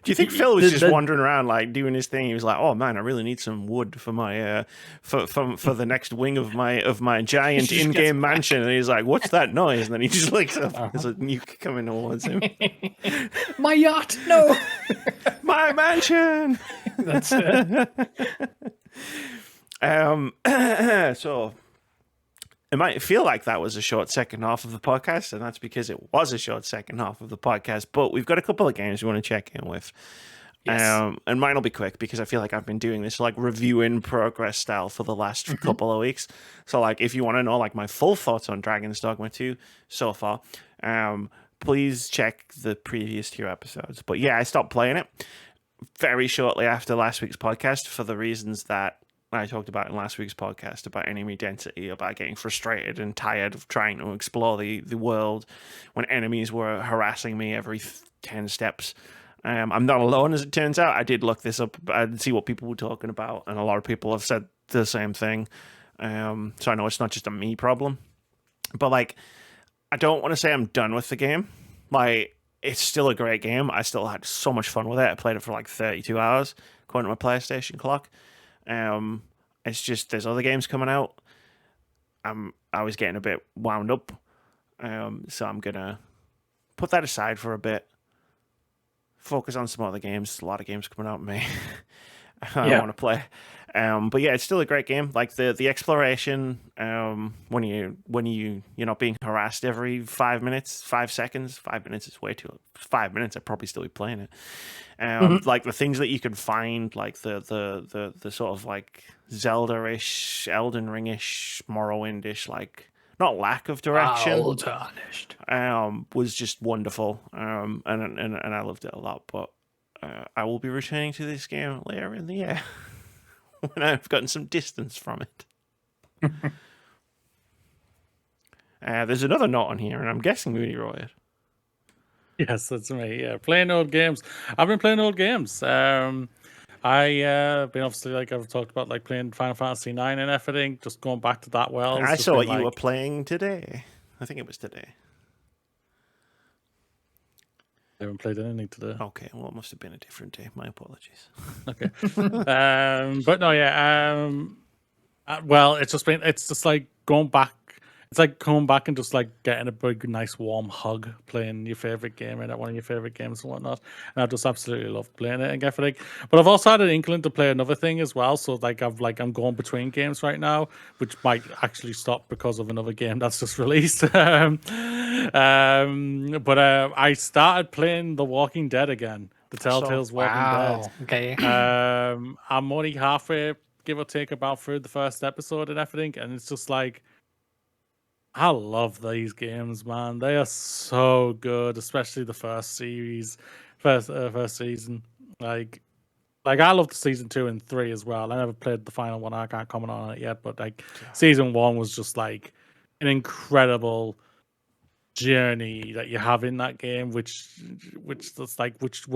Do you think Phil was just wandering around like doing his thing? He was like, "Oh man, I really need some wood for my for the next wing of my giant in-game mansion." And he's like, "What's that noise?" And then he just looks up. There's a nuke coming towards him. My yacht, no, my mansion. That's it. So it might feel like that was a short second half of the podcast, and that's because it was a short second half of the podcast. But we've got a couple of games we want to check in with. Yes. And mine will be quick because I feel like I've been doing this like review in progress style for the last couple of weeks. So like if you want to know like my full thoughts on Dragon's Dogma 2 so far, please check the previous 2 episodes. But yeah, I stopped playing it very shortly after last week's podcast for the reasons that I talked about in last week's podcast about enemy density, about getting frustrated and tired of trying to explore the world when enemies were harassing me every 10 steps. I'm not alone, as it turns out. I did look this up and see what people were talking about, and a lot of people have said the same thing. So I know it's not just a me problem. But, like, I don't want to say I'm done with the game. Like, it's still a great game. I still had so much fun with it. I played it for, like, 32 hours, according to my PlayStation clock. It's just there's other games coming out. I was getting a bit wound up, so I'm gonna put that aside for a bit. Focus on some other games. There's a lot of games coming out, May. I want to play. But yeah, it's still a great game. Like the exploration, when you're not being harassed every 5 minutes, 5 seconds. 5 minutes is way too. 5 minutes, I'd probably still be playing it. Like the things that you can find, like the sort of like Zelda-ish, Elden Ring-ish, Morrowind-ish, like not lack of direction, was just wonderful. And I loved it a lot. But I will be returning to this game later in the year when I've gotten some distance from it. There's another note on here, and I'm guessing Moody wrote it. Yes, that's me. Yeah, playing old games. I've been playing old games. Been obviously, like I've talked about, like playing Final Fantasy 9 and everything. Just going back to that well. I saw what you were playing today. I think it was today. I haven't played anything today. Okay, well, it must have been a different day. My apologies. Okay. But no, yeah. Well, it's just like going back. It's like coming back and just like getting a big, nice, warm hug, playing your favorite game and one of your favorite games and whatnot. And I just absolutely love playing it and everything. But I've also had an inkling to play another thing as well. So I'm going between games right now, which might actually stop because of another game that's just released. But I started playing The Walking Dead again. The Telltale's Walking Dead. Okay. I'm only halfway, give or take, about through the first episode and everything, and it's just like, I love these games, man. They are so good, especially the first season. Like I love the season 2 and 3 as well. I never played the final one. I can't comment on it yet, but like season 1 was just like an incredible journey that you have in that game, which it's like it's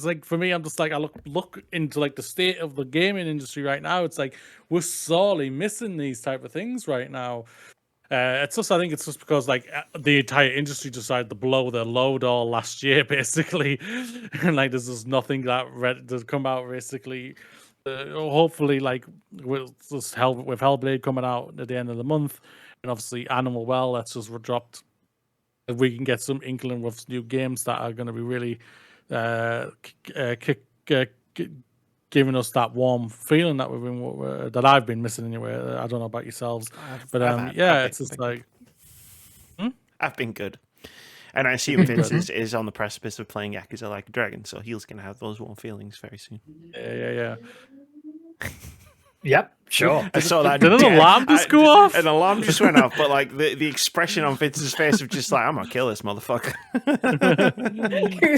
like, for me, I'm just like, I look into like the state of the gaming industry right now. It's like we're sorely missing these type of things right now. I think it's just because like the entire industry decided to blow their load all last year, basically, and like there's just nothing that to come out basically. Hopefully, like with Hellblade coming out at the end of the month, and obviously Animal Well that's just dropped. If we can get some inkling with new games that are going to be really giving us that warm feeling that that I've been missing anyway. I don't know about yourselves, but it's just like I've been good, and I assume Vitz is on the precipice of playing Yakuza Like a Dragon, so he's going to have those warm feelings very soon. Yeah. Yep, sure. I saw that. Did an alarm just go off? An alarm just went off, but like the expression on Vitz's face of just like, I'm gonna kill this motherfucker.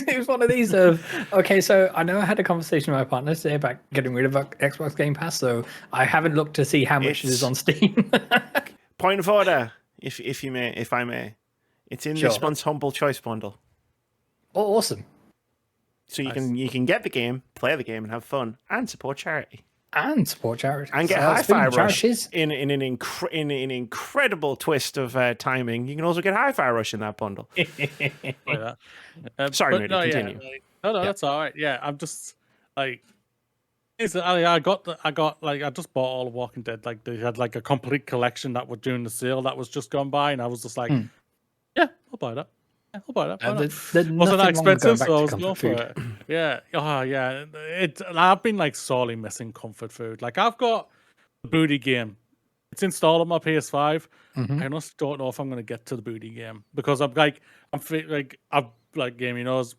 It was one of these of, okay, so I know I had a conversation with my partner today about getting rid of Xbox Game Pass, so I haven't looked to see how much it is on Steam. Point of order, if I may. It's in this month's Humble Choice bundle. Oh, awesome. So you can get the game, play the game, and have fun, and support charity. And support charity. And get Hi-Fi Rush in an incredible twist of timing. You can also get Hi-Fi Rush in that bundle. Sorry, Moody, continue. No, that's all right. Yeah, I'm just like, I just bought all of Walking Dead. Like they had like a complete collection that were doing the sale that was just gone by, and I was just like, yeah, I'll buy that. I'll buy that. Wasn't that expensive, so I was going for it. Yeah. Oh, yeah. I've been like sorely missing comfort food. Like I've got the Booty game. It's installed on my PS5. I just don't know if I'm going to get to the Booty game because Gaming knows.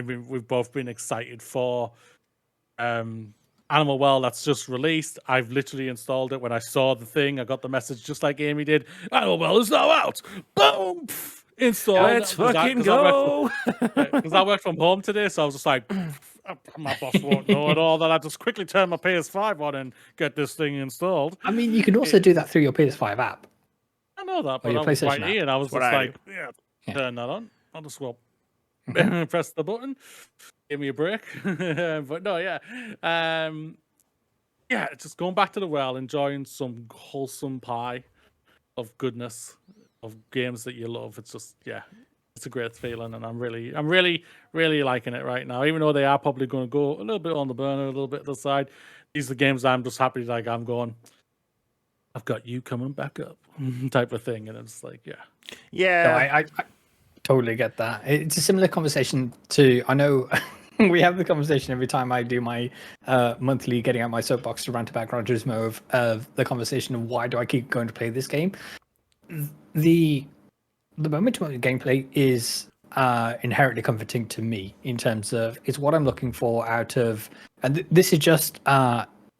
We've both been excited for Animal Well that's just released. I've literally installed it when I saw the thing. I got the message just like Amy did. Animal Well is now out. Boom. Install. Let's fucking go. Because I worked from home today, so I was just like, my boss won't know at all that I just quickly turn my PS5 on and get this thing installed. I mean, you can also do that through your PS5 app. I know that, but I was right here, and I was just like, turn that on. I'll just press the button. Give me a break. But no, just going back to the well, enjoying some wholesome pie of goodness. Of games that you love. It's just it's a great feeling, and I'm really liking it right now. Even though they are probably going to go a little bit on the burner, a little bit to the side, these are the games I'm just happy like I'm going, I've got you coming back up type of thing, and it's like no, I totally get that. It's a similar conversation to, I know we have the conversation every time I do my monthly getting out my soapbox to rant about Gran Turismo of the conversation of why do I keep going to play this game. The momentum of the gameplay is inherently comforting to me in terms of it's what I'm looking for out of, and this is just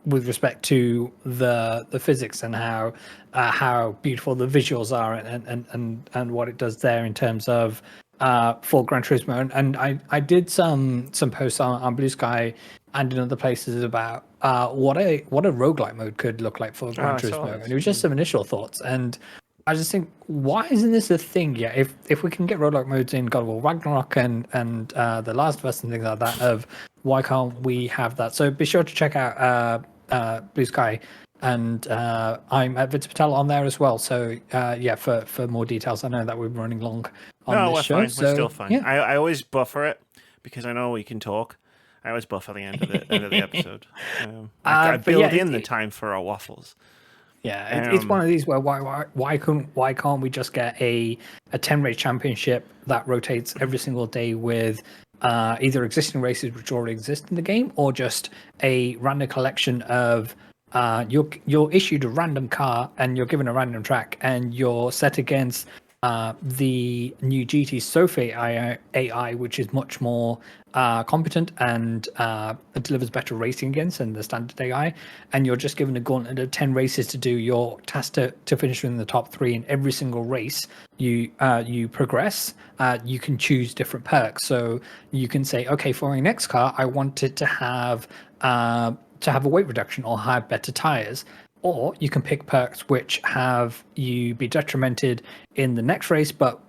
with respect to the physics and how beautiful the visuals are and what it does there in terms of for Gran Turismo. And I did some posts on Bluesky and in other places about what a roguelike mode could look like for Gran Turismo, and it was just some initial thoughts. And I just think, why isn't this a thing yet? If we can get roguelike modes in God of War Ragnarok and The Last of Us and things like that, of why can't we have that? So be sure to check out Bluesky, and I'm at Vitz Patel on there as well. So yeah, for more details. I know that we're running long on No, this we're show. fine. So, We're still fine. Yeah. I always buffer it because I know we can talk. I always buffer the end of the episode. I but build yeah, in the time for our waffles. Yeah, it's one of these where why can't we just get a 10 race championship that rotates every single day with either existing races which already exist in the game, or just a random collection of you're issued a random car and you're given a random track and you're set against the new GT Sophie AI, which is much more competent and delivers better racing against than the standard AI. And you're just given a gauntlet of 10 races to do your task to finish in the top 3. In every single race you progress, you can choose different perks. So you can say, okay, for my next car, I want it to have a weight reduction or have better tires. Or you can pick perks which have you be detrimented in the next race, but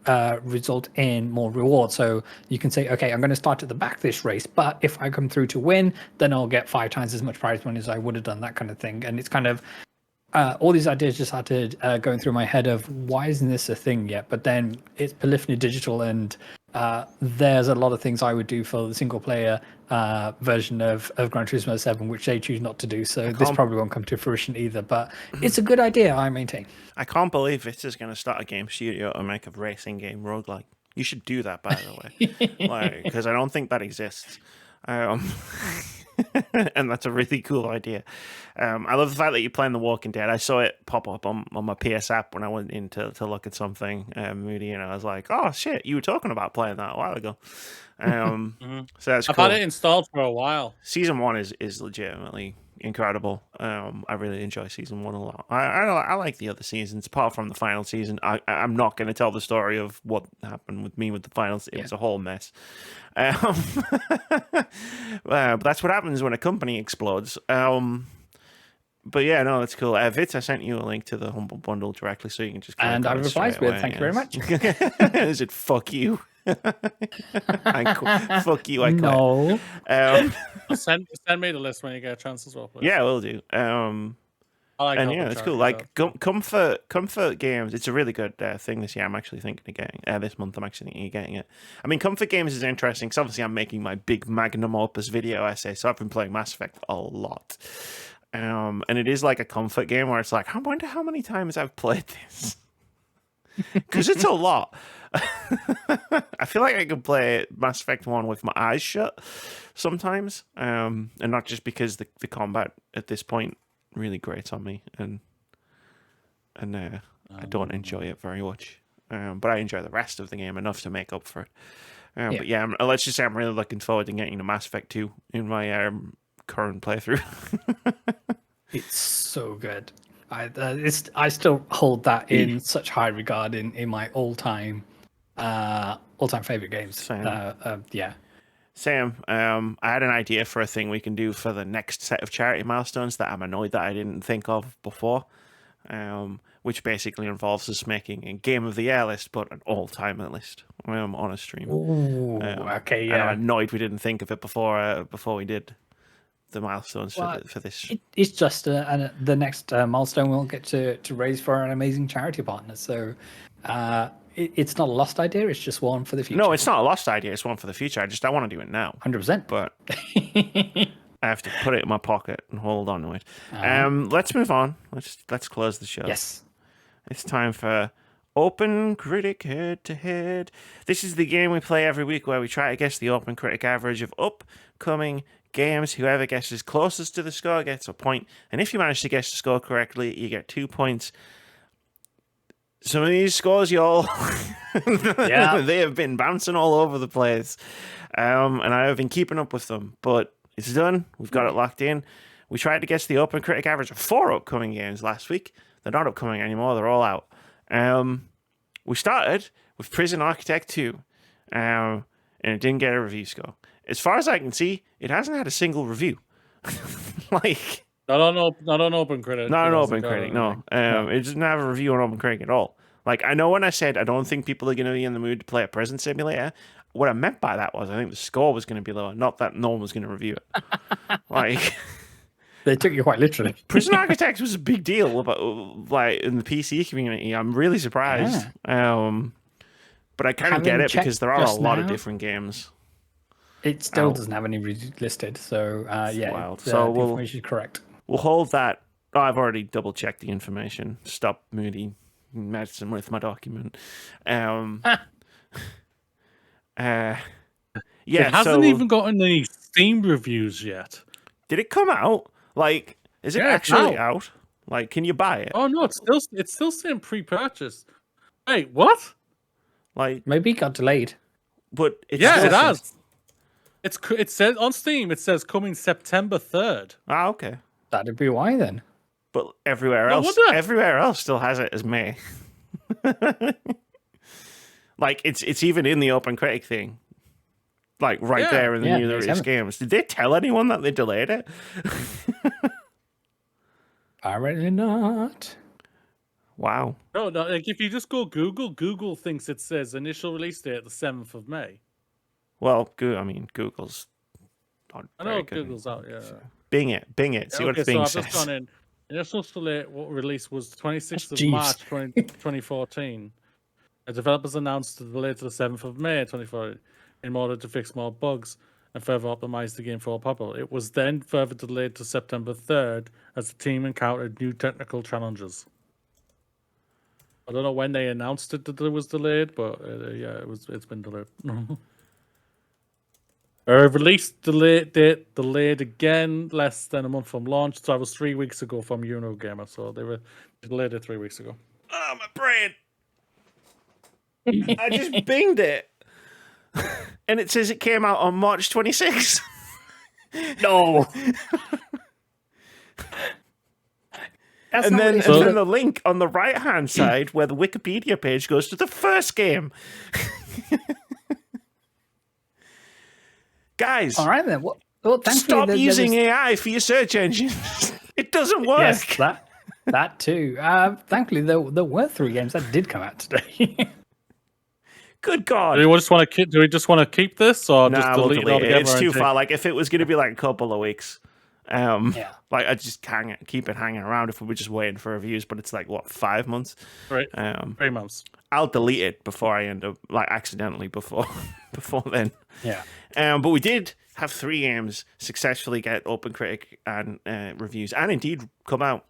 result in more reward. So you can say, okay, I'm going to start at the back this race, but if I come through to win, then I'll get 5 times as much prize money as I would have done, that kind of thing. And it's kind of all these ideas just started going through my head of why isn't this a thing yet? But then it's Polyphony Digital, and there's a lot of things I would do for the single player version of Gran Turismo 7, which they choose not to do. So this probably won't come to fruition either. But it's a good idea, I maintain. I can't believe Vitz is going to start a game studio and make a racing game roguelike. You should do that, by the way, because I don't think that exists. And that's a really cool idea. I love the fact that you're playing The Walking Dead. I saw it pop up on my PS app when I went in to look at something, Moody, and I was like, oh shit, you were talking about playing that a while ago. So that's I've cool. had it installed for a while. Season 1 is legitimately incredible. I really enjoy season 1 a lot. I like the other seasons, apart from the final season. I'm not going to tell the story of what happened with me with the finals. It was a whole mess. But that's what happens when a company explodes. But yeah, no, that's cool. Vitz, I sent you a link to the Humble Bundle directly, so you can just. And I replied with, "Thank you very much." Is it fuck you? Fuck you. I quit. No. Send me the list when you get a chance as well, please. Yeah, we'll do. I like and yeah, it's cool. Like comfort games, it's a really good thing this year. I'm actually thinking of getting this month. I'm actually thinking of getting it. I mean, comfort games is interesting because obviously I'm making my big magnum opus video essay, so I've been playing Mass Effect a lot. And it is like a comfort game where it's like, I wonder how many times I've played this, because it's a lot. I feel like I could play Mass Effect 1 with my eyes shut sometimes, and not just because the combat at this point really grates on me, and I don't enjoy it very much, but I enjoy the rest of the game enough to make up for it. But yeah, let's just say I'm really looking forward to getting to Mass Effect 2 in my current playthrough. It's so good. I still hold that in such high regard in my all-time favorite games. Yeah. Sam, I had an idea for a thing we can do for the next set of charity milestones that I'm annoyed that I didn't think of before, which basically involves us making a Game of the Year list, but an all-timer list on a stream. Ooh, okay, yeah. I'm annoyed we didn't think of it before we did the milestones for this. It's just the next milestone we'll get to raise for an amazing charity partner. So it's not a lost idea. It's just one for the future. No, it's not a lost idea. It's one for the future. I want to do it now. 100%. But I have to put it in my pocket and hold on to it. Let's move on. Let's close the show. Yes. It's time for OpenCritic Head-To-Head. This is the game we play every week where we try to guess the OpenCritic average of upcoming games. Whoever guesses closest to the score gets a point. And if you manage to guess the score correctly, you get 2 points. Some of these scores, y'all, they have been bouncing all over the place. And I have been keeping up with them. But it's done. We've got it locked in. We tried to guess the OpenCritic average of 4 upcoming games last week. They're not upcoming anymore. They're all out. We started with Prison Architect 2. And it didn't get a review score. As far as I can see, it hasn't had a single review. Not on OpenCritic. Not on OpenCritic, no. It doesn't have a review on OpenCritic at all. Like, I know when I said I don't think people are going to be in the mood to play a prison simulator, what I meant by that was I think the score was going to be lower, not that no one was going to review it. Like, They took you quite literally. Prison Architects was a big deal about, like, in the PC community. I'm really surprised. But I kind of get it because there are a lot of different games. It still doesn't have any listed, so yeah, wild. the So information is correct. We'll hold that. Oh, I've already double checked the information. Stop Moody messing with my document. Yeah, it hasn't even gotten any Steam reviews yet. Did it come out? Like, is it actually out? Like, can you buy it? Oh no, it's still saying pre-purchase. Wait, what? Like, maybe it got delayed. But it has. It says on Steam. It says coming September 3rd. Ah, okay. That'd be why then. But everywhere else still has it as May. Like, it's even in the OpenCritic thing. Like, right there in the new release games. Did they tell anyone that they delayed it? Apparently not. Wow. No, like if you just go Google thinks it says initial release date the 7th of May. Well, I mean, Google's not I know very good. Google's out, yeah. Bing it. See what Bing I've says. just gone in. Initial release was 26th of March 2014. The developers announced the delay to the 7th of May 2014 in order to fix more bugs and further optimize the game for all popular. It was then further delayed to September 3rd as the team encountered new technical challenges. I don't know when they announced it that it was delayed, but yeah, it's been delayed. Release date delayed again, less than a month from launch. So that was 3 weeks ago from Eurogamer. So they were delayed it 3 weeks ago. Oh, my brain! I just binged it, and it says it came out on March 26th. No. And then the link on the right-hand side where the Wikipedia page goes to the first game. Guys, all right then. Well, stop using AI for your search engine. It doesn't work. Yes, that too. Thankfully, there were 3 games that did come out today. Good God. Do we just want to keep this or just delete it altogether? It's too far. Like, if it was going to be like a couple of weeks, like, I just can't keep it hanging around if we were just waiting for reviews. But it's like, what, 5 months? Right. 3 months. I'll delete it before I end up, like, accidentally before then. Yeah. But we did have 3 games successfully get OpenCritic and reviews, and indeed come out.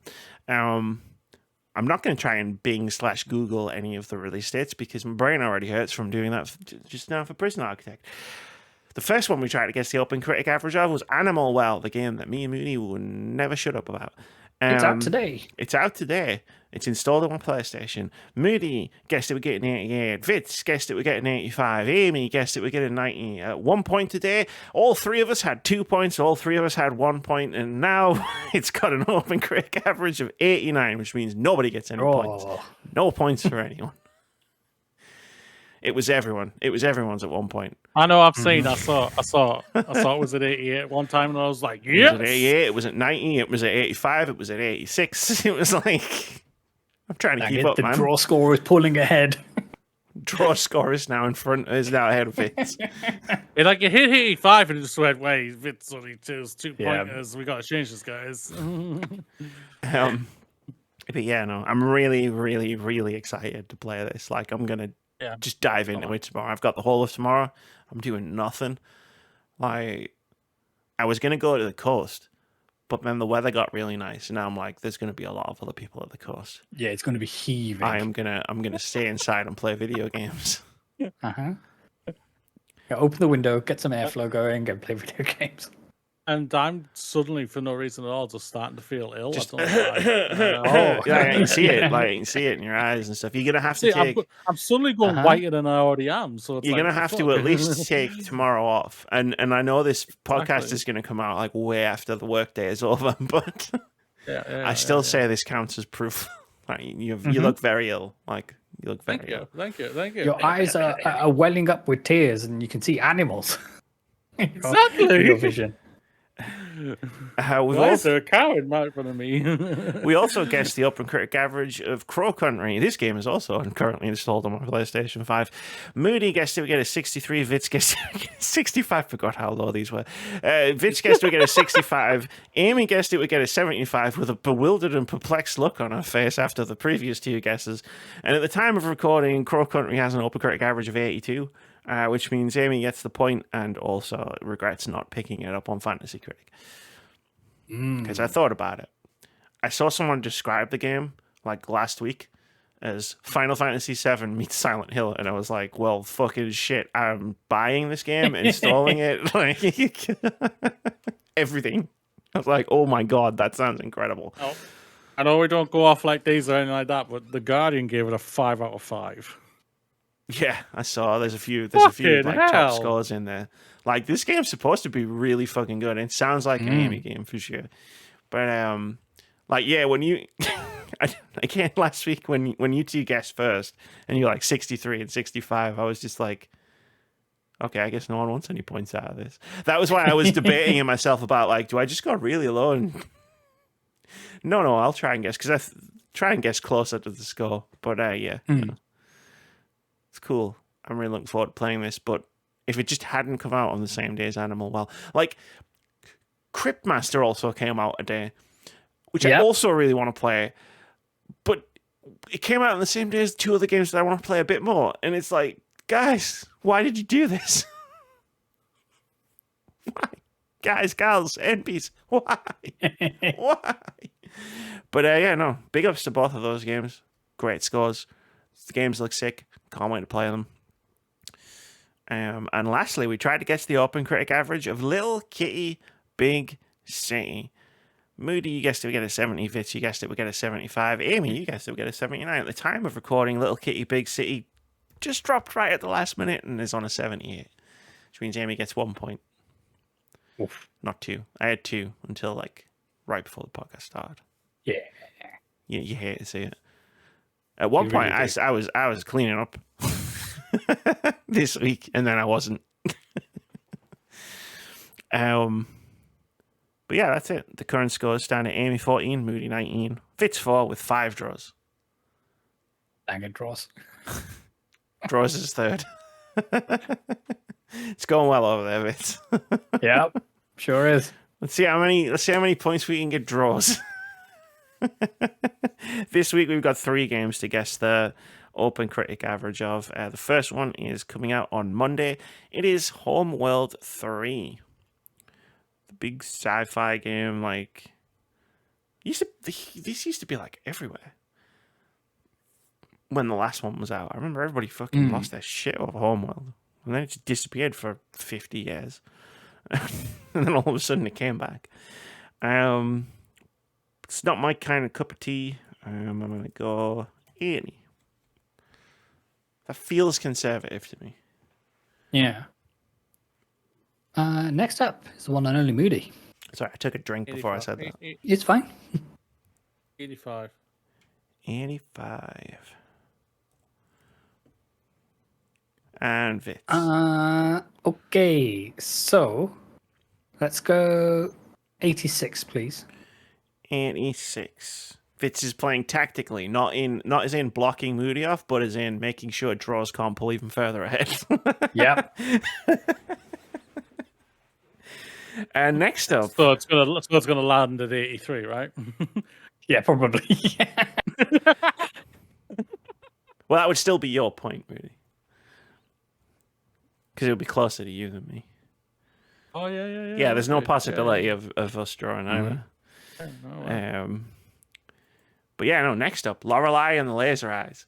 I'm not going to try and Bing/Google any of the release dates because my brain already hurts from doing that just now for Prison Architect. The first one we tried to get the OpenCritic average of was Animal Well, the game that me and Moody would never shut up about. It's out today. It's installed on my PlayStation. Moody guessed it would get an 88. Vitz guessed it would get an 85. Amy guessed it would get a 90. At 1 point today, all 3 of us had 2 points. All 3 of us had 1 point. And now it's got an OpenCritic average of 89, which means nobody gets any points. No points for anyone. It was everyone. It was everyone's at 1 point. I know. I've seen. I saw it was at 88 one time, and I was like, "Yes!" It was at 88. It was at 90. It was at 85. It was at 86. It was like, I'm trying to keep up, man. The draw score is pulling ahead. Draw score is now ahead of Vitz. It's like you hit 85 and it just went, "Wait, Vitz only chose 2 pointers. We got to change this, guys." But yeah, no, I'm really, really, really excited to play this. Like, I'm gonna just dive into it tomorrow. I've got the whole of tomorrow. I'm doing nothing. Like, I was gonna go to the coast, but then the weather got really nice, and now I'm like, there's gonna be a lot of other people at the coast. Yeah, it's going to be heaving. I'm gonna stay inside and play video games. Yeah, open the window, get some airflow going, and play video games. And I'm suddenly, for no reason at all, just starting to feel ill. Just, I don't know why. Yeah, you can see it. Like, you can see it in your eyes and stuff. You're gonna have to take. I'm suddenly going whiter than I already am. So it's you're gonna have to at least take tomorrow off. And I know this podcast is gonna come out like way after the workday is over, but I still say this counts as proof. Like, you look very ill. Like, you look very ill. Thank you. Your eyes are welling up with tears, and you can see animals. Exactly. Your vision. We've Why is also, there a cow in right in front of me? we also guessed the OpenCritic average of Crow Country. This game is also currently installed on my PlayStation 5. Moody guessed it would get a 63. Vitz guessed it would get a 65. Forgot how low these were. Vitz guessed it would get a 65. Amy guessed it would get a 75 with a bewildered and perplexed look on her face after the previous two guesses. And at the time of recording, Crow Country has an OpenCritic average of 82. Which means Amy gets the point and also regrets not picking it up on Fantasy Critic. Because I thought about it. I saw someone describe the game like last week as Final Fantasy VII meets Silent Hill, and I was like, well, fucking shit, I'm buying this game, installing it, like everything. I was like, oh my god, that sounds incredible. Oh, I know we don't go off like these or anything like that, but The Guardian gave it a 5 out of 5. Yeah, I saw. There's a few Fucking like hell. top scores in there. Like this game's supposed to be really fucking good. It sounds like an Amy game for sure. But like yeah, when you again last week when you two guessed first and you're like 63 and 65, I was just like, okay, I guess no one wants any points out of this. That was why I was debating in myself about like, do I just go really low and no, I'll try and guess because try and guess closer to the score. But yeah. You know. It's cool. I'm really looking forward to playing this, but if it just hadn't come out on the same day as Animal, well, like Cryptmaster also came out a day, which I also really want to play, but it came out on the same day as two other games that I want to play a bit more, and it's like, guys, why did you do this? Why? Guys, gals, NPs, why? Why? But yeah, no, big ups to both of those games. Great scores. The games look sick. Can't wait to play them. And lastly, we tried to guess the OpenCritic average of Little Kitty Big City. Moody, you guessed it would get a 70. Vitz, you guessed it would get a 75. Amy, you guessed it would get a 79. At the time of recording, Little Kitty Big City just dropped right at the last minute and is on a 78. Which means Amy gets 1 point. Oof. Not 2. I had 2 until like right before the podcast started. Yeah. You hate to see it. At one point, really I was cleaning up this week, and then I wasn't. But yeah, that's it. The current scores stand at Amy 14, Moody 19, Vitz 4 with 5 draws. Dang it, draws. Draws is third. It's going well over there, Vitz. Yep, sure is. Let's see how many points we can get draws. This week we've got 3 games to guess the OpenCritic average of. The first one is coming out on Monday. It is Homeworld 3. The big sci-fi game, like this used to be like everywhere. When the last one was out, I remember everybody fucking lost their shit over Homeworld. And then it just disappeared for 50 years. And then all of a sudden it came back. It's not my kind of cup of tea. I'm going to go 80. That feels conservative to me. Yeah. Next up is the one and only Moody. Sorry, I took a drink before I said that. It's fine. 85. 85. And Vitz. Okay, so let's go 86, please. 86. Vitz is playing tactically, not as in blocking Moody off, but as in making sure draws can't pull even further ahead. Yep. And next up, So it's gonna land at 83, right? Yeah, probably. Yeah. well, that would still be your point, Moody, because it would be closer to you than me. Oh yeah. Yeah, there's no Okay. possibility of us drawing either. Oh, well. But yeah, no. Next up, Lorelei and the Laser Eyes.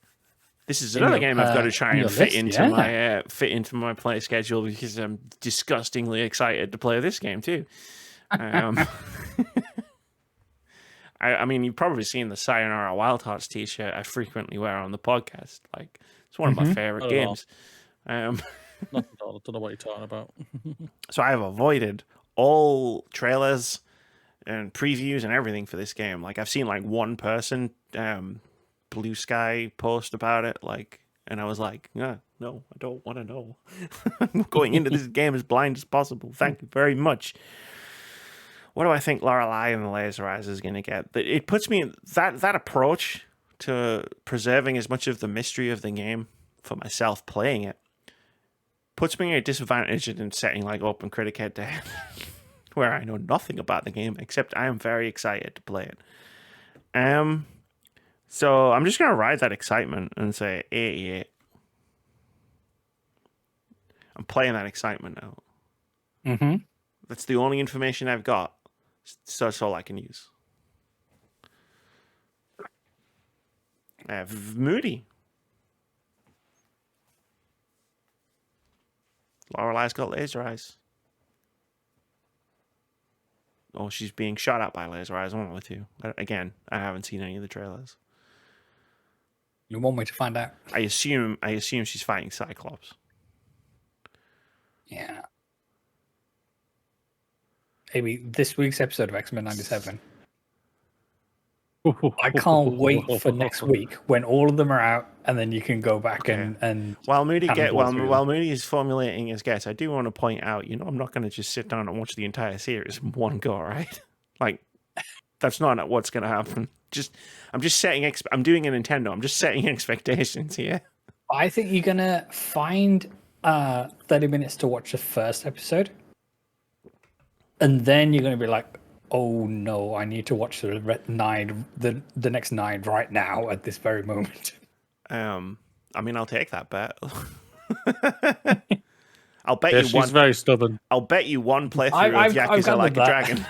This is another game I've got to try and fit into my play schedule because I'm disgustingly excited to play this game too. I mean, you've probably seen the Sayonara Wild Hearts T-shirt I frequently wear on the podcast. Like, it's one of my favorite games. Not at all. I don't know what you're talking about. So I have avoided all trailers and previews and everything for this game. Like, I've seen like one person, Bluesky, post about it. Like, and I was like, no, I don't want to know. I'm going into this game as blind as possible. Thank you very much. what do I think Lorelei and the Laser Eyes is going to get? It puts me in that approach to preserving as much of the mystery of the game for myself playing it puts me at a disadvantage in setting like OpenCritic Head-To-Head, where I know nothing about the game except I am very excited to play it. So I'm just gonna ride that excitement and say 88. I'm playing that excitement now. Mm-hmm. That's the only information I've got, so that's all I can use. I have Moody. Lorelei's got laser eyes. Oh, she's being shot at by laser eyes. I'm with you. Again, I haven't seen any of the trailers. You want me to find out? I assume she's fighting Cyclops. Yeah. Maybe this week's episode of X-Men 97. I can't wait for next week when all of them are out, and then you can go back and while Moody while Moody is formulating his guess, I do want to point out, I'm not going to just sit down and watch the entire series in one go, right? Like, that's not what's going to happen. I'm just setting. I'm doing a Nintendo. I'm just setting expectations here. I think you're gonna find 30 minutes to watch the first episode, and then you're gonna be like, oh no, I need to watch the next 9 right now at this very moment. I mean, I'll take that bet. I'll bet you she's one. Very stubborn. I'll bet you one playthrough of Yakuza Like a Dragon.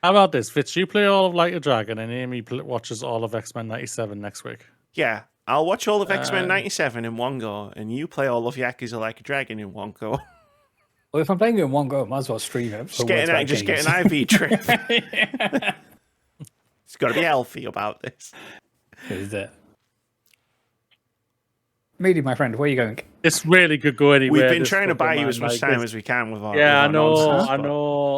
How about this, Vitz? You play all of Like a Dragon, and Amy watches all of X-Men 97 next week. Yeah, I'll watch all of X-Men 97 in one go, and you play all of Yakuza Like a Dragon in one go. Well, if I'm playing it in one go, I might as well stream it. Just get an IV trip. It's got to be healthy about this. Is it? Moody, my friend, where are you going? This really could go anywhere. We've been trying to buy you as much time as we can with our I nonsense, know.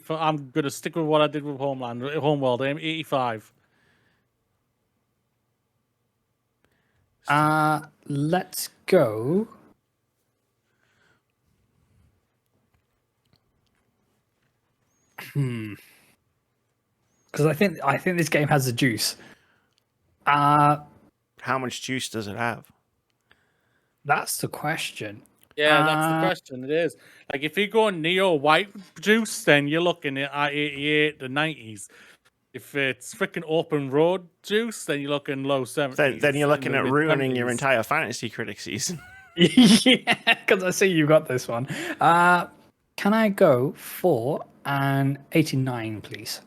I'm gonna stick with what I did with Homeworld. 85. Let's go. Because I think this game has the juice. How much juice does it have? That's the question. Yeah, that's the question. It is. Like, if you go Neo White Juice, then you're looking at 88, the 90s. If it's freaking Open Road Juice, then you're looking low 70s. Then you're looking at ruining your entire Fantasy Critic season. Yeah, because I see you got this one. Can I go for an 89, please?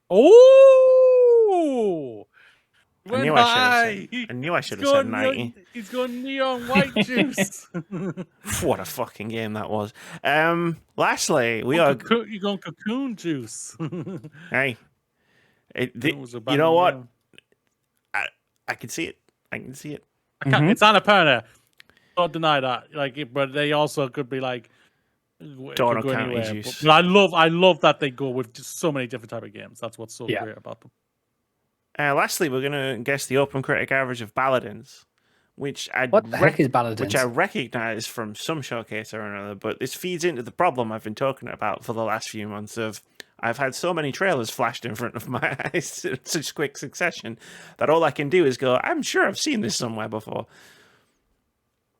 Oh! I knew I should have said 90. He's going Neon White Juice. What a fucking game that was. Lastly, You're going Cocoon Juice. Hey. You know what? I can see it. It's Annapurna. Don't deny that. But they also could be like, Don't go anywhere. But I love that they go with just so many different type of games. That's what's so great about them. Lastly, we're gonna guess the OpenCritic average of Paladins, what the heck is Paladins? Which I recognize from some showcase or another, but this feeds into the problem I've been talking about for the last few months of I've had so many trailers flashed in front of my eyes in such quick succession that all I can do is go, I'm sure I've seen this somewhere before.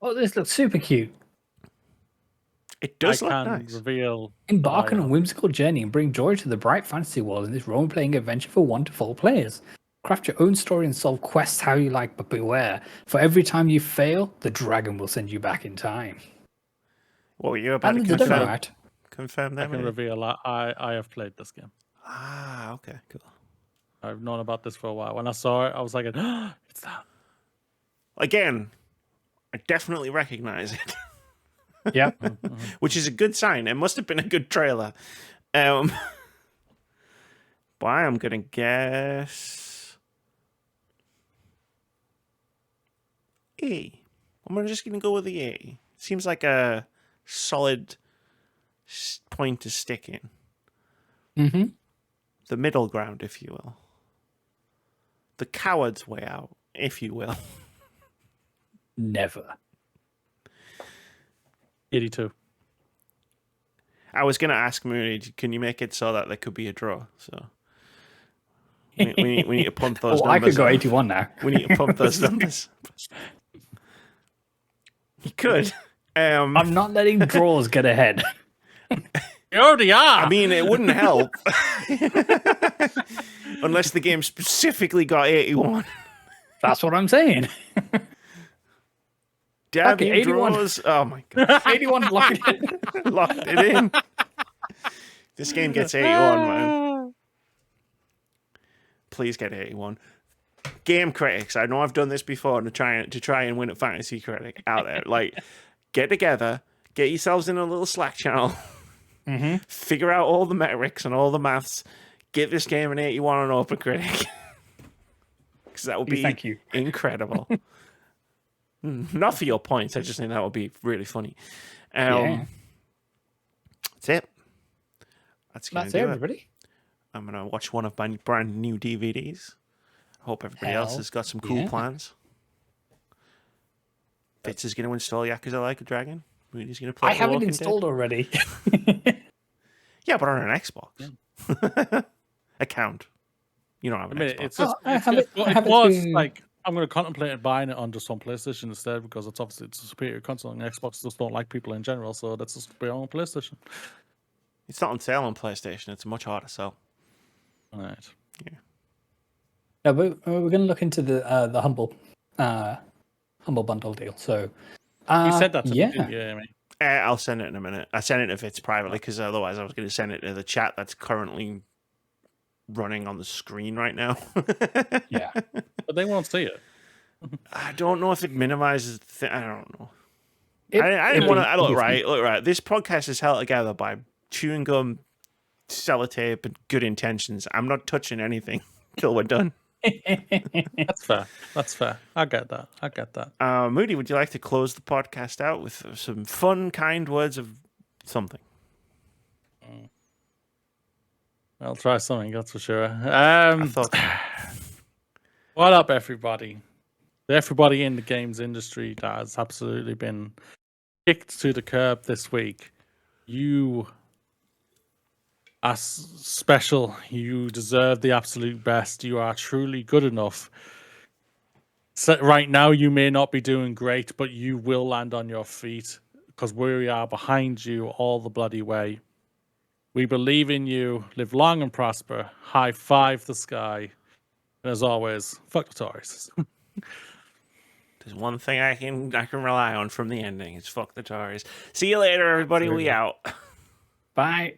Oh, this looks super cute. It does look nice. Embark on a whimsical journey and bring joy to the bright fantasy world in this role-playing adventure for 1 to 4 players. Craft your own story and solve quests how you like, but beware. For every time you fail, the dragon will send you back in time. What were you about to confirm? Confirm that? I can reveal I have played this game. Ah, okay, cool. I've known about this for a while. When I saw it, I was like, oh, it's that. Again, I definitely recognize it. Yeah. Which is a good sign. It must have been a good trailer. But I am going to guess A. I'm just going to go with the A. Seems like a solid point to stick in. Mm-hmm. The middle ground, if you will. The coward's way out, if you will. Never. 82. I was going to ask Moody, can you make it so that there could be a draw? So we need to pump those numbers. I could go up. 81 now. We need to pump those numbers. You could. I'm not letting draws get ahead. You already are. I mean, it wouldn't help. Unless the game specifically got 81. That's what I'm saying. Damn Okay, you 81. draws. Oh my god. 81 locked it in. Locked it in. This game gets 81, man. Please get 81. Game critics, I know I've done this before to try and win at Fantasy Critic out there. Like, get together, get yourselves in a little Slack channel, figure out all the metrics and all the maths, give this game an 81 on OpenCritic. Because that would be Thank you. incredible. Not for your points, I just think that would be really funny. Yeah. That's it. That's That's do it, it. everybody. I'm going to watch one of my brand new DVDs. I hope everybody else has got some cool plans. Vitz is going to install Yakuza Like a Dragon. Moody's going to play I have it Walking installed Dead. already. Yeah, but on an Xbox. Account. You don't have an Xbox. It's just, I it's have just- it- I it have it was through- like, I'm going to contemplate buying it on just on PlayStation instead because it's obviously it's a superior console and Xbox just don't like people in general, so let's just be on PlayStation. It's not on sale on PlayStation. It's much harder to sell. All right. No, but we're going to look into the humble bundle deal. So You said that to me, yeah. didn't you, Amy? I'll send it in a minute. I sent it to Vitz privately because otherwise I was going to send it to the chat that's currently running on the screen right now. Yeah. But they won't see it. I don't know if it minimizes. I don't know. It- I didn't it- want to. Look right. This podcast is held together by chewing gum, sellotape, and good intentions. I'm not touching anything till we're done. That's fair. That's fair. I get that. Moody, would you like to close the podcast out with some fun, kind words of something? I'll try something, that's for sure. I thought. What up, everybody? Everybody in the games industry that has absolutely been kicked to the curb this week. You are special. You deserve the absolute best. You are truly good enough. So right now, you may not be doing great, but you will land on your feet because we are behind you all the bloody way. We believe in you. Live long and prosper. High five the sky. And as always, fuck the Tories. There's one thing I can rely on from the ending. It's fuck the Tories. See you later, everybody. We out. Bye.